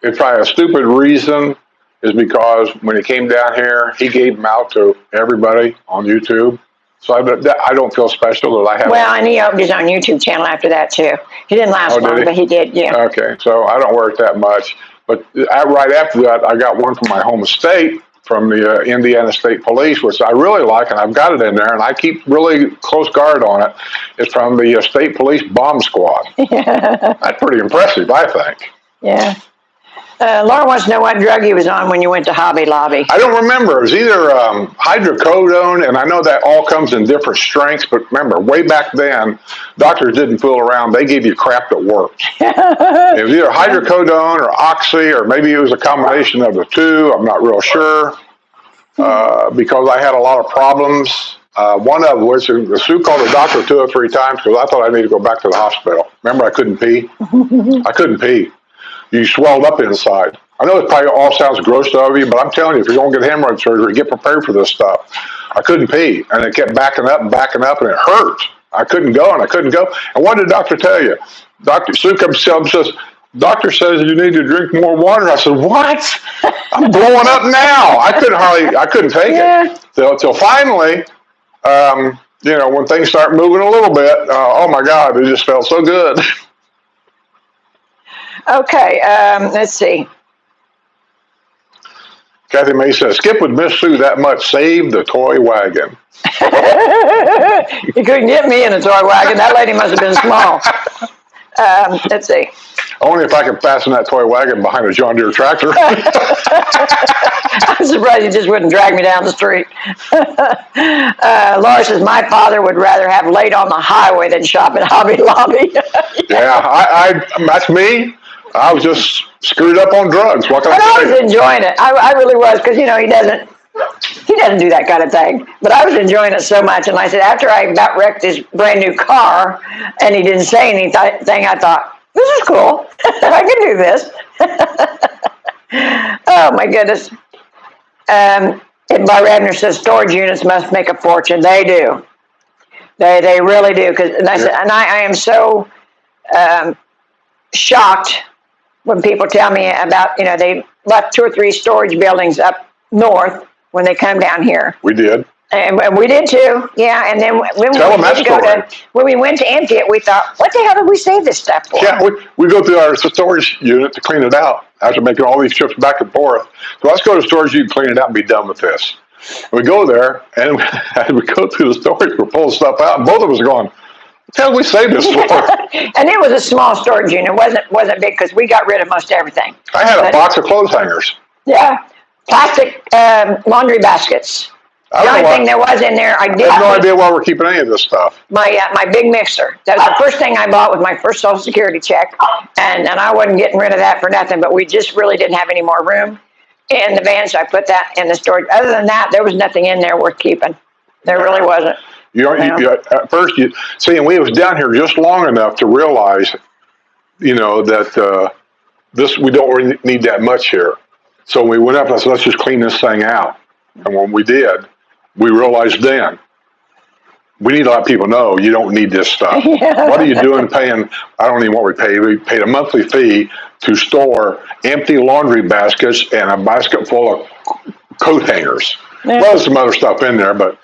[SPEAKER 2] if I have a stupid reason, is because when he came down here, he gave them out to everybody on YouTube. So I don't feel special that I have.
[SPEAKER 1] Well, and he opened his own YouTube channel after that too. He didn't last long, but he did, yeah.
[SPEAKER 2] Okay, so I don't wear it that much. But right after that, I got one from my home state, from the Indiana State Police, which I really like, and I've got it in there, and I keep really close guard on it. It's from the State Police Bomb Squad. That's pretty impressive, I think.
[SPEAKER 1] Yeah. Laura wants to know what drug he was on when you went to Hobby Lobby.
[SPEAKER 2] I don't remember. It was either hydrocodone, and I know that all comes in different strengths, but remember, way back then, doctors didn't fool around. They gave you crap that worked. It was either hydrocodone or oxy, or maybe it was a combination of the two. I'm not real sure, because I had a lot of problems. One of which, Sue called the doctor 2 or 3 times because I thought I needed to go back to the hospital. Remember, I couldn't pee? I couldn't pee. You swelled up inside. I know it probably all sounds gross to you, but I'm telling you, if you're going to get hemorrhoid surgery, get prepared for this stuff. I couldn't pee, and it kept backing up, and it hurt. I couldn't go, and I couldn't go. And what did the doctor tell you? Dr. Sue comes and says, doctor says you need to drink more water. I said, what? I'm blowing up now. I couldn't take it. Till finally, when things start moving a little bit, oh my God, it just felt so good.
[SPEAKER 1] Okay, let's see.
[SPEAKER 2] Kathy May says, Skip would miss Sue that much. Save the toy wagon.
[SPEAKER 1] You couldn't get me in a toy wagon. That lady must have been small. Let's see.
[SPEAKER 2] Only if I could fasten that toy wagon behind a John Deere tractor.
[SPEAKER 1] I'm surprised you just wouldn't drag me down the street. Laura says, my father would rather have laid on the highway than shop at Hobby Lobby.
[SPEAKER 2] Yeah, that's me. I was just screwed up on drugs. What can I say?
[SPEAKER 1] I was enjoying it. I really was, because, he doesn't do that kind of thing. But I was enjoying it so much. And I said, after I about wrecked his brand new car, and he didn't say anything, I thought, this is cool. I can do this. Oh, my goodness. Bob Radner says, storage units must make a fortune. They do. They really do. And I am so shocked when people tell me about, they left 2 or 3 storage buildings up north when they come down here.
[SPEAKER 2] We did.
[SPEAKER 1] And we did too, yeah. And then when we went to empty it, we thought, what the hell did we save this stuff for?
[SPEAKER 2] Yeah, we go through our storage unit to clean it out after making all these trips back and forth. So let's go to the storage unit, clean it out, and be done with this. And we go there, and as we go through the storage, we're pulling stuff out, and both of us are going, what the hell did we save this for?
[SPEAKER 1] And it was a small storage unit. It wasn't big, because we got rid of most everything.
[SPEAKER 2] I had a box of clothes hangers.
[SPEAKER 1] Yeah, plastic laundry baskets. The only thing there was in there, I have
[SPEAKER 2] no idea why we're keeping any of this stuff.
[SPEAKER 1] My big mixer. That was the first thing I bought with my first Social Security check, and I wasn't getting rid of that for nothing. But we just really didn't have any more room in the van, so I put that in the storage. Other than that, there was nothing in there worth keeping. There really wasn't.
[SPEAKER 2] At first, and we was down here just long enough to realize, that we don't really need that much here. So we went up and I said, let's just clean this thing out. And when we did, we realized then, we need to let people know you don't need this stuff. Yeah. What are you doing paying, I don't even know what we paid. We paid a monthly fee to store empty laundry baskets and a basket full of coat hangers. Yeah. Well, there's some other stuff in there, but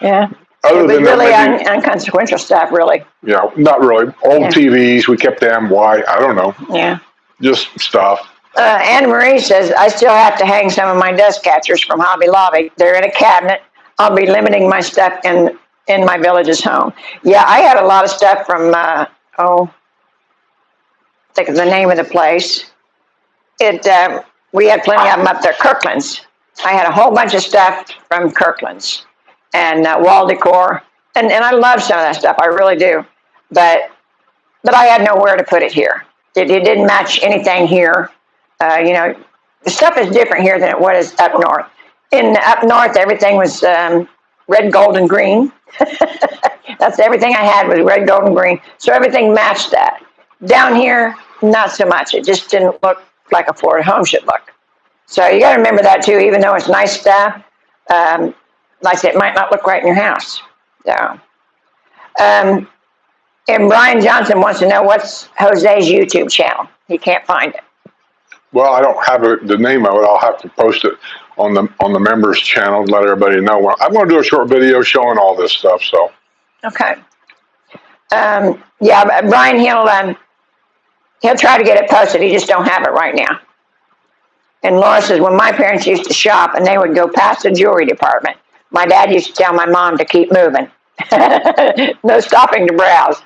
[SPEAKER 2] other than
[SPEAKER 1] really inconsequential stuff, really.
[SPEAKER 2] Yeah, not really. Old TVs, we kept them. Why? I don't know.
[SPEAKER 1] Yeah.
[SPEAKER 2] Just stuff.
[SPEAKER 1] Anne Marie says, I still have to hang some of my dust catchers from Hobby Lobby. They're in a cabinet. I'll be limiting my stuff in my village's home. Yeah, I had a lot of stuff from, think of the name of the place. We had plenty of them up there, Kirkland's. I had a whole bunch of stuff from Kirkland's and wall decor. And I love some of that stuff, I really do. But I had nowhere to put it here. It didn't match anything here. The stuff is different here than it was up north. Up north, everything was red, gold, and green. That's everything I had was red, gold, and green. So everything matched that. Down here, not so much. It just didn't look like a Florida home should look. So you got to remember that too. Even though it's nice stuff, like I said, it might not look right in your house. So, And Brian Johnson wants to know what's Jose's YouTube channel. He can't find it.
[SPEAKER 2] Well, I don't have the name of it. I'll have to post it on the members channel and let everybody know. Well, I'm going to do a short video showing all this stuff. So.
[SPEAKER 1] Okay. Yeah, but Brian, he'll try to get it posted. He just don't have it right now. And Laura says, when my parents used to shop and they would go past the jewelry department, my dad used to tell my mom to keep moving. No stopping to browse.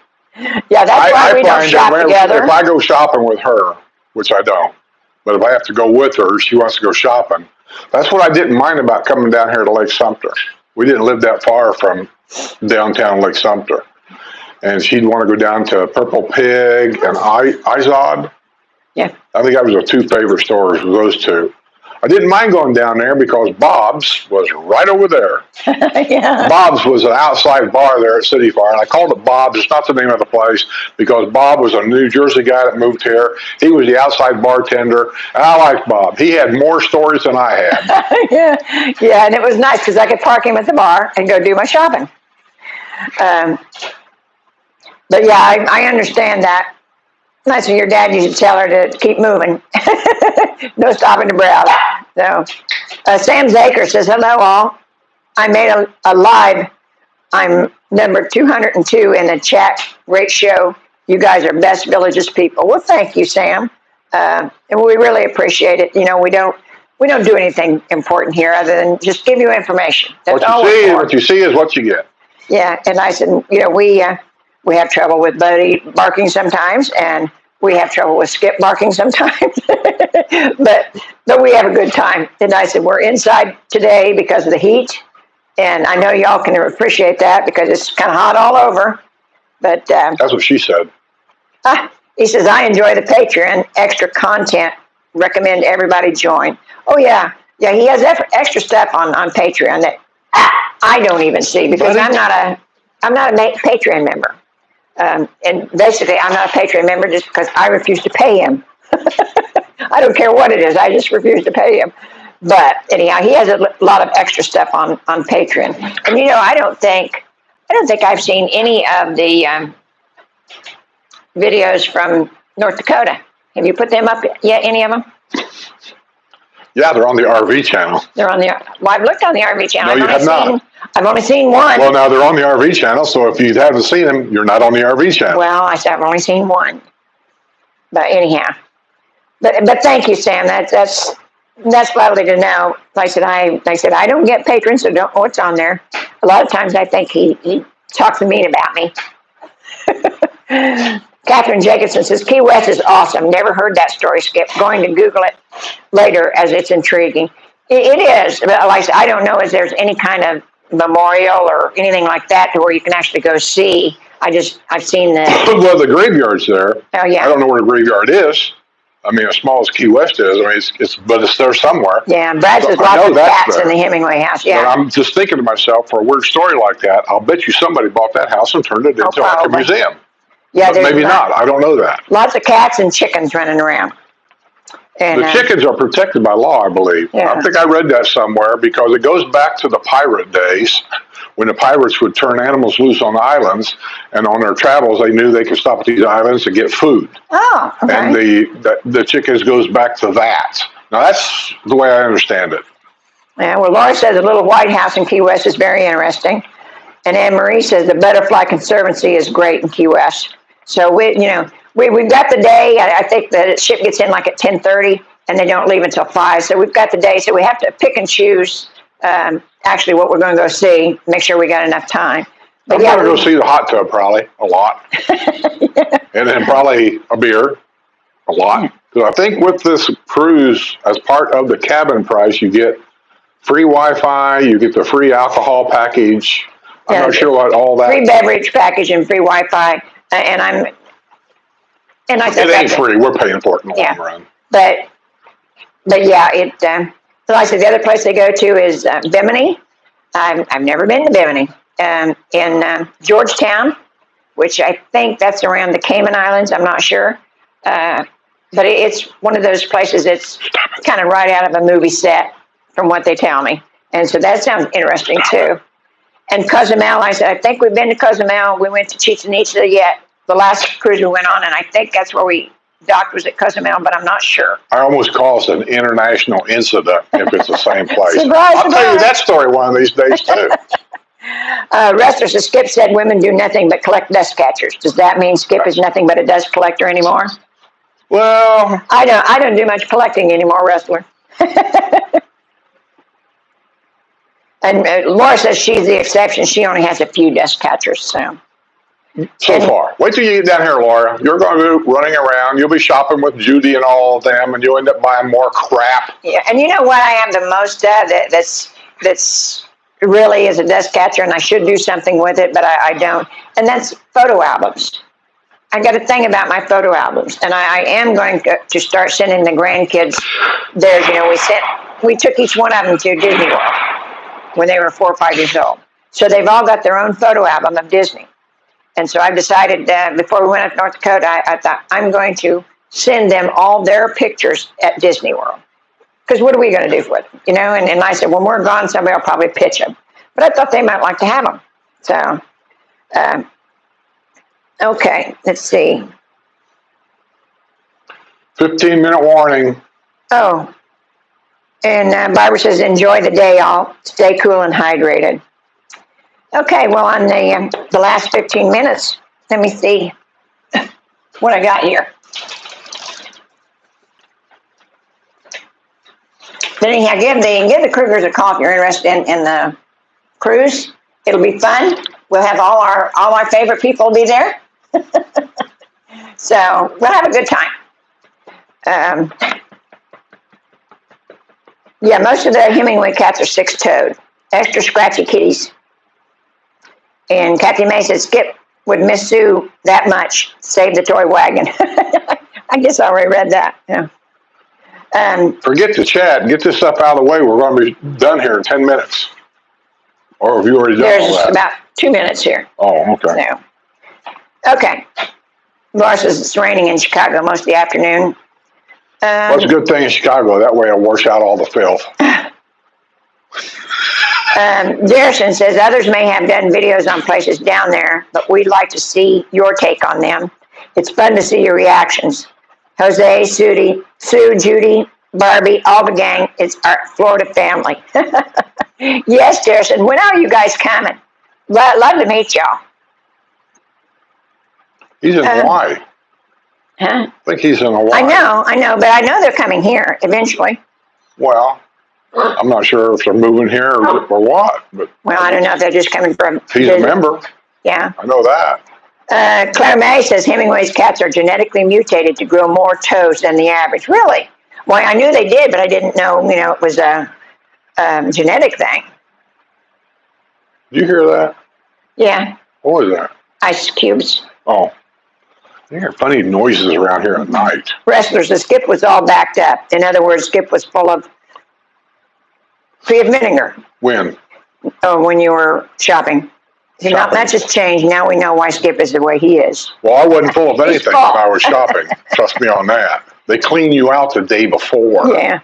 [SPEAKER 1] Yeah, that's why we don't shop together.
[SPEAKER 2] If I go shopping with her, which I don't, but if I have to go with her, she wants to go shopping. That's what I didn't mind about coming down here to Lake Sumter. We didn't live that far from downtown Lake Sumter. And she'd want to go down to Purple Pig and Izod.
[SPEAKER 1] Yeah.
[SPEAKER 2] I think that was the two favorite stores, those two. I didn't mind going down there because Bob's was right over there.
[SPEAKER 1] Yeah.
[SPEAKER 2] Bob's was an outside bar there at City Fire, and I called it Bob's. It's not the name of the place because Bob was a New Jersey guy that moved here. He was the outside bartender, and I liked Bob. He had more stories than I had.
[SPEAKER 1] Yeah, and it was nice because I could park him at the bar and go do my shopping. But yeah, I understand that. That's when your dad used to tell her to keep moving. No stopping to browse. So, Sam Zaker says, hello all. I made a live. I'm number 202 in the chat. Great show. You guys are best Villages people. Well, thank you, Sam. And we really appreciate it. You know, we don't do anything important here other than just give you information. That's all we're for.
[SPEAKER 2] What you see is what you get.
[SPEAKER 1] Yeah, and I said, you know, we have trouble with Buddy barking sometimes, and we have trouble with Skip barking sometimes, but we have a good time. And I said, we're inside today because of the heat, and I know y'all can appreciate that because it's kind of hot all over. But
[SPEAKER 2] that's what she said.
[SPEAKER 1] He says, I enjoy the Patreon, extra content. Recommend everybody join. Oh yeah, he has extra stuff on Patreon that I don't even see because I'm not a Patreon member. And basically, I'm not a Patreon member just because I refuse to pay him. I don't care what it is. I just refuse to pay him. But anyhow, he has a lot of extra stuff on Patreon. And you know, I don't think I've seen any of the videos from North Dakota. Have you put them up yet? Any of them?
[SPEAKER 2] Yeah, they're on the RV channel.
[SPEAKER 1] They're on the. Well, I've looked on the RV channel.
[SPEAKER 2] No, you have not.
[SPEAKER 1] I've only seen one.
[SPEAKER 2] Well, now they're on the RV channel, so if you haven't seen them, you're not on the RV channel.
[SPEAKER 1] Well, I've only seen one. But anyhow, but thank you, Sam. That's lovely to know. Like I said, I don't get patrons, so don't know what's on there. A lot of times, I think he talks mean about me. Catherine Jacobson says, Key West is awesome. Never heard that story, Skip. Going to Google it later as it's intriguing. It is. But like I said, I don't know if there's any kind of memorial or anything like that to where you can actually go see. I've seen the...
[SPEAKER 2] Well, the graveyard's there.
[SPEAKER 1] Oh, yeah.
[SPEAKER 2] I don't know where the graveyard is. I mean, as small as Key West is, I mean, but it's there somewhere.
[SPEAKER 1] Yeah, Brad says lots of cats in the Hemingway house. Yeah.
[SPEAKER 2] But I'm just thinking to myself, for a weird story like that, I'll bet you somebody bought that house and turned it into like a museum.
[SPEAKER 1] Yeah,
[SPEAKER 2] but maybe not. I don't know that.
[SPEAKER 1] Lots of cats and chickens running around. And,
[SPEAKER 2] the chickens are protected by law, I believe. Yeah. I think I read that somewhere because it goes back to the pirate days when the pirates would turn animals loose on the islands, and on their travels they knew they could stop at these islands to get food.
[SPEAKER 1] Oh, okay.
[SPEAKER 2] And the chickens goes back to that. Now that's the way I understand it.
[SPEAKER 1] Yeah, well, Laura says the little White House in Key West is very interesting, and Anne Marie says the Butterfly Conservancy is great in Key West. So we've got the day. I think the ship gets in like at 10:30, and they don't leave until 5. So we've got the day. So we have to pick and choose actually what we're going to go see. Make sure we got enough time. But
[SPEAKER 2] I'm going to go see the hot tub probably a lot, yeah. And then probably a beer a lot. Because I think with this cruise, as part of the cabin price, you get free Wi-Fi, you get the free alcohol package. I'm not sure what all that.
[SPEAKER 1] Free beverage package and free Wi-Fi. And I think
[SPEAKER 2] it ain't free. We're paying for it in the long run.
[SPEAKER 1] But yeah, so I said the other place they go to is Bimini. I've never been to Bimini. In Georgetown, which I think that's around the Cayman Islands. I'm not sure. But it's one of those places that's kind of right out of a movie set from what they tell me. And so that sounds interesting too. And Cozumel, I said, I think we've been to Cozumel. We went to Chichen Itza yet. the last cruise we went on, and I think that's where we docked was at Cozumel, but I'm not sure.
[SPEAKER 2] I almost call it an international incident if it's the same place.
[SPEAKER 1] Surprise,
[SPEAKER 2] I'll tell you
[SPEAKER 1] surprise.
[SPEAKER 2] that story one of these days too.
[SPEAKER 1] Restless as Skip said, women do nothing but collect dust catchers. Does that mean Skip is nothing but a dust collector anymore?
[SPEAKER 2] Well,
[SPEAKER 1] I don't do much collecting anymore, Wrestler. And Laura says she's the exception. She only has a few dust catchers, so.
[SPEAKER 2] So far. Wait till you get down here, Laura. You're going to be running around. You'll be shopping with Judy and all of them, and you'll end up buying more crap.
[SPEAKER 1] Yeah, and you know what I have the most of that's really is a dust catcher, and I should do something with it, but I don't. And that's photo albums. I got a thing about my photo albums, and I am going to start sending the grandkids theirs. You know, we took each one of them to Disney World when they were 4 or 5 years old. So they've all got their own photo album of Disney. And so I've decided before we went up to North Dakota, I thought I'm going to send them all their pictures at Disney World. Because what are we going to do with them? You know, and I said, when we're gone, somebody will probably pitch them. But I thought they might like to have them. So, okay, let's see.
[SPEAKER 2] 15-minute warning.
[SPEAKER 1] Oh, and Barbara says, enjoy the day, all. Stay cool and hydrated. Okay, well, on the last 15 minutes, let me see what I got here. But anyhow, give the Krugers a call if you're interested in the cruise. It'll be fun. We'll have all our favorite people will be there. So we'll have a good time. Yeah, most of the Hemingway cats are 6-toed, extra scratchy kitties. And Kathy May says, Skip would miss Sue that much. Save the toy wagon. I guess I already read that. Yeah.
[SPEAKER 2] Forget the chat. Get this stuff out of the way. We're going to be done here in 10 minutes. Or have you already done all that?
[SPEAKER 1] There's about 2 minutes here.
[SPEAKER 2] Oh, okay.
[SPEAKER 1] So, okay. Laura says it's raining in Chicago most of the afternoon.
[SPEAKER 2] Well, it's a good thing in Chicago. That way it'll wash out all the filth.
[SPEAKER 1] Darrison says others may have done videos on places down there, but we'd like to see your take on them. It's fun to see your reactions. Jose, Sue, Judy, Barbie, all the gang. It's our Florida family. Yes, Darrison. When are you guys coming? Love to meet y'all.
[SPEAKER 2] He's in Hawaii.
[SPEAKER 1] Huh?
[SPEAKER 2] I think he's in Hawaii.
[SPEAKER 1] I know, but I know they're coming here eventually.
[SPEAKER 2] Well, I'm not sure if they're moving here or what. But
[SPEAKER 1] well, I don't know if they're just coming from.
[SPEAKER 2] He's a member.
[SPEAKER 1] Yeah.
[SPEAKER 2] I know that.
[SPEAKER 1] Claire May says Hemingway's cats are genetically mutated to grow more toes than the average. Really? Well, I knew they did, but I didn't know, it was a genetic thing.
[SPEAKER 2] Did you hear that?
[SPEAKER 1] Yeah.
[SPEAKER 2] What was that?
[SPEAKER 1] Ice cubes.
[SPEAKER 2] Oh. You hear funny noises around here at night.
[SPEAKER 1] Wrestlers, the Skip was all backed up. In other words, Skip was full of vinegar.
[SPEAKER 2] When?
[SPEAKER 1] Oh, when you were shopping. Not much has changed. Now we know why Skip is the way he is.
[SPEAKER 2] Well, I wasn't full of anything when I was shopping. Trust me on that. They clean you out the day before.
[SPEAKER 1] Yeah.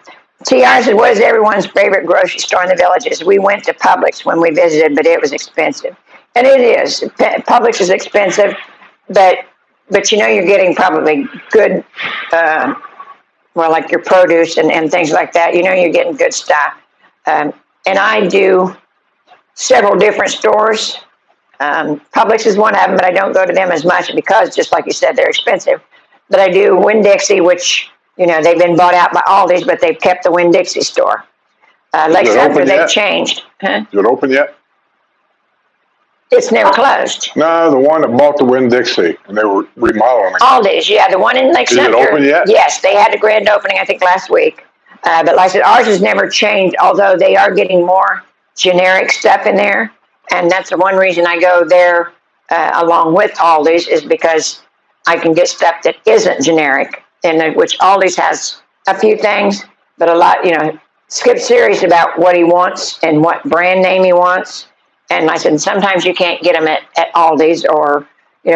[SPEAKER 1] TR said, what is everyone's favorite grocery store in the villages? We went to Publix when we visited, but it was expensive. And it is. Publix is expensive, but you're getting probably good, like your produce and things like that. You're getting good stuff. And I do several different stores. Publix is one of them, but I don't go to them as much because, just like you said, they're expensive. But I do Winn-Dixie, which, they've been bought out by Aldi's, but they've kept the Winn-Dixie store. Lake Sumter, they've changed. Huh?
[SPEAKER 2] Is it open yet?
[SPEAKER 1] It's never closed.
[SPEAKER 2] No, the one that bought the Winn-Dixie, and they were remodeling it.
[SPEAKER 1] Aldi's, yeah, the one in Lake Sumter.
[SPEAKER 2] Is it open yet?
[SPEAKER 1] Yes, they had a grand opening, I think, last week. But like I said, ours has never changed, although they are getting more generic stuff in there. And that's the one reason I go there along with Aldi's, is because I can get stuff that isn't generic, and which Aldi's has a few things, but a lot, Skip's serious about what he wants and what brand name he wants. And I said, sometimes you can't get them at Aldi's or,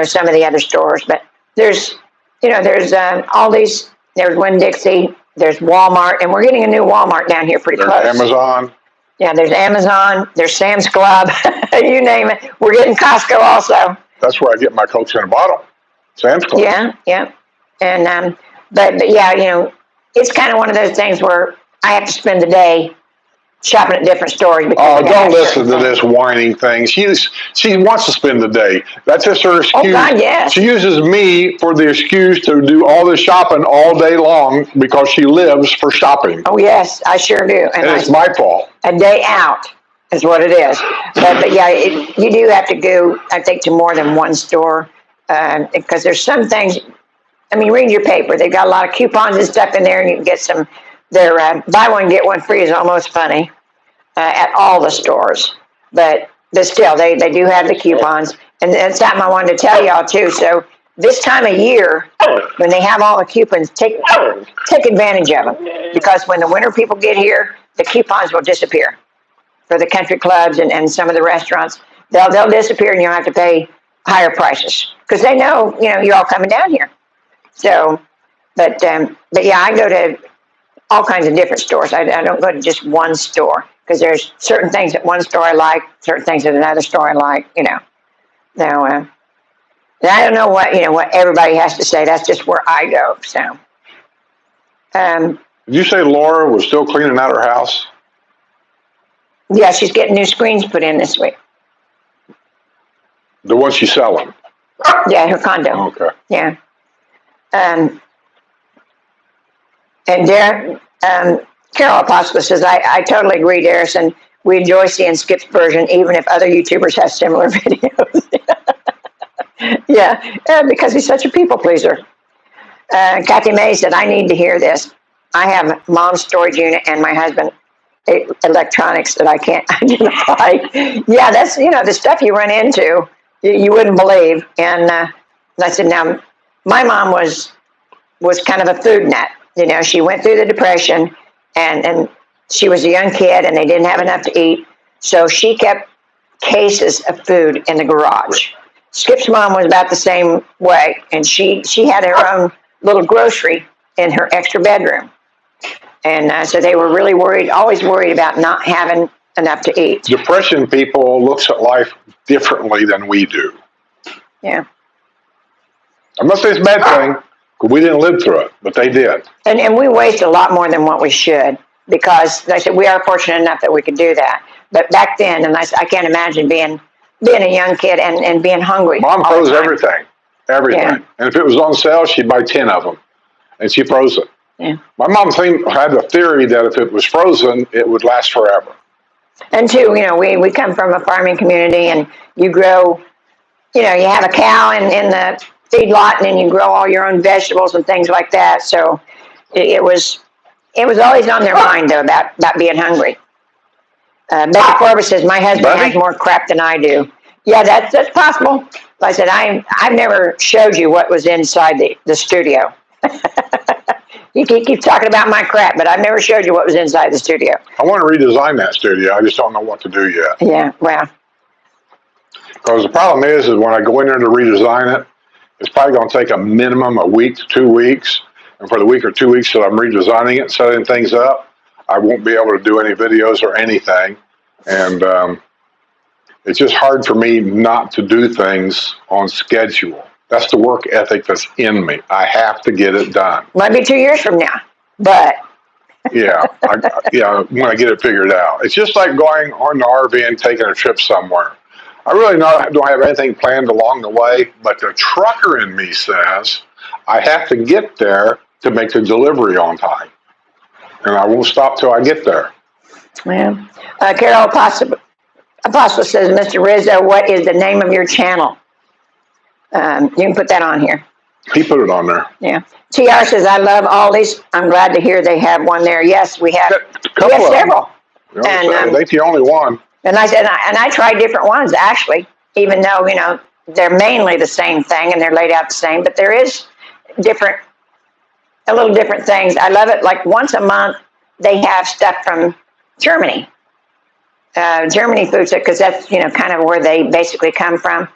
[SPEAKER 1] some of the other stores. But there's Aldi's, there's Winn-Dixie, there's Walmart, and we're getting a new Walmart down here pretty close.
[SPEAKER 2] Amazon.
[SPEAKER 1] Yeah, there's Amazon, there's Sam's Club, you name it. We're getting Costco also.
[SPEAKER 2] That's where I get my Cokes in a bottle. Sam's Club.
[SPEAKER 1] Yeah. And but yeah, it's kind of one of those things where I have to spend the day shopping at different stores.
[SPEAKER 2] Oh, don't listen to this whining thing. She wants to spend the day. That's just her excuse.
[SPEAKER 1] Oh God, yes.
[SPEAKER 2] She uses me for the excuse to do all the shopping all day long because she lives for shopping.
[SPEAKER 1] Oh yes, I sure do.
[SPEAKER 2] And it's my fault.
[SPEAKER 1] A day out is what it is. But yeah, you do have to go, I think, to more than one store because there's some things. I mean, read your paper. They've got a lot of coupons and stuff in there, and you can get some. Their buy one get one free is almost funny at all the stores. But still, they do have the coupons, and that's something I wanted to tell y'all too. So this time of year, when they have all the coupons, take advantage of them because when the winter people get here, the coupons will disappear for the country clubs and some of the restaurants. They'll disappear, and you'll have to pay higher prices because they know you're all coming down here. So, but yeah, I go to all kinds of different stores. I don't go to just one store because there's certain things at one store I like, certain things at another store I like. Now, I don't know what everybody has to say. That's just where I go. So,
[SPEAKER 2] did you say Laura was still cleaning out her house?
[SPEAKER 1] Yeah, she's getting new screens put in this week.
[SPEAKER 2] The one she's selling?
[SPEAKER 1] Yeah, her condo.
[SPEAKER 2] Okay.
[SPEAKER 1] Yeah. And Darren, Carol Apostle says, I totally agree, Darrison. We enjoy seeing Skip's version, even if other YouTubers have similar videos. Yeah, because he's such a people pleaser. Kathy May said, I need to hear this. I have mom's storage unit and my husband electronics that I can't identify. Yeah, that's, the stuff you run into, you wouldn't believe. And I said, now, my mom was kind of a food nut. She went through the Depression, and she was a young kid, and they didn't have enough to eat. So she kept cases of food in the garage. Skip's mom was about the same way, and she had her own little grocery in her extra bedroom. And so they were really always worried about not having enough to eat.
[SPEAKER 2] Depression people looks at life differently than we do.
[SPEAKER 1] Yeah.
[SPEAKER 2] I'm not saying it's a bad thing. We didn't live through it, but they did.
[SPEAKER 1] And we waste a lot more than what we should because, like I said, we are fortunate enough that we could do that. But back then, and I can't imagine being a young kid and being hungry.
[SPEAKER 2] Mom froze everything.
[SPEAKER 1] Yeah.
[SPEAKER 2] And if it was on sale, she'd buy 10 of them, and she froze it.
[SPEAKER 1] Yeah.
[SPEAKER 2] My mom had the theory that if it was frozen, it would last forever.
[SPEAKER 1] And too, we come from a farming community, and you grow, you have a cow in the feedlot, and then you grow all your own vegetables and things like that. So it was always on their mind though about being hungry. Becky Corbett says my husband has more crap than I do. Yeah, that's possible. Like I said, I've never showed you what was inside the studio. You keep talking about my crap, but I've never showed you what was inside the studio.
[SPEAKER 2] I want to redesign that studio. I just don't know what to do yet.
[SPEAKER 1] Yeah, well.
[SPEAKER 2] Because the problem is when I go in there to redesign it, it's probably going to take a minimum a week to 2 weeks. And for the week or 2 weeks that I'm redesigning it and setting things up, I won't be able to do any videos or anything. And it's just hard for me not to do things on schedule. That's the work ethic that's in me. I have to get it done.
[SPEAKER 1] Might be 2 years from now, but.
[SPEAKER 2] Yeah, when I get it figured out. It's just like going on the RV and taking a trip somewhere. I really don't have anything planned along the way, but the trucker in me says I have to get there to make the delivery on time. And I won't stop till I get there.
[SPEAKER 1] Yeah. Carol Apostle says, Mr. Rizzo, what is the name of your channel? You can put that on here.
[SPEAKER 2] He put it on there.
[SPEAKER 1] Yeah. TR says, I love Aldi's. I'm glad to hear they have one there. Yes, we have several.
[SPEAKER 2] I think the only one.
[SPEAKER 1] And I tried different ones, actually, even though, they're mainly the same thing and they're laid out the same, but there is a little different things. I love it. Like once a month, they have stuff from Germany. Germany foods, because that's, kind of where they basically come from.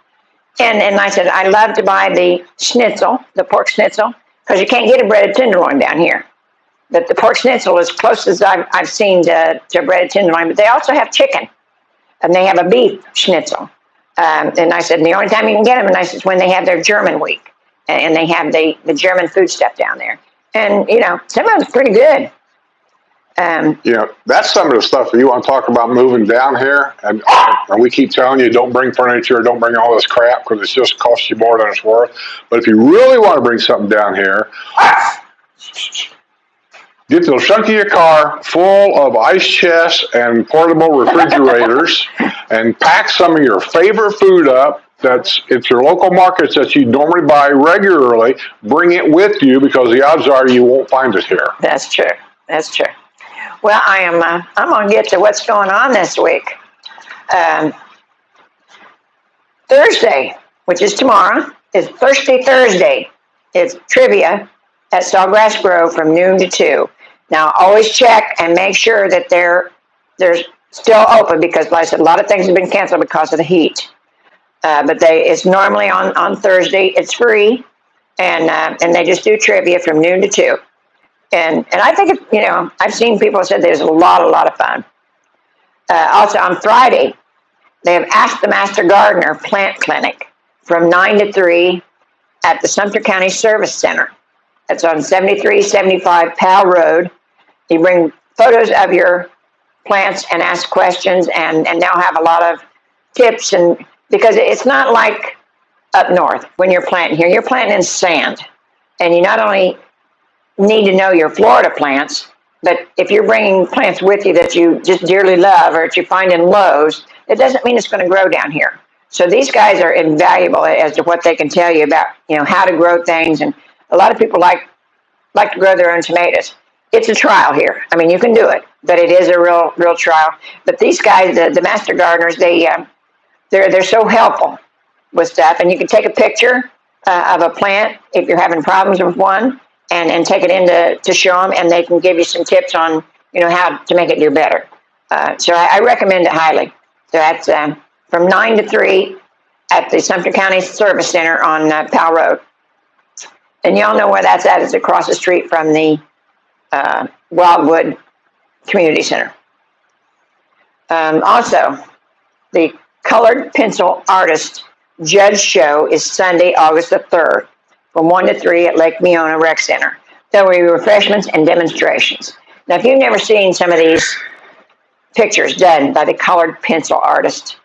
[SPEAKER 1] And I said, I love to buy the schnitzel, the pork schnitzel, because you can't get a breaded tenderloin down here. But the pork schnitzel is close as I've seen to breaded tenderloin. But they also have chicken, and they have a beef schnitzel. And I said, the only time you can get them, and I said, when they have their German week. and they have the German food stuff down there. And, you know, some of it's pretty good.
[SPEAKER 2] That's some of the stuff that you want to talk about moving down here. And we keep telling you, don't bring furniture, don't bring all this crap because it's just costs you more than it's worth. But if you really want to bring something down here, get the trunk of your car full of ice chests and portable refrigerators and pack some of your favorite food up. It's your local markets that you normally buy regularly. Bring it with you because the odds are you won't find it here.
[SPEAKER 1] That's true. That's true. Well, I'm going to get to what's going on this week. Thursday, which is tomorrow, is Thirsty Thursday. It's trivia at Sawgrass Grove from noon to 2. Now, always check and make sure that they're still open because, like I said, a lot of things have been canceled because of the heat. But it's normally on Thursday. It's free, and they just do trivia from noon to 2. And I think, I've seen people say there's a lot of fun. Also, on Friday, they have Ask the Master Gardener Plant Clinic from 9 to 3 at the Sumter County Service Center. It's on 7375 Powell Road. You bring photos of your plants and ask questions, and they'll have a lot of tips. And because it's not like up north when you're planting here. You're planting in sand. And you not only need to know your Florida plants, but if you're bringing plants with you that you just dearly love or that you find in Lowe's, it doesn't mean it's going to grow down here. So these guys are invaluable as to what they can tell you about, how to grow things. And a lot of people like to grow their own tomatoes. It's a trial here. I mean, you can do it, but it is a real trial. But these guys, the master gardeners, they're so helpful with stuff. And you can take a picture of a plant if you're having problems with one, and take it in to show them, and they can give you some tips on, how to make it do better. So I recommend it highly. So that's from 9 to 3 at the Sumter County Service Center on Powell Road. And y'all know where that's at. It's across the street from the Wildwood Community Center. Also, the Colored Pencil Artist Judge Show is Sunday, August the 3rd. From 1 to 3 at Lake Meona Rec Center. There will be refreshments and demonstrations. Now, if you've never seen some of these pictures done by the colored pencil artist,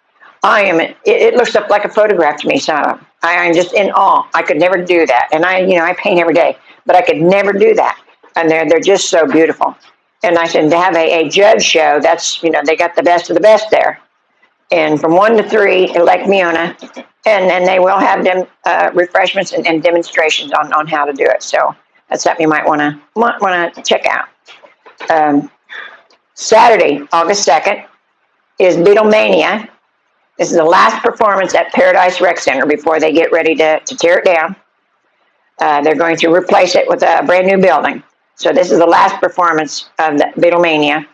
[SPEAKER 1] it looks up like a photograph to me, so I'm just in awe. I could never do that. And I paint every day, but I could never do that. And they're just so beautiful. And I said, to have a judge show, that's, they got the best of the best there. And from 1 to 3 at Lake Meona, and they will have them refreshments and demonstrations on how to do it. So that's something you might want to check out. Saturday, August 2nd, is Beatlemania. This is the last performance at Paradise Rec Center before they get ready to tear it down. They're going to replace it with a brand new building. So this is the last performance of the Beatlemania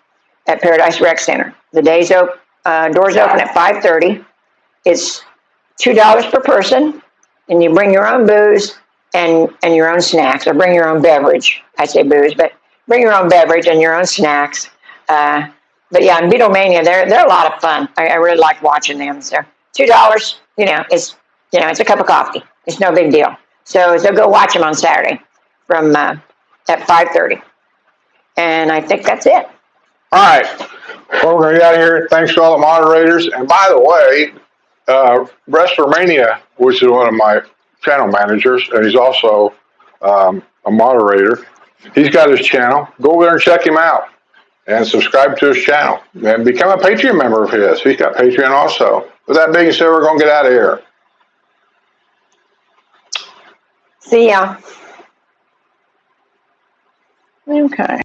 [SPEAKER 1] at Paradise Rec Center. The doors open at 5:30. It's $2 per person, and you bring your own booze and your own snacks, or bring your own beverage. I say booze, but bring your own beverage and your own snacks. But yeah, in Beatlemania, they're a lot of fun. I really like watching them. So $2, it's a cup of coffee. It's no big deal. So go watch them on Saturday from at 5:30. And I think that's it.
[SPEAKER 2] All right. Well, we're going to get out of here. Thanks to all the moderators. And by the way, WrestleMania, which is one of my channel managers, and he's also a moderator. He's got his channel. Go over there and check him out and subscribe to his channel and become a Patreon member of his. He's got Patreon also. With that being said, we're going to get out of here.
[SPEAKER 1] See ya. Okay.